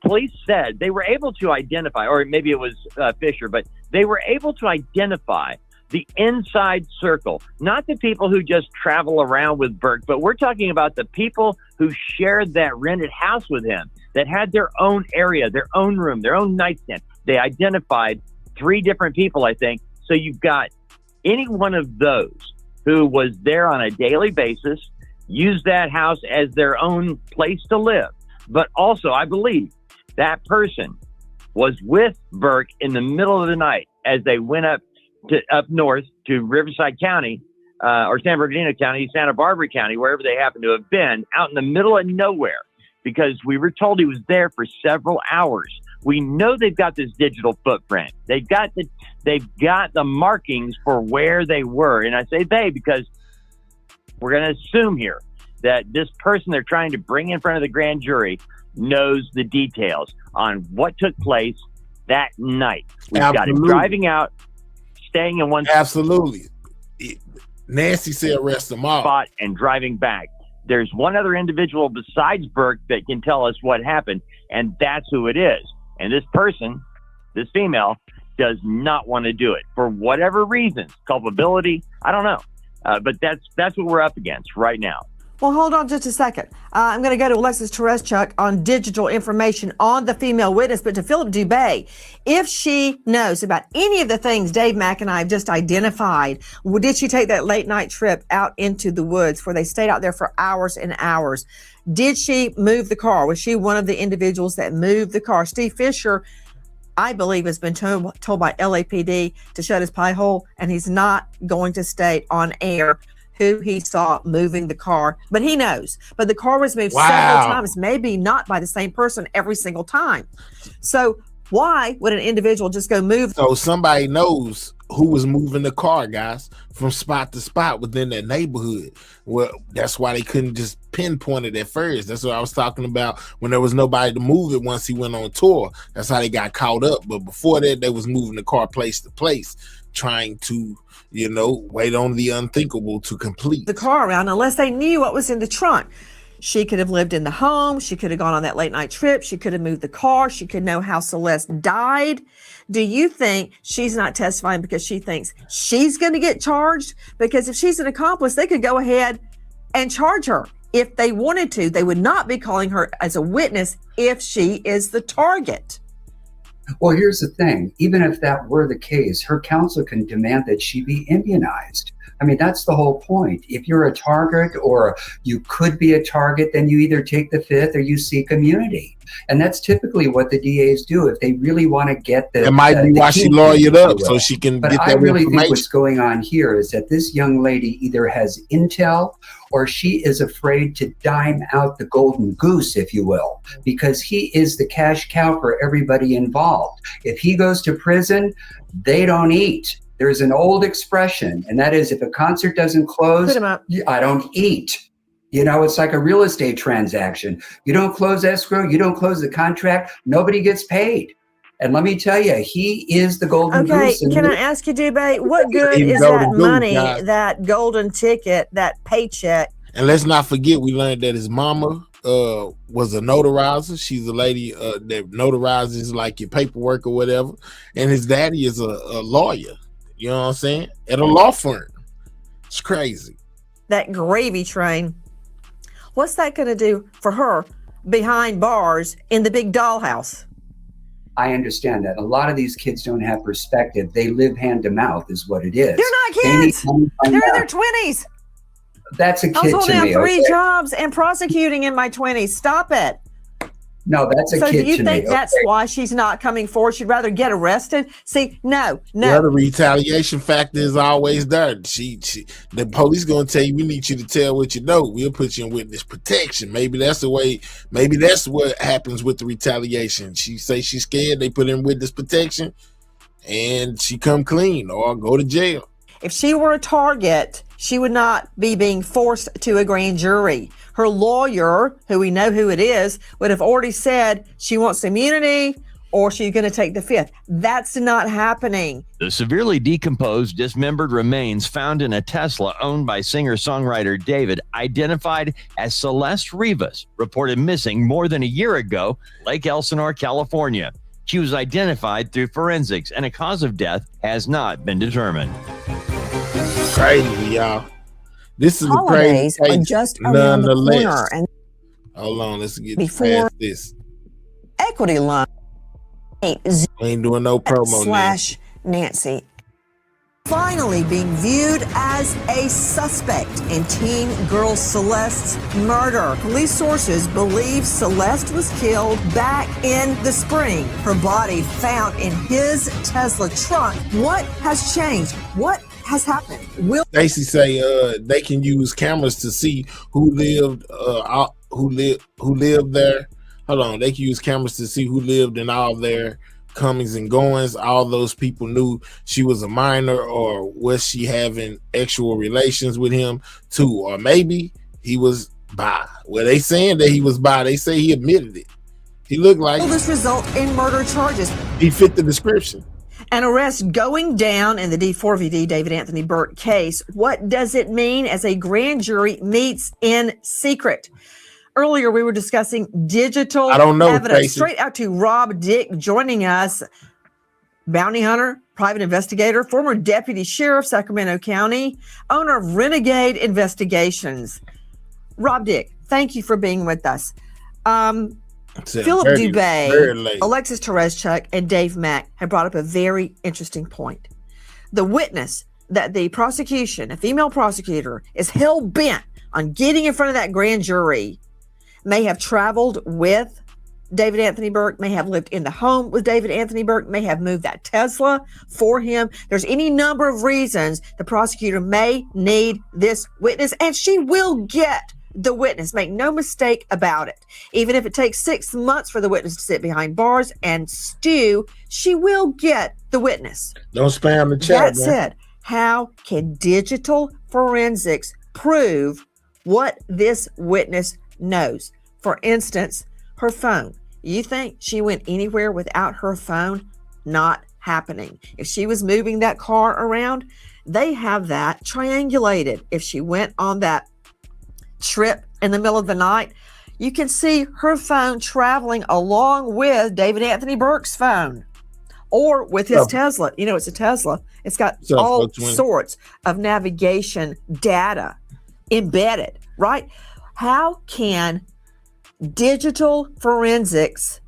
S15: police said they were able to identify, or maybe it was Fisher, but they were able to identify the inside circle, not the people who just travel around with Burke, but we're talking about the people who shared that rented house with him, that had their own area, their own room, their own nightstand. They identified 3 different people, I think. So you've got any one of those who was there on a daily basis, used that house as their own place to live. But also, I believe that person was with Burke in the middle of the night as they went up north to Riverside County, or San Bernardino County, Santa Barbara County, wherever they happened to have been, out in the middle of nowhere, because we were told he was there for several hours. We know they've got this digital footprint. They've got the markings for where they were. And I say they because we're going to assume here that this person they're trying to bring in front of the grand jury knows the details on what took place that night. We've got him driving out, staying in one
S1: Absolutely. Nancy said arrest them all.
S15: spot and driving back. There's one other individual besides Burke that can tell us what happened, and that's who it is. And this person, this female, does not want to do it for whatever reasons. Culpability, I don't know. But that's what we're up against right now.
S12: Well, hold on just a second. I'm going to go to Alexis Tereszchuk on digital information on the female witness, but to Philip Dubé, if she knows about any of the things Dave Mack and I have just identified, did she take that late night trip out into the woods where they stayed out there for hours and hours? Did she move the car? Was she one of the individuals that moved the car? Steve Fisher, I believe, has been told by LAPD to shut his pie hole, and he's not going to state on air who he saw moving the car, but he knows. But the car was moved several times, maybe not by the same person every single time. So why would an individual just go move?
S1: So somebody knows who was moving the car, guys, from spot to spot within that neighborhood. Well, that's why they couldn't just pinpoint it at first. That's what I was talking about when there was nobody to move it once he went on tour. That's how they got caught up. But before that, they was moving the car place to place, trying to, wait on the unthinkable to complete
S12: the car around unless they knew what was in the trunk. She could have lived in the home. She could have gone on that late night trip. She could have moved the car. She could know how Celeste died. Do you think she's not testifying because she thinks she's going to get charged? Because if she's an accomplice, they could go ahead and charge her if they wanted to. They would not be calling her as a witness if she is the target.
S14: Well, here's the thing. Even if that were the case, her counsel can demand that she be immunized. I mean, that's the whole point. If you're a target or you could be a target, then you either take the fifth or you seek immunity. And that's typically what the DAs do if they really want to get the.
S1: That might be why she lawyered up, so she can
S14: But
S1: get
S14: I
S1: that
S14: really
S1: information.
S14: think what's going on here is that this young lady either has intel or she is afraid to dime out the golden goose, if you will, because he is the cash cow for everybody involved. If he goes to prison, they don't eat. There's an old expression, and that is, if a concert doesn't close, I don't eat. You know, it's like a real estate transaction. You don't close escrow, you don't close the contract, nobody gets paid. And let me tell you, he is the golden
S12: Okay,
S14: goose.
S12: can I ask you, Dubé, what good
S1: He's
S12: is
S1: golden
S12: that
S1: goose,
S12: money,
S1: guys.
S12: that golden ticket, that paycheck?
S1: And let's not forget, we learned that his mama was a notarizer. She's a lady that notarizes like your paperwork or whatever. And his daddy is a lawyer. You know what I'm saying? At a law firm. It's crazy.
S12: That gravy train. What's that going to do for her behind bars in the big dollhouse?
S14: I understand that. A lot of these kids don't have perspective. They live hand to mouth is what it is.
S12: They're not kids. They're in their 20s.
S14: That's a
S12: I was
S14: kid
S12: holding
S14: to
S12: down
S14: me.
S12: 3
S14: okay?
S12: jobs and prosecuting in my 20s. Stop it.
S14: No, that's a
S12: So
S14: kid
S12: do you
S14: to
S12: think
S14: me.
S12: that's
S14: okay?
S12: why she's not coming forward? She'd rather get arrested? See, no.
S1: Well, the retaliation factor is always there. The police gonna tell you, we need you to tell what you know. We'll put you in witness protection. Maybe that's the way. Maybe that's what happens with the retaliation. She say she's scared. They put her in witness protection, and she come clean or go to jail.
S12: If she were a target, she would not be being forced to a grand jury. Her lawyer, who we know who it is, would have already said she wants immunity or she's going to take the fifth. That's not happening.
S16: The severely decomposed, dismembered remains found in a Tesla owned by singer-songwriter David, identified as Celeste Rivas, reported missing more than a year ago, Lake Elsinore, California. She was identified through forensics, and a cause of death has not been determined.
S1: Crazy, y'all. This is
S12: Holidays
S1: a crazy
S12: are
S1: case.
S12: just around the
S1: Nonetheless.
S12: corner, and
S1: Hold on, let's get
S12: before
S1: past this.
S12: equity line
S1: We ain't doing no promo now.
S12: /Nancy. Finally being viewed as a suspect in teen girl Celeste's murder. Police sources believe Celeste was killed back in the spring. Her body found in his Tesla trunk. What has changed? What has happened?
S1: Stacey say they can use cameras to see who lived there. Hold on, they can use cameras to see who lived in all their comings and goings. All those people knew she was a minor, or was she having actual relations with him too? Or maybe he was bi. Well, they saying that he was bi. They say he admitted it. He looked like
S12: Will this result in murder charges?
S1: he fit the description.
S12: An arrest going down in the D4VD David Anthony Burke case. What does it mean as a grand jury meets in secret? Earlier, we were discussing digital
S1: I don't know,
S12: evidence.
S1: Stacey.
S12: Straight out to Rob Dick joining us, bounty hunter, private investigator, former deputy sheriff, Sacramento County, owner of Renegade Investigations. Rob Dick, thank you for being with us. Philip
S1: very
S12: Dubé,
S1: late.
S12: Alexis Tereszchuk, and Dave Mack have brought up a very interesting point. The witness that the prosecution, a female prosecutor, is hell-bent on getting in front of that grand jury may have traveled with David Anthony Burke, may have lived in the home with David Anthony Burke, may have moved that Tesla for him. There's any number of reasons the prosecutor may need this witness, and she will get the witness. Make no mistake about it. Even if it takes 6 months for the witness to sit behind bars and stew, she will get the witness.
S1: Don't spam the chat.
S12: That said, how can digital forensics prove what this witness knows? For instance, her phone. You think she went anywhere without her phone? Not happening. If she was moving that car around, they have that triangulated. If she went on that trip in the middle of the night, you can see her phone traveling along with David Anthony Burke's phone or with his Tesla. You know, it's a Tesla. It's got all sorts of navigation data embedded, right? How can digital forensics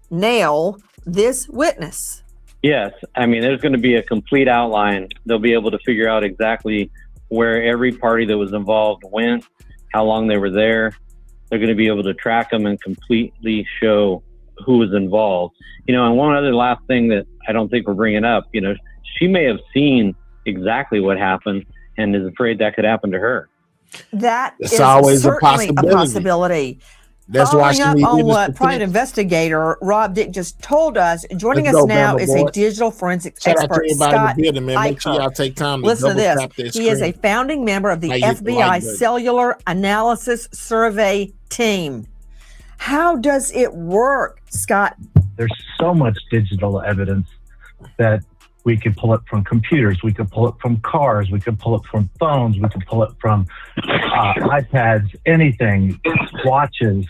S12: nail this witness.
S15: Yes, I mean, there's going to be a complete outline. They'll be able to figure out exactly where every party that was involved went, how long they were there. They're going to be able to track them and completely show who was involved. You know, and one other last thing that I don't think we're bringing up, you know, she may have seen exactly what happened and is afraid that could happen to her.
S12: That
S1: It's
S12: is
S1: always a
S12: certainly a
S1: possibility.
S12: possibility.
S1: That's why
S12: Following
S1: she
S12: up
S1: need
S12: on
S1: witness
S12: what private
S1: protection.
S12: investigator Rob Dick just told us, joining
S1: Let's
S12: us
S1: go,
S12: now
S1: Bama
S12: is a
S1: boys.
S12: digital forensics
S1: Shout out to
S12: expert,
S1: everybody in
S12: Scott
S1: the building, man. Make sure
S12: Eichert.
S1: y'all take time to
S12: Listen to
S1: double
S12: this.
S1: tap that
S12: He is a
S1: screen.
S12: founding member of the
S1: Now hit the
S12: FBI
S1: like button.
S12: Cellular Analysis Survey Team. How does it work, Scott?
S18: There's so much digital evidence that we could pull it from computers, we could pull it from cars, we could pull it from phones, we could pull it from iPads, anything, watches,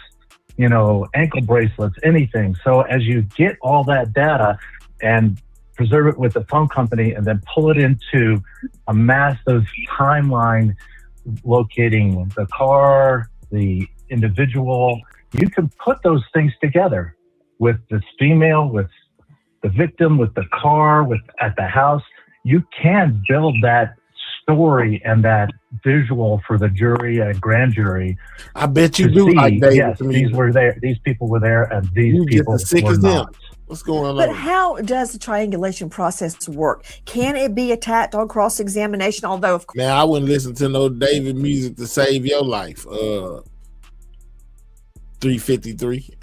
S18: you know, ankle bracelets, anything. So as you get all that data and preserve it with the phone company and then pull it into a massive timeline locating the car, the individual, you can put those things together with this female, with the victim, with the car, with at the house. You can build that story and that visual for the jury and grand jury.
S1: I bet you
S18: to
S1: do
S18: see,
S1: like David.
S18: yes, these were there, these people were there, and these
S1: You get
S18: people
S1: as sick
S18: were
S1: as them.
S18: not.
S1: What's going
S12: But
S1: on?
S12: how does the triangulation process work? Can it be attacked on cross-examination? Although, of course,
S1: Man, I wouldn't listen to no David music to save your life. 353,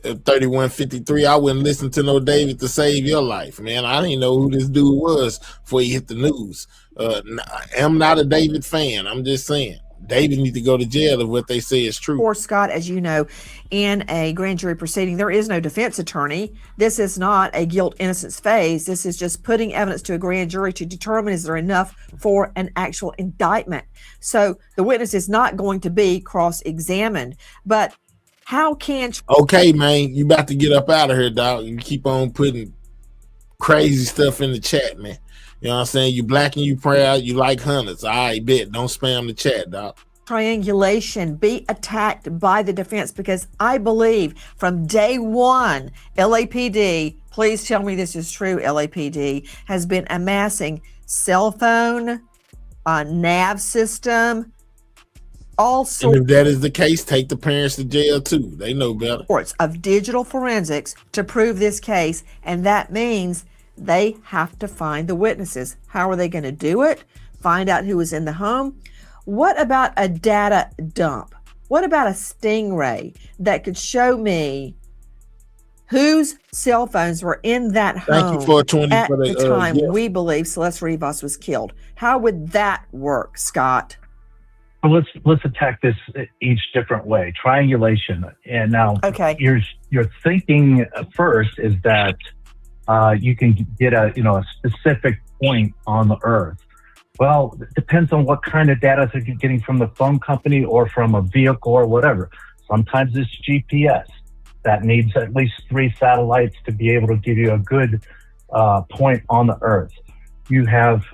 S1: 3153. I wouldn't listen to no David to save your life, man. I didn't know who this dude was before he hit the news. I'm not a David fan. I'm just saying. David needs to go to jail if what they say is true.
S12: Scott, as you know, in a grand jury proceeding, there is no defense attorney. This is not a guilt innocence phase. This is just putting evidence to a grand jury to determine is there enough for an actual indictment. So the witness is not going to be cross-examined. But how can...
S1: Okay, man, you about to get up out of here, dog. You keep on putting crazy stuff in the chat, man. You know what I'm saying? You black and you proud, you like hunters. All right, bet. Don't spam the chat, dog.
S12: Triangulation be attacked by the defense, because I believe from day one, LAPD, please tell me this is true, LAPD, has been amassing cell phone, nav system, all
S1: And
S12: sorts
S1: if that is the case, take the parents to jail too. They know better.
S12: of digital forensics to prove this case, and that means they have to find the witnesses. How are they going to do it? Find out who was in the home. What about a data dump? What about a stingray that could show me whose cell phones were in that home
S1: Thank you for 20
S12: at
S1: for the,
S12: the time
S1: yeah.
S12: we believe Celeste Rivas was killed? How would that work, Scott?
S18: Well, let's attack this each different way. Triangulation, and now your thinking first is that you can get a specific point on the earth. Well, it depends on what kind of data you're getting from the phone company or from a vehicle or whatever. Sometimes it's GPS that needs at least 3 satellites to be able to give you a good point on the earth. You have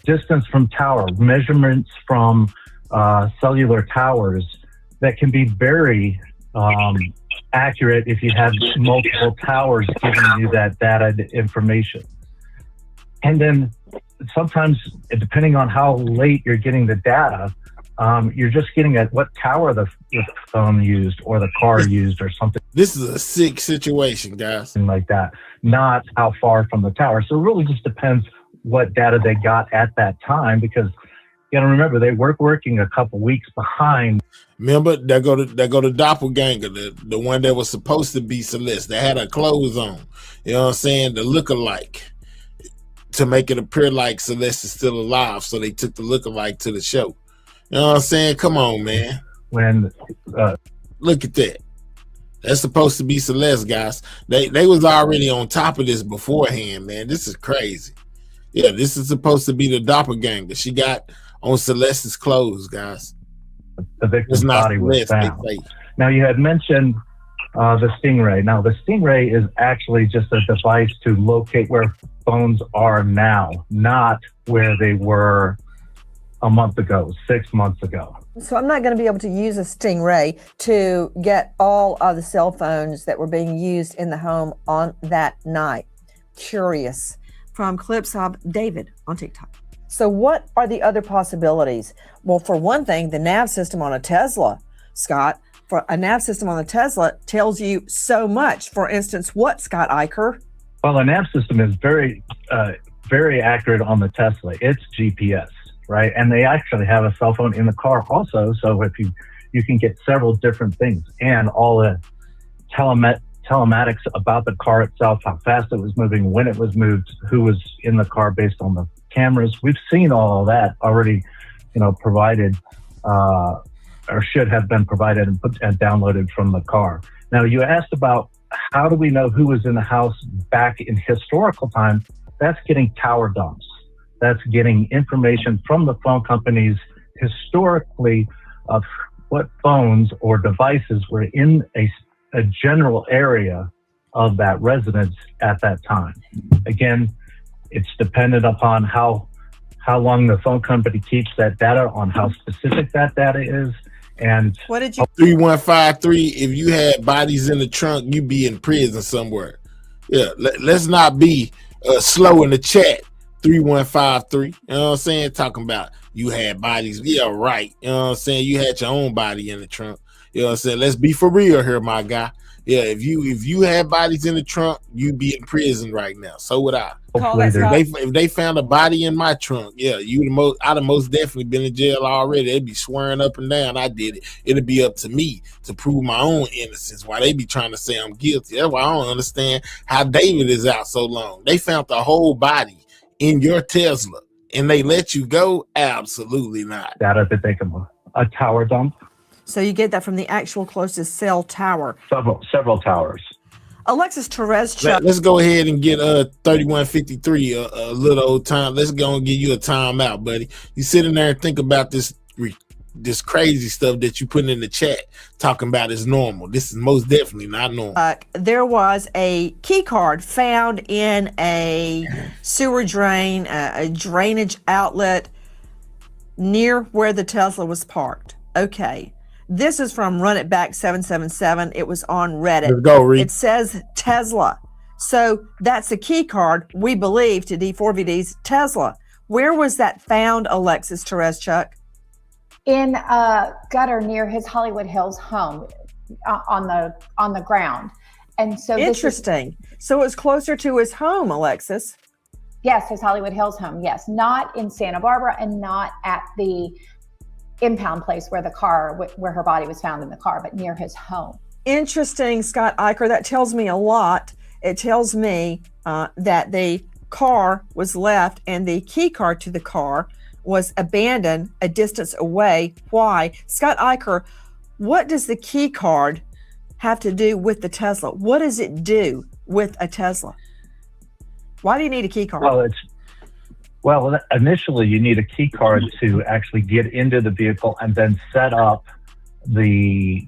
S18: distance from tower, measurements from cellular towers that can be very accurate if you have multiple towers giving you that data information. And then sometimes, depending on how late you're getting the data, you're just getting at what tower the phone used or the car used or something.
S1: This is a sick situation, guys.
S18: Like that, not how far from the tower. So it really just depends what data they got at that time, because you gotta remember they were working a couple weeks behind.
S1: Remember, they go to Doppelganger, the one that was supposed to be Celeste. They had her clothes on. You know what I'm saying? The lookalike, to make it appear like Celeste is still alive. So they took the lookalike to the show. You know what I'm saying? Come on, man.
S18: When
S1: look at that. That's supposed to be Celeste, guys. They was already on top of this beforehand, man. This is crazy. Yeah, this is supposed to be the doppelganger. She got on Celeste's clothes, guys.
S18: The victim's body was found. Now, you had mentioned the stingray. Now, the stingray is actually just a device to locate where phones are now, not where they were a month ago, 6 months ago.
S12: So I'm not going to be able to use a Stingray to get all of the cell phones that were being used in the home on that night. Curious. From Clips of David on TikTok. So what are the other possibilities? Well, for one thing, the nav system on a Tesla, Scott, for a nav system on the Tesla tells you so much. For instance, what, Scott Eicher?
S18: Well, the nav system is very accurate on the Tesla. It's GPS, right? And they actually have a cell phone in the car also. So if you can get several different things and all the telematics about the car itself, how fast it was moving, when it was moved, who was in the car based on the cameras. We've seen all of that already, provided or should have been provided and downloaded from the car. Now, you asked about how do we know who was in the house back in historical time? That's getting tower dumps. That's getting information from the phone companies historically of what phones or devices were in a general area of that residence at that time. Again, it's dependent upon how long the phone company keeps that data, on how specific that data is. And
S12: what did you
S1: 3153, if you had bodies in the trunk, you'd be in prison somewhere. Yeah, let's not be slow in the chat. 3153, you know what I'm saying? Talking about you had bodies. Yeah, right. You know what I'm saying? You had your own body in the trunk. You know what I'm saying? Let's be for real here, my guy. Yeah, if you had bodies in the trunk, you'd be in prison right now. So would I. If they found a body in my trunk, yeah, I'd have most definitely been in jail already. They'd be swearing up and down I did it. It'd be up to me to prove my own innocence. Why they be trying to say I'm guilty? That's why I don't understand how David is out so long. They found the whole body in your Tesla and they let you go? Absolutely not.
S18: Data that they can a tower dump.
S12: So you get that from the actual closest cell tower.
S18: Several towers.
S12: Alexis Tereszchuk.
S1: Let's go ahead and get 3153 a little old time. Let's go and give you a timeout, buddy. You sit in there and think about this crazy stuff that you put in the chat talking about is normal. This is most definitely not normal.
S12: There was a key card found in a sewer drain, a drainage outlet near where the Tesla was parked. Okay. This is from Run It Back 777. It was on Reddit.
S1: Let's go, Reed.
S12: It says Tesla. So that's a key card, we believe, to D4VD's Tesla. Where was that found, Alexis Tereszchuk?
S13: In a gutter near his Hollywood Hills home, on the ground. And so
S12: interesting. So it's closer to his home, Alexis.
S13: Yes, his Hollywood Hills home. Yes, not in Santa Barbara and not at the impound place where her body was found in the car, but near his home.
S12: Interesting, Scott Eicher. That tells me a lot. It tells me that the car was left and the key card to the car was abandoned a distance away. Why? Scott Eicher, what does the key card have to do with the Tesla? What does it do with a Tesla? Why do you need a key card?
S18: Well, initially you need a key card to actually get into the vehicle and then set up the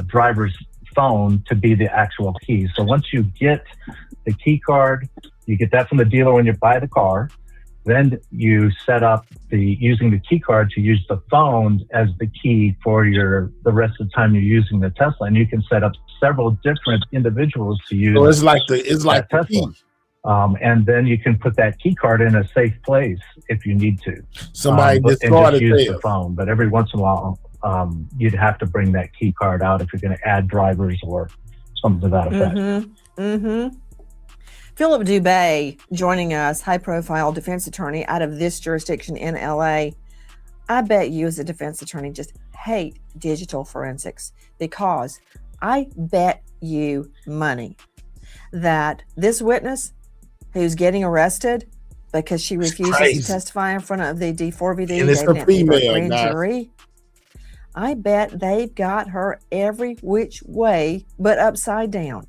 S18: driver's phone to be the actual key. So once you get the key card, you get that from the dealer when you buy the car. Then you set up using the key card to use the phone as the key for the rest of the time you're using the Tesla. And you can set up several different individuals to use.
S1: So it's like the
S18: Tesla.
S1: key.
S18: And then you can put that key card in a safe place if you need to.
S1: Somebody
S18: and
S1: discarded
S18: just use
S1: theirs.
S18: the phone. But every once in a while, you'd have to bring that key card out if you're going to add drivers or something to that effect.
S12: Philip Dubay joining us, high-profile defense attorney out of this jurisdiction in LA. I bet you as a defense attorney just hate digital forensics because I bet you money that this witness who's getting arrested because she refuses to testify in front of the D4VD
S1: and it's a female
S12: grand jury, I bet they've got her every which way but upside down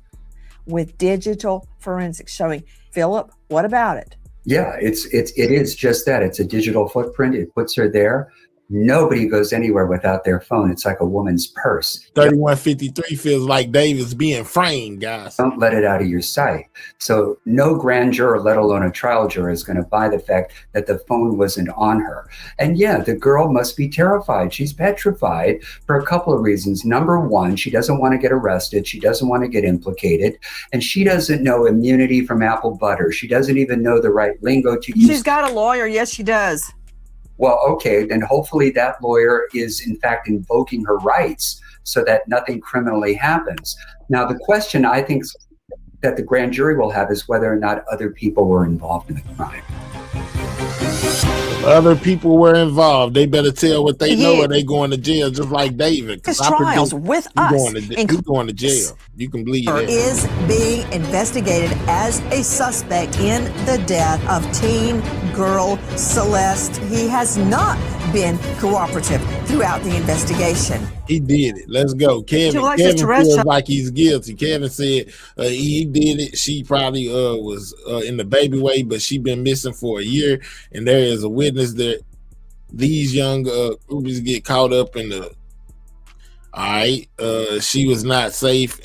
S12: with digital forensics showing. Philip, what about it?
S14: Yeah, it is just that. It's a digital footprint. It puts her there. Nobody goes anywhere without their phone. It's like a woman's purse.
S1: 3153 feels like David's being framed, guys.
S14: Don't let it out of your sight. So no grand juror, let alone a trial juror, is going to buy the fact that the phone wasn't on her. And yeah, the girl must be terrified. She's petrified for a couple of reasons. Number one, she doesn't want to get arrested. She doesn't want to get implicated. And she doesn't know immunity from apple butter. She doesn't even know the right lingo to use.
S12: She's got a lawyer. Yes, she does.
S14: Well, okay, then hopefully that lawyer is in fact invoking her rights so that nothing criminally happens. Now, the question I think that the grand jury will have is whether or not other people were involved in the crime.
S1: Other people were involved. They better tell what they know, or they going to jail, just like David.
S12: His trials with us.
S1: He's going to jail. You can believe that.
S12: Is being investigated as a suspect in the death of teen girl Celeste. He has not been cooperative throughout the investigation.
S1: He did it. Let's go. Kevin feels like he's guilty. Kevin said he did it. She probably was in the baby way, but she been missing for a year. And there is a witness that these young groupies get caught up in the. All right. She was not safe.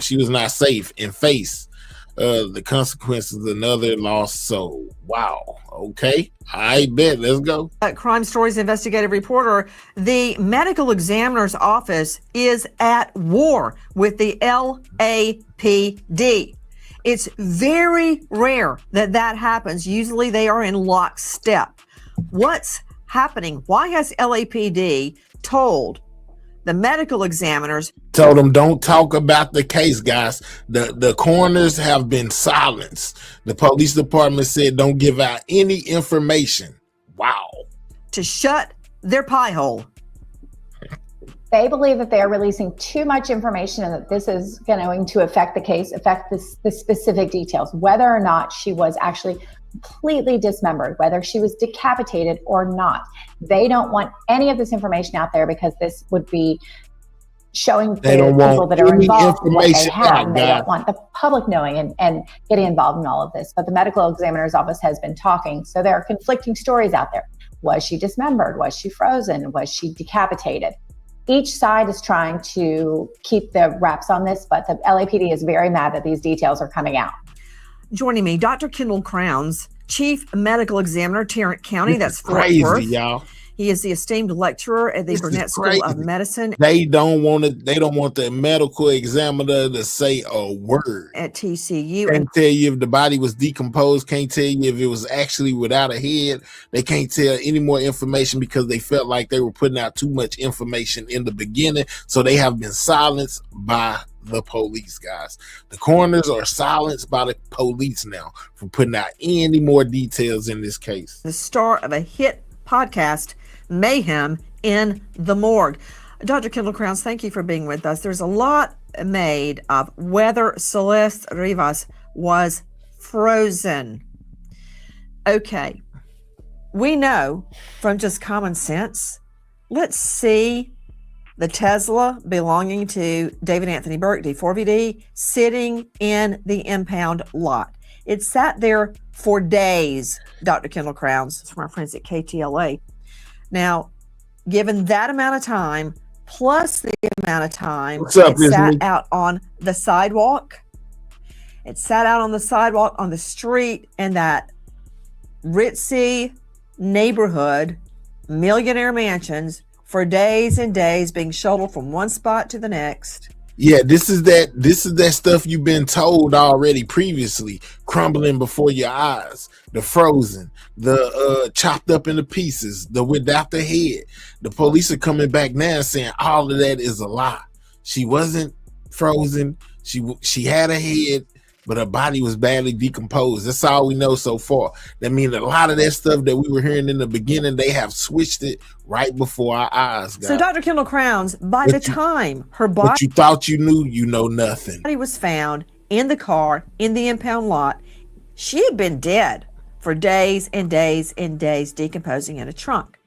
S1: She was not safe and face the consequences of another lost soul. Wow. Okay. I bet. Let's go.
S12: Crime Stories investigative reporter, the medical examiner's office is at war with the LAPD. It's very rare that happens. Usually they are in lockstep. What's happening? Why has LAPD told the medical examiners?
S1: Told them don't talk about the case, guys. The coroners have been silenced. The police department said don't give out any information. Wow.
S12: To shut their pie hole.
S13: They believe that they are releasing too much information and that this is going to affect the case, affect the specific details, whether or not she was actually completely dismembered, whether she was decapitated or not. They don't want any of this information out there because this would be showing the people that are involved what they have, and they don't want the public knowing and getting involved in all of this. But the medical examiner's office has been talking, so there are conflicting stories out there. Was she dismembered? Was she frozen? Was she decapitated? Each side is trying to keep the wraps on this, but the LAPD is very mad that these details are coming out.
S12: Joining me, Dr. Kendall Crowns, Chief Medical Examiner, Tarrant County. That's
S1: crazy,
S12: Fort Worth.
S1: y'all.
S12: He is the esteemed lecturer at the Burnett School of Medicine.
S1: They don't want the medical examiner to say a word
S12: at TCU.
S1: Can't tell you if the body was decomposed. Can't tell you if it was actually without a head. They can't tell any more information because they felt like they were putting out too much information in the beginning. So they have been silenced by the police, guys. The coroners are silenced by the police now from putting out any more details in this case.
S12: The star of a hit podcast, Mayhem in the Morgue. Dr. Kendall Crowns, thank you for being with us. There's a lot made of whether Celeste Rivas was frozen. Okay, we know from just common sense. Let's see the Tesla belonging to David Anthony Burke, D4VD, sitting in the impound lot. It sat there for days, Dr. Kendall Crowns. It's from our friends at KTLA. Now, given that amount of time, plus the amount of time it sat out on the sidewalk, on the street in that ritzy neighborhood, millionaire mansions, for days and days, being shuttled from one spot to the next.
S1: Yeah, this is that stuff you've been told already previously, crumbling before your eyes, the frozen, the chopped up into pieces, the without the head. The police are coming back now saying all of that is a lie. She wasn't frozen. She had a head, but her body was badly decomposed. That's all we know so far. That means a lot of that stuff that we were hearing in the beginning, they have switched it right before our eyes, guys.
S12: So, Dr. Kendall Crowns, by the time her body...
S1: What you thought you knew, you know nothing.
S12: Body was found in the car, in the impound lot. She had been dead for days and days and days, decomposing in a trunk.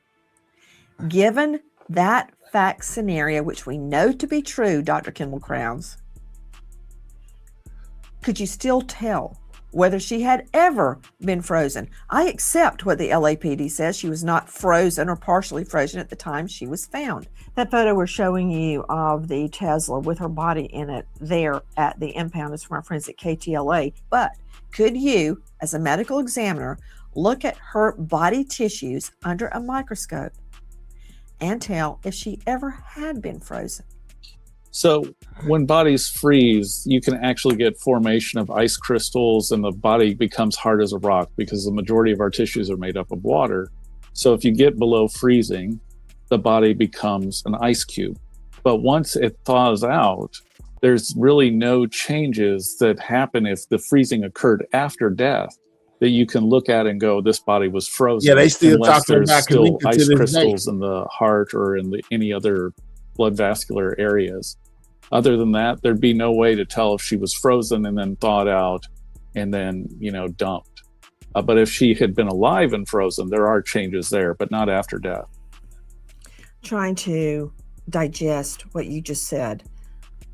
S12: Given that fact scenario, which we know to be true, Dr. Kendall Crowns, could you still tell whether she had ever been frozen. I accept what the LAPD says. She was not frozen or partially frozen at the time she was found. That photo we're showing you of the Tesla with her body in it there at the impound is from our friends at KTLA. But could you, as a medical examiner, look at her body tissues under a microscope and tell if she ever had been frozen?
S19: So when bodies freeze, you can actually get formation of ice crystals and the body becomes hard as a rock because the majority of our tissues are made up of water. So if you get below freezing, the body becomes an ice cube. But once it thaws out, there's really no changes that happen if the freezing occurred after death that you can look at and go, this body was frozen.
S1: Yeah, they still
S19: unless
S1: talking
S19: there's
S1: about
S19: still
S1: Kalika to
S19: ice
S1: this day.
S19: crystals in the heart or in any other blood vascular areas. Other than that, there'd be no way to tell if she was frozen and then thawed out and then, dumped. But if she had been alive and frozen, there are changes there, but not after death.
S12: Trying to digest what you just said.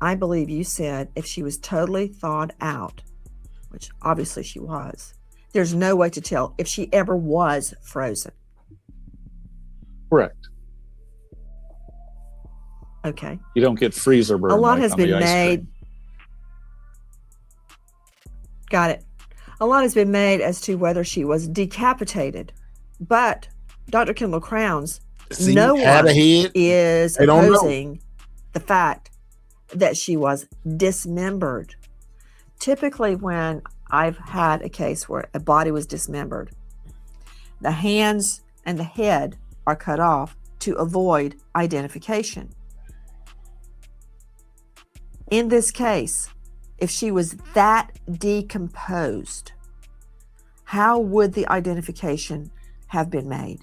S12: I believe you said if she was totally thawed out, which obviously she was, there's no way to tell if she ever was frozen.
S19: Correct.
S12: Okay.
S19: You don't get freezer burn.
S12: A lot
S19: like
S12: has
S19: on the
S12: been
S19: ice
S12: made.
S19: cream.
S12: Got it. A lot has been made as to whether she was decapitated, but Dr. Kendall Crowns, no one is opposing the fact that she was dismembered. Typically, when I've had a case where a body was dismembered, the hands and the head are cut off to avoid identification. In this case, if she was that decomposed, how would the identification have been made?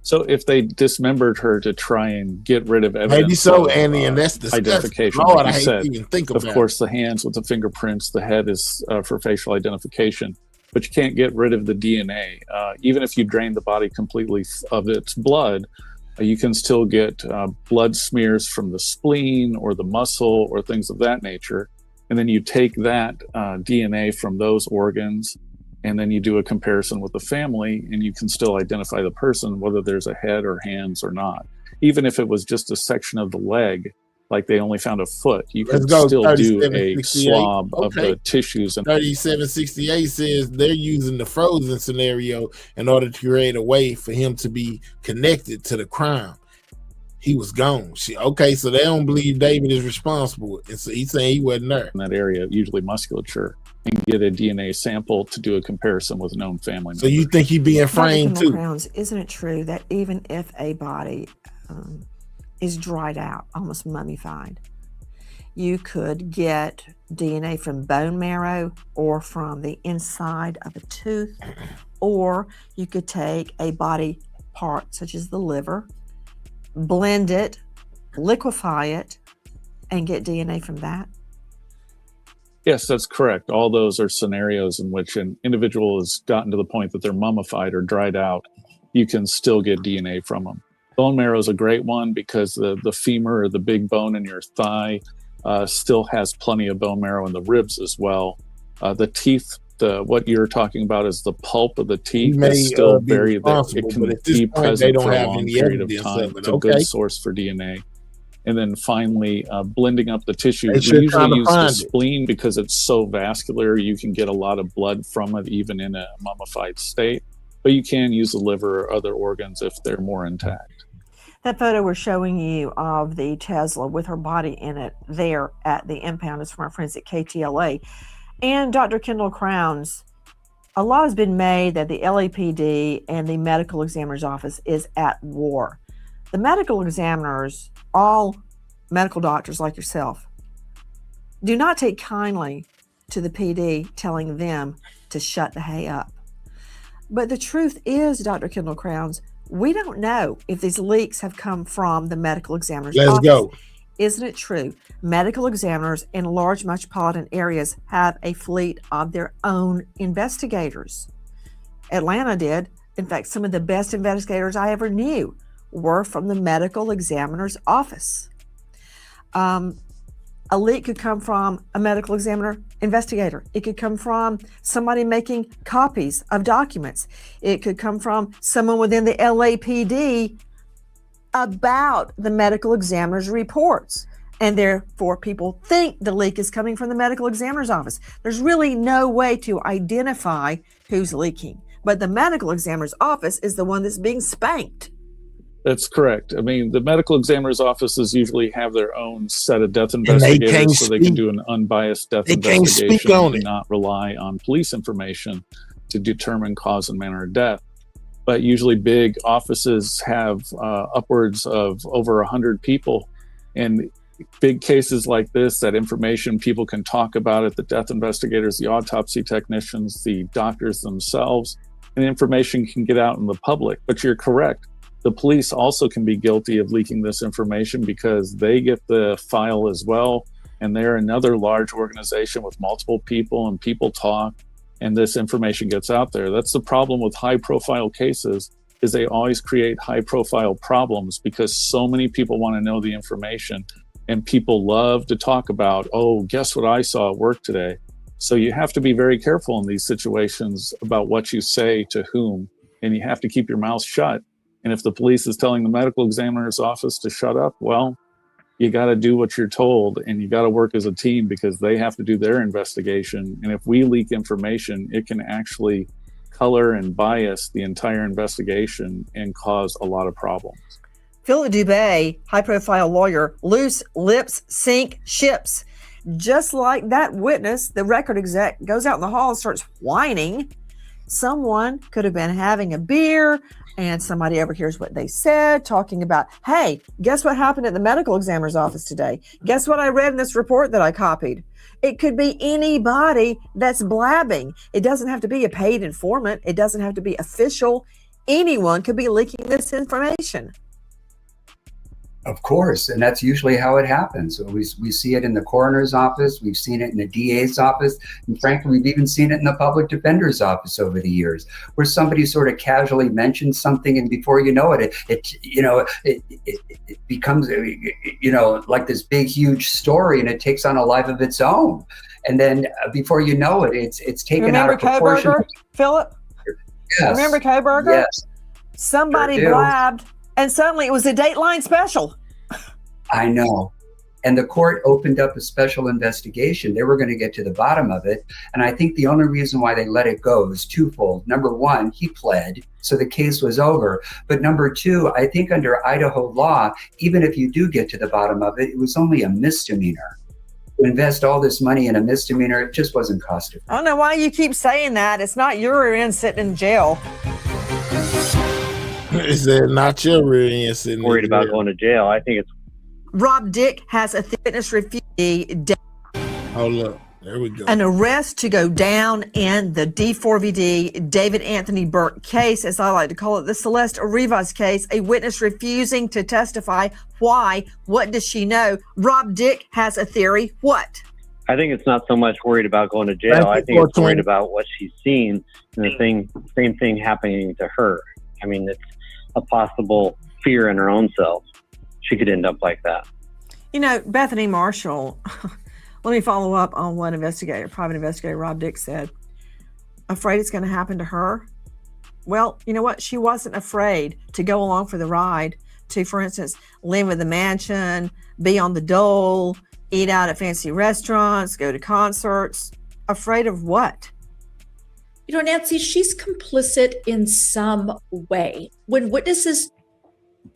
S19: So if they dismembered her to try and get rid of evidence,
S1: Maybe so,
S19: of,
S1: Andy, and that's disgusting.
S19: identification.
S1: Lord,
S19: like
S1: I
S19: you
S1: hate
S19: said,
S1: to even think
S19: of
S1: about
S19: course, the hands with the fingerprints, the head is for facial identification, but you can't get rid of the DNA. Even if you drain the body completely of its blood, you can still get blood smears from the spleen or the muscle or things of that nature. And then you take that DNA from those organs, and then you do a comparison with the family, and you can still identify the person, whether there's a head or hands or not. Even if it was just a section of the leg, like they only found a foot, you could still do a
S1: 3768.
S19: swab of
S1: Okay.
S19: the tissues. And
S1: 3768 says they're using the frozen scenario in order to create a way for him to be connected to the crime. He was gone. Okay, so they don't believe David is responsible. And so he's saying he wasn't there.
S19: in that area, usually musculature, and get a DNA sample to do a comparison with known family members.
S1: So you think he being framed
S12: Dr. Kendall
S1: too?
S12: Crowns, isn't it true that even if a body is dried out, almost mummified, you could get DNA from bone marrow or from the inside of a tooth, or you could take a body part such as the liver, blend it, liquefy it, and get DNA from that?
S19: Yes, that's correct. All those are scenarios in which an individual has gotten to the point that they're mummified or dried out. You can still get DNA from them. Bone marrow is a great one because the femur, or the big bone in your thigh, still has plenty of bone marrow in the ribs as well. The teeth, what you're talking about is the pulp of the teeth is still very there. It can be present for a long period of time. It's a good source for DNA. And then finally, blending up the tissue. We usually use the spleen because it's so vascular. You can get a lot of blood from it, even in a mummified state. But you can use the liver or other organs if they're more intact.
S12: That photo we're showing you of the Tesla with her body in it there at the impound is from our friends at KTLA. And Dr. Kendall Crowns, a lot has been made that the LAPD and the medical examiner's office is at war. The medical examiners, all medical doctors like yourself, do not take kindly to the PD telling them to shut the hay up. But the truth is, Dr. Kendall Crowns, we don't know if these leaks have come from the medical examiner's office.
S1: Let's go.
S12: Isn't it true? Medical examiners in large metropolitan areas have a fleet of their own investigators. Atlanta did. In fact, some of the best investigators I ever knew were from the medical examiner's office. A leak could come from a medical examiner investigator. It could come from somebody making copies of documents. It could come from someone within the LAPD about the medical examiner's reports. And therefore, people think the leak is coming from the medical examiner's office. There's really no way to identify who's leaking. But the medical examiner's office is the one that's being spanked.
S19: That's correct. I mean, the medical examiner's offices usually have their own set of death investigators, so they can do an unbiased death investigation and not rely on police information to determine cause and manner of death. But usually big offices have upwards of over 100 people. And big cases like this, that information people can talk about it, the death investigators, the autopsy technicians, the doctors themselves, and information can get out in the public. But you're correct. The police also can be guilty of leaking this information because they get the file as well, and they're another large organization with multiple people, and people talk, and this information gets out there. That's the problem with high-profile cases, is they always create high-profile problems because so many people want to know the information, and people love to talk about, oh, guess what I saw at work today? So you have to be very careful in these situations about what you say to whom, and you have to keep your mouth shut. And if the police is telling the medical examiner's office to shut up, well, you got to do what you're told, and you got to work as a team because they have to do their investigation. And if we leak information, it can actually color and bias the entire investigation and cause a lot of problems.
S12: Philip Dubé, high-profile lawyer, loose lips sink ships. Just like that witness, the record exec goes out in the hall and starts whining. Someone could have been having a beer and somebody overhears what they said, talking about, hey, guess what happened at the medical examiner's office today? Guess what I read in this report that I copied? It could be anybody that's blabbing. It doesn't have to be a paid informant. It doesn't have to be official. Anyone could be leaking this information.
S14: Of course, and that's usually how it happens. We see it in the coroner's office, we've seen it in the DA's office, and frankly, we've even seen it in the public defender's office over the years, where somebody sort of casually mentions something, and before you know it, it becomes, like this big, huge story, and it takes on a life of its own. And then before you know it, it's taken out of proportion.
S12: Remember Koberger, Philip?
S14: Yes.
S12: Remember Koberger?
S14: Yes.
S12: Somebody
S14: Sure do.
S12: blabbed, and suddenly it was a Dateline special.
S14: I know. And the court opened up a special investigation. They were going to get to the bottom of it. And I think the only reason why they let it go is twofold. Number one, he pled, so the case was over. But number two, I think under Idaho law, even if you do get to the bottom of it, it was only a misdemeanor. To invest all this money in a misdemeanor, it just wasn't cost effective.
S12: I don't know why you keep saying that. It's not your rear end sitting in jail.
S1: Is that not your rear end sitting
S15: worried about going to jail? I think it's
S12: Rob Dick has a fitness refugee.
S1: Hold up. There we go.
S12: An arrest to go down in the D4VD David Anthony Burke case, as I like to call it, the Celeste Rivas case, a witness refusing to testify. Why? What does she know? Rob Dick has a theory. What?
S15: I think it's not so much worried about going to jail. I think it's worried about what she's seen and the same thing happening to her. I mean, it's a possible fear in her own self. She could end up like that.
S12: You know, Bethany Marshall, let me follow up on what private investigator Rob Dick said. Afraid it's going to happen to her? Well, you know what? She wasn't afraid to go along for the ride to, for instance, live in the mansion, be on the dole, eat out at fancy restaurants, go to concerts. Afraid of what?
S17: You know, Nancy, she's complicit in some way. When witnesses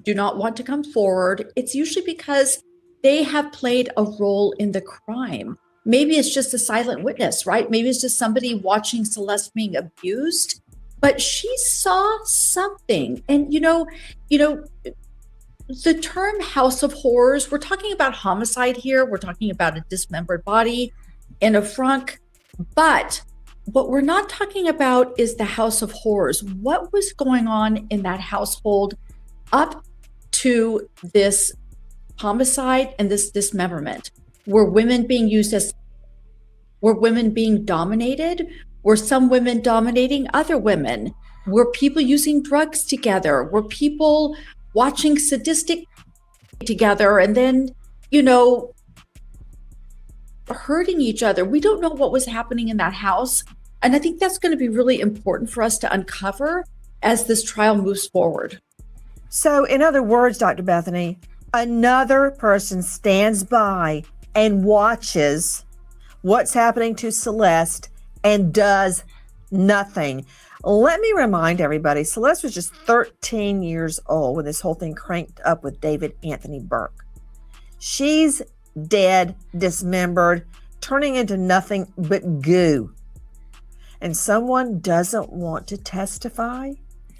S17: do not want to come forward, it's usually because they have played a role in the crime. Maybe it's just a silent witness, right? Maybe it's just somebody watching Celeste being abused, but she saw something. And, you know, the term House of Horrors, we're talking about homicide here. We're talking about a dismembered body in a frunk, but what we're not talking about is the House of Horrors. What was going on in that household up to this homicide and this dismemberment? Were women being dominated? Were some women dominating other women? Were people using drugs together? Were people watching sadistic together? And then, hurting each other. We don't know what was happening in that house. And I think that's going to be really important for us to uncover as this trial moves forward.
S12: So, in other words, Dr. Bethany, another person stands by and watches what's happening to Celeste and does nothing. Let me remind everybody, Celeste was just 13 years old when this whole thing cranked up with David Anthony Burke. She's dead, dismembered, turning into nothing but goo. And someone doesn't want to testify?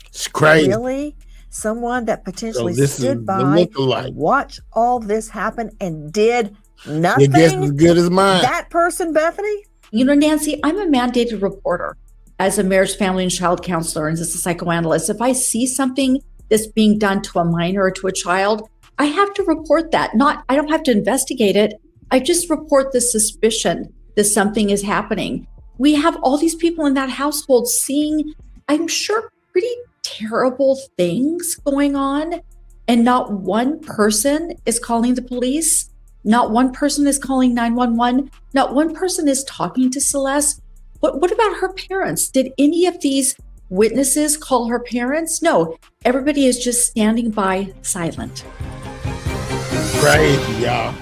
S1: It's crazy.
S12: Really? Someone that potentially
S1: this
S12: stood
S1: is
S12: by
S1: the lookalike.
S12: and watched all this happen and did nothing?
S1: Your guess is good as mine.
S12: That person, Bethany?
S17: You know, Nancy, I'm a mandated reporter as a marriage, family, and child counselor and as a psychoanalyst. If I see something that's being done to a minor or to a child, I have to report that. I don't have to investigate it. I just report the suspicion that something is happening. We have all these people in that household seeing, I'm sure, pretty terrible things going on. And not one person is calling the police. Not one person is calling 911. Not one person is talking to Celeste. What about her parents? Did any of these witnesses call her parents? No, everybody is just standing by silent.
S1: Crazy, y'all.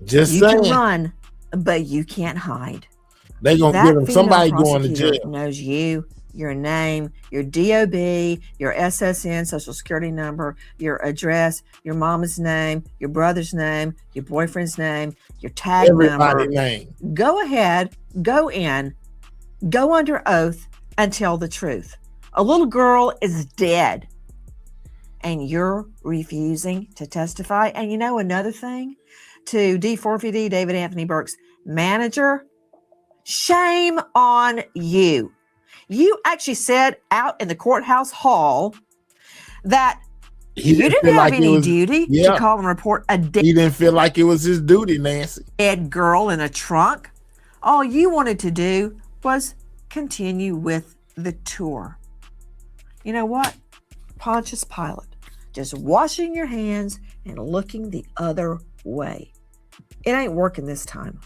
S1: Just
S12: you
S1: saying.
S12: can run, but you can't hide.
S1: They gonna give them somebody going to jail.
S12: Knows you, your name, your DOB, your SSN, social security number, your address, your mama's name, your brother's name, your boyfriend's name, your tag number.
S1: Name.
S12: Go ahead, go in, go under oath, and tell the truth. A little girl is dead, and you're refusing to testify. And you know another thing? To D4VD, David Anthony Burke's manager, shame on you. You actually said out in the courthouse hall that you didn't have any duty to call and report a dead.
S1: He didn't feel like it was his duty, Nancy.
S12: Dead girl in a trunk. All you wanted to do was continue with the tour. You know what? Pontius Pilate, just washing your hands and looking the other way. It ain't working this time.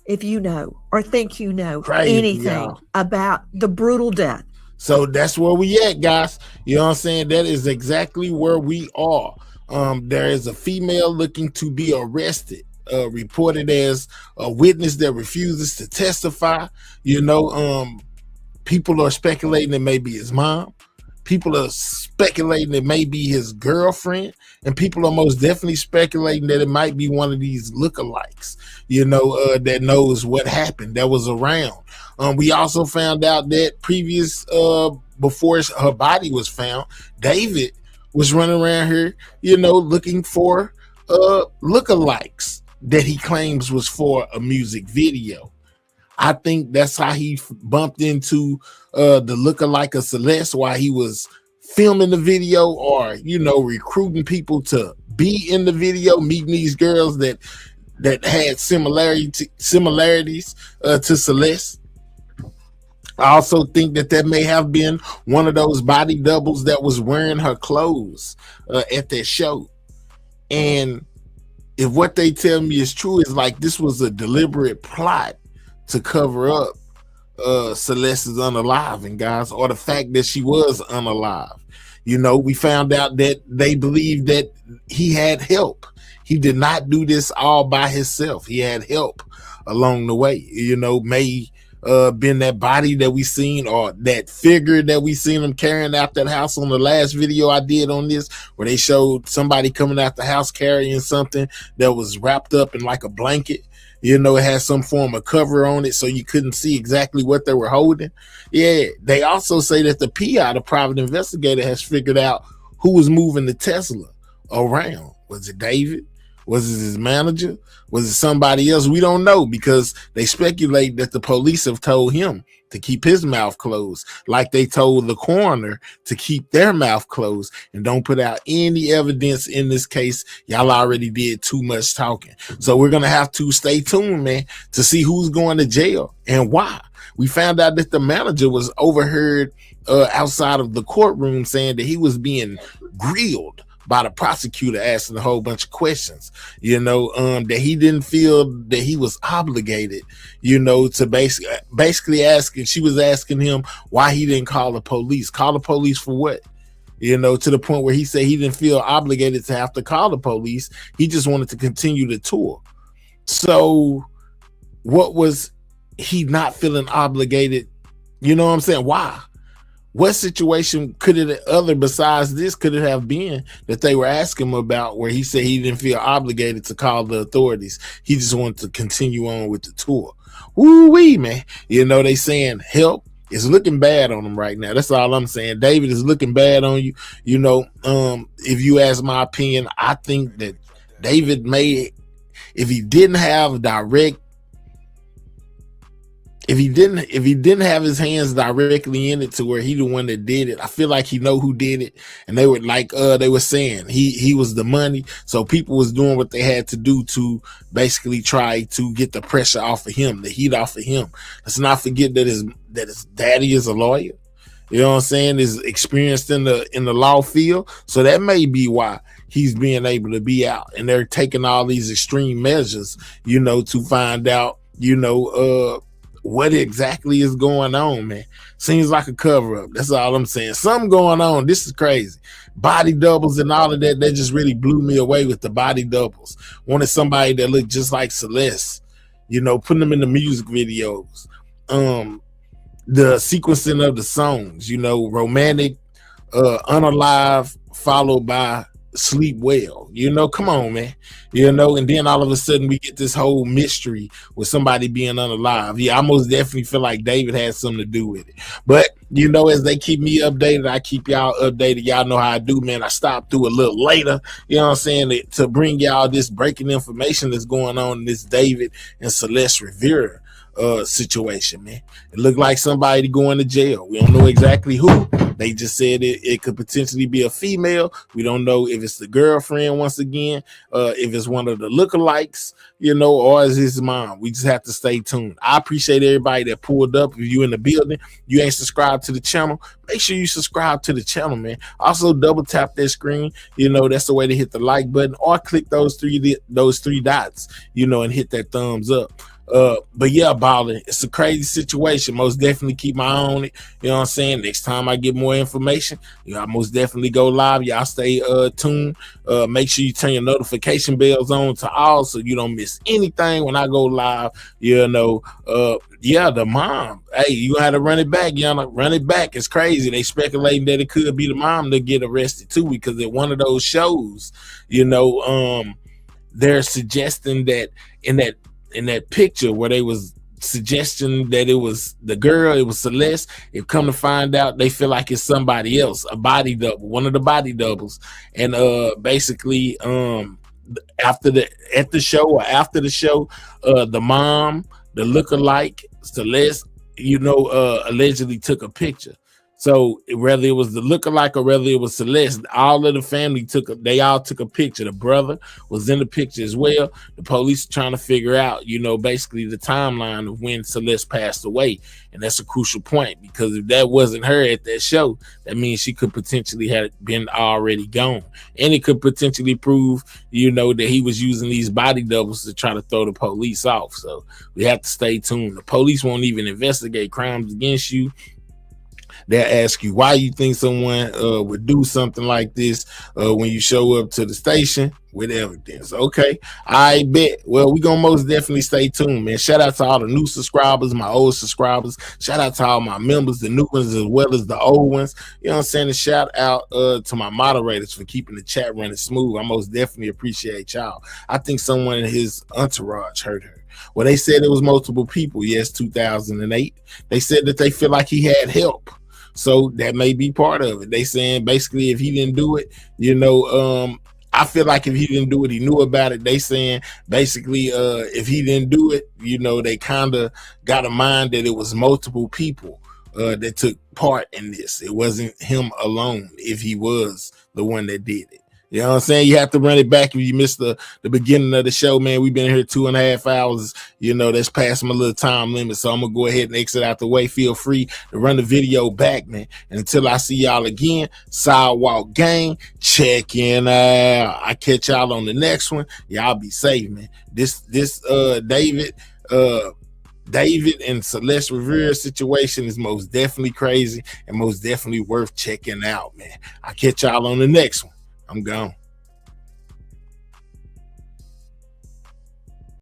S12: If you know or think you know anything about the brutal death.
S1: So that's where we at, guys. You know what I'm saying? That is exactly where we are. There is a female looking to be arrested, reported as a witness that refuses to testify. You know, people are speculating it may be his mom. People are speculating it may be his girlfriend, and people are most definitely speculating that it might be one of these lookalikes, you know, that knows what happened, that was around. We also found out that before her body was found, David was running around here, you know, looking for lookalikes that he claims was for a music video. I think that's how he bumped into the lookalike of Celeste while he was filming the video, or, you know, recruiting people to be in the video, meeting these girls that had similarities to Celeste. I also think that may have been one of those body doubles that was wearing her clothes at that show. And if what they tell me is true, is like this was a deliberate plot to cover up Celeste's unaliving, guys, or the fact that she was unalive. You know, we found out that they believed that he had help. He did not do this all by himself. He had help along the way. You know, may been that body that we seen, or that figure that we seen him carrying out that house on the last video I did on this, where they showed somebody coming out the house carrying something that was wrapped up in like a blanket. You know, it had some form of cover on it, so you couldn't see exactly what they were holding. Yeah, they also say that the PI, the private investigator, has figured out who was moving the Tesla around. Was it David? Was it his manager? Was it somebody else? We don't know, because they speculate that the police have told him to keep his mouth closed, like they told the coroner to keep their mouth closed and don't put out any evidence in this case. Y'all already did too much talking. So we're going to have to stay tuned, man, to see who's going to jail and why. We found out that the manager was overheard outside of the courtroom saying that he was being grilled by the prosecutor asking a whole bunch of questions, that he didn't feel that he was obligated, to basically asking, she was asking him why he didn't call the police. Call the police for what? To the point where he said he didn't feel obligated to have to call the police. He just wanted to continue the tour. So what was he not feeling obligated? You know what I'm saying? Why? What situation could it other besides this could it have been that they were asking him about where he said he didn't feel obligated to call the authorities? He just wanted to continue on with the tour. Woo-wee, man. They saying help. It's looking bad on him right now. That's all I'm saying. David is looking bad on you. If you ask my opinion, I think that David if he didn't have his hands directly in it to where he the one that did it, I feel like he know who did it. And they were they were saying he was the money. So people was doing what they had to do to basically try to get the pressure off of him, the heat off of him. Let's not forget that his daddy is a lawyer. You know what I'm saying? Is experienced in the law field. So that may be why he's being able to be out. And they're taking all these extreme measures, to find out, what exactly is going on, man. Seems like a cover-up. That's all I'm saying. Something going on. This is crazy. Body doubles and all of that just really blew me away with the body doubles. Wanted somebody that looked just like Celeste, putting them in the music videos. The sequencing of the songs, romantic, unalive, followed by sleep well, come on, man, and then all of a sudden we get this whole mystery with somebody being unalive. Yeah, I most definitely feel like David had something to do with it. But as they keep me updated, I keep y'all updated. Y'all know how I do, man. I stopped through a little later, to bring y'all this breaking information that's going on in this David and Celeste Rivera situation, man. It looked like somebody going to jail. We don't know exactly who. They just said it could potentially be a female. We don't know if it's the girlfriend once again, if it's one of the lookalikes, or is his mom. We just have to stay tuned. I appreciate everybody that pulled up. If you in the building, you ain't subscribed to the channel, make sure you subscribe to the channel, man. Also double tap that screen. That's the way to hit the like button, or click those three dots, and hit that thumbs up. But yeah, Ballin', it's a crazy situation. Most definitely keep my eye on it. You know what I'm saying? Next time I get more information, I most definitely go live. Y'all stay tuned. Make sure you turn your notification bells on to all so you don't miss anything when I go live. The mom. Hey, you gonna have to run it back, run it back. It's crazy. They speculating that it could be the mom that get arrested too, because at one of those shows, they're suggesting that in that picture where they was suggesting that it was the girl, it was Celeste. If come to find out, they feel like it's somebody else, a body double, one of the body doubles. And basically after the show, the mom, the lookalike Celeste, allegedly took a picture. So whether it was the lookalike or whether it was Celeste, all of the family they all took a picture. The brother was in the picture as well. The police are trying to figure out, basically the timeline of when Celeste passed away. And that's a crucial point, because if that wasn't her at that show, that means she could potentially have been already gone. And it could potentially prove, that he was using these body doubles to try to throw the police off. So we have to stay tuned. The police won't even investigate crimes against you. They'll ask you why you think someone would do something like this when you show up to the station with evidence. Okay, I bet. Well, we gonna most definitely stay tuned, man. Shout out to all the new subscribers, my old subscribers. Shout out to all my members, the new ones as well as the old ones. You know what I'm saying? And shout out to my moderators for keeping the chat running smooth. I most definitely appreciate y'all. I think someone in his entourage heard her. Well, they said it was multiple people. Yes, 2008. They said that they feel like he had help. So that may be part of it. They saying basically if he didn't do it, I feel like if he didn't do it, he knew about it. They saying basically if he didn't do it, they kind of got in mind that it was multiple people that took part in this. It wasn't him alone if he was the one that did it. You know what I'm saying? You have to run it back if you missed the beginning of the show, man. We've been here 2.5 hours. You know, that's past my little time limit. So I'm going to go ahead and exit out the way. Feel free to run the video back, man. And until I see y'all again, Sidewalk Gang, checking out. I catch y'all on the next one. Y'all be safe, man. This David and Celeste Rivera situation is most definitely crazy and most definitely worth checking out, man. I'll catch y'all on the next one. I'm gone.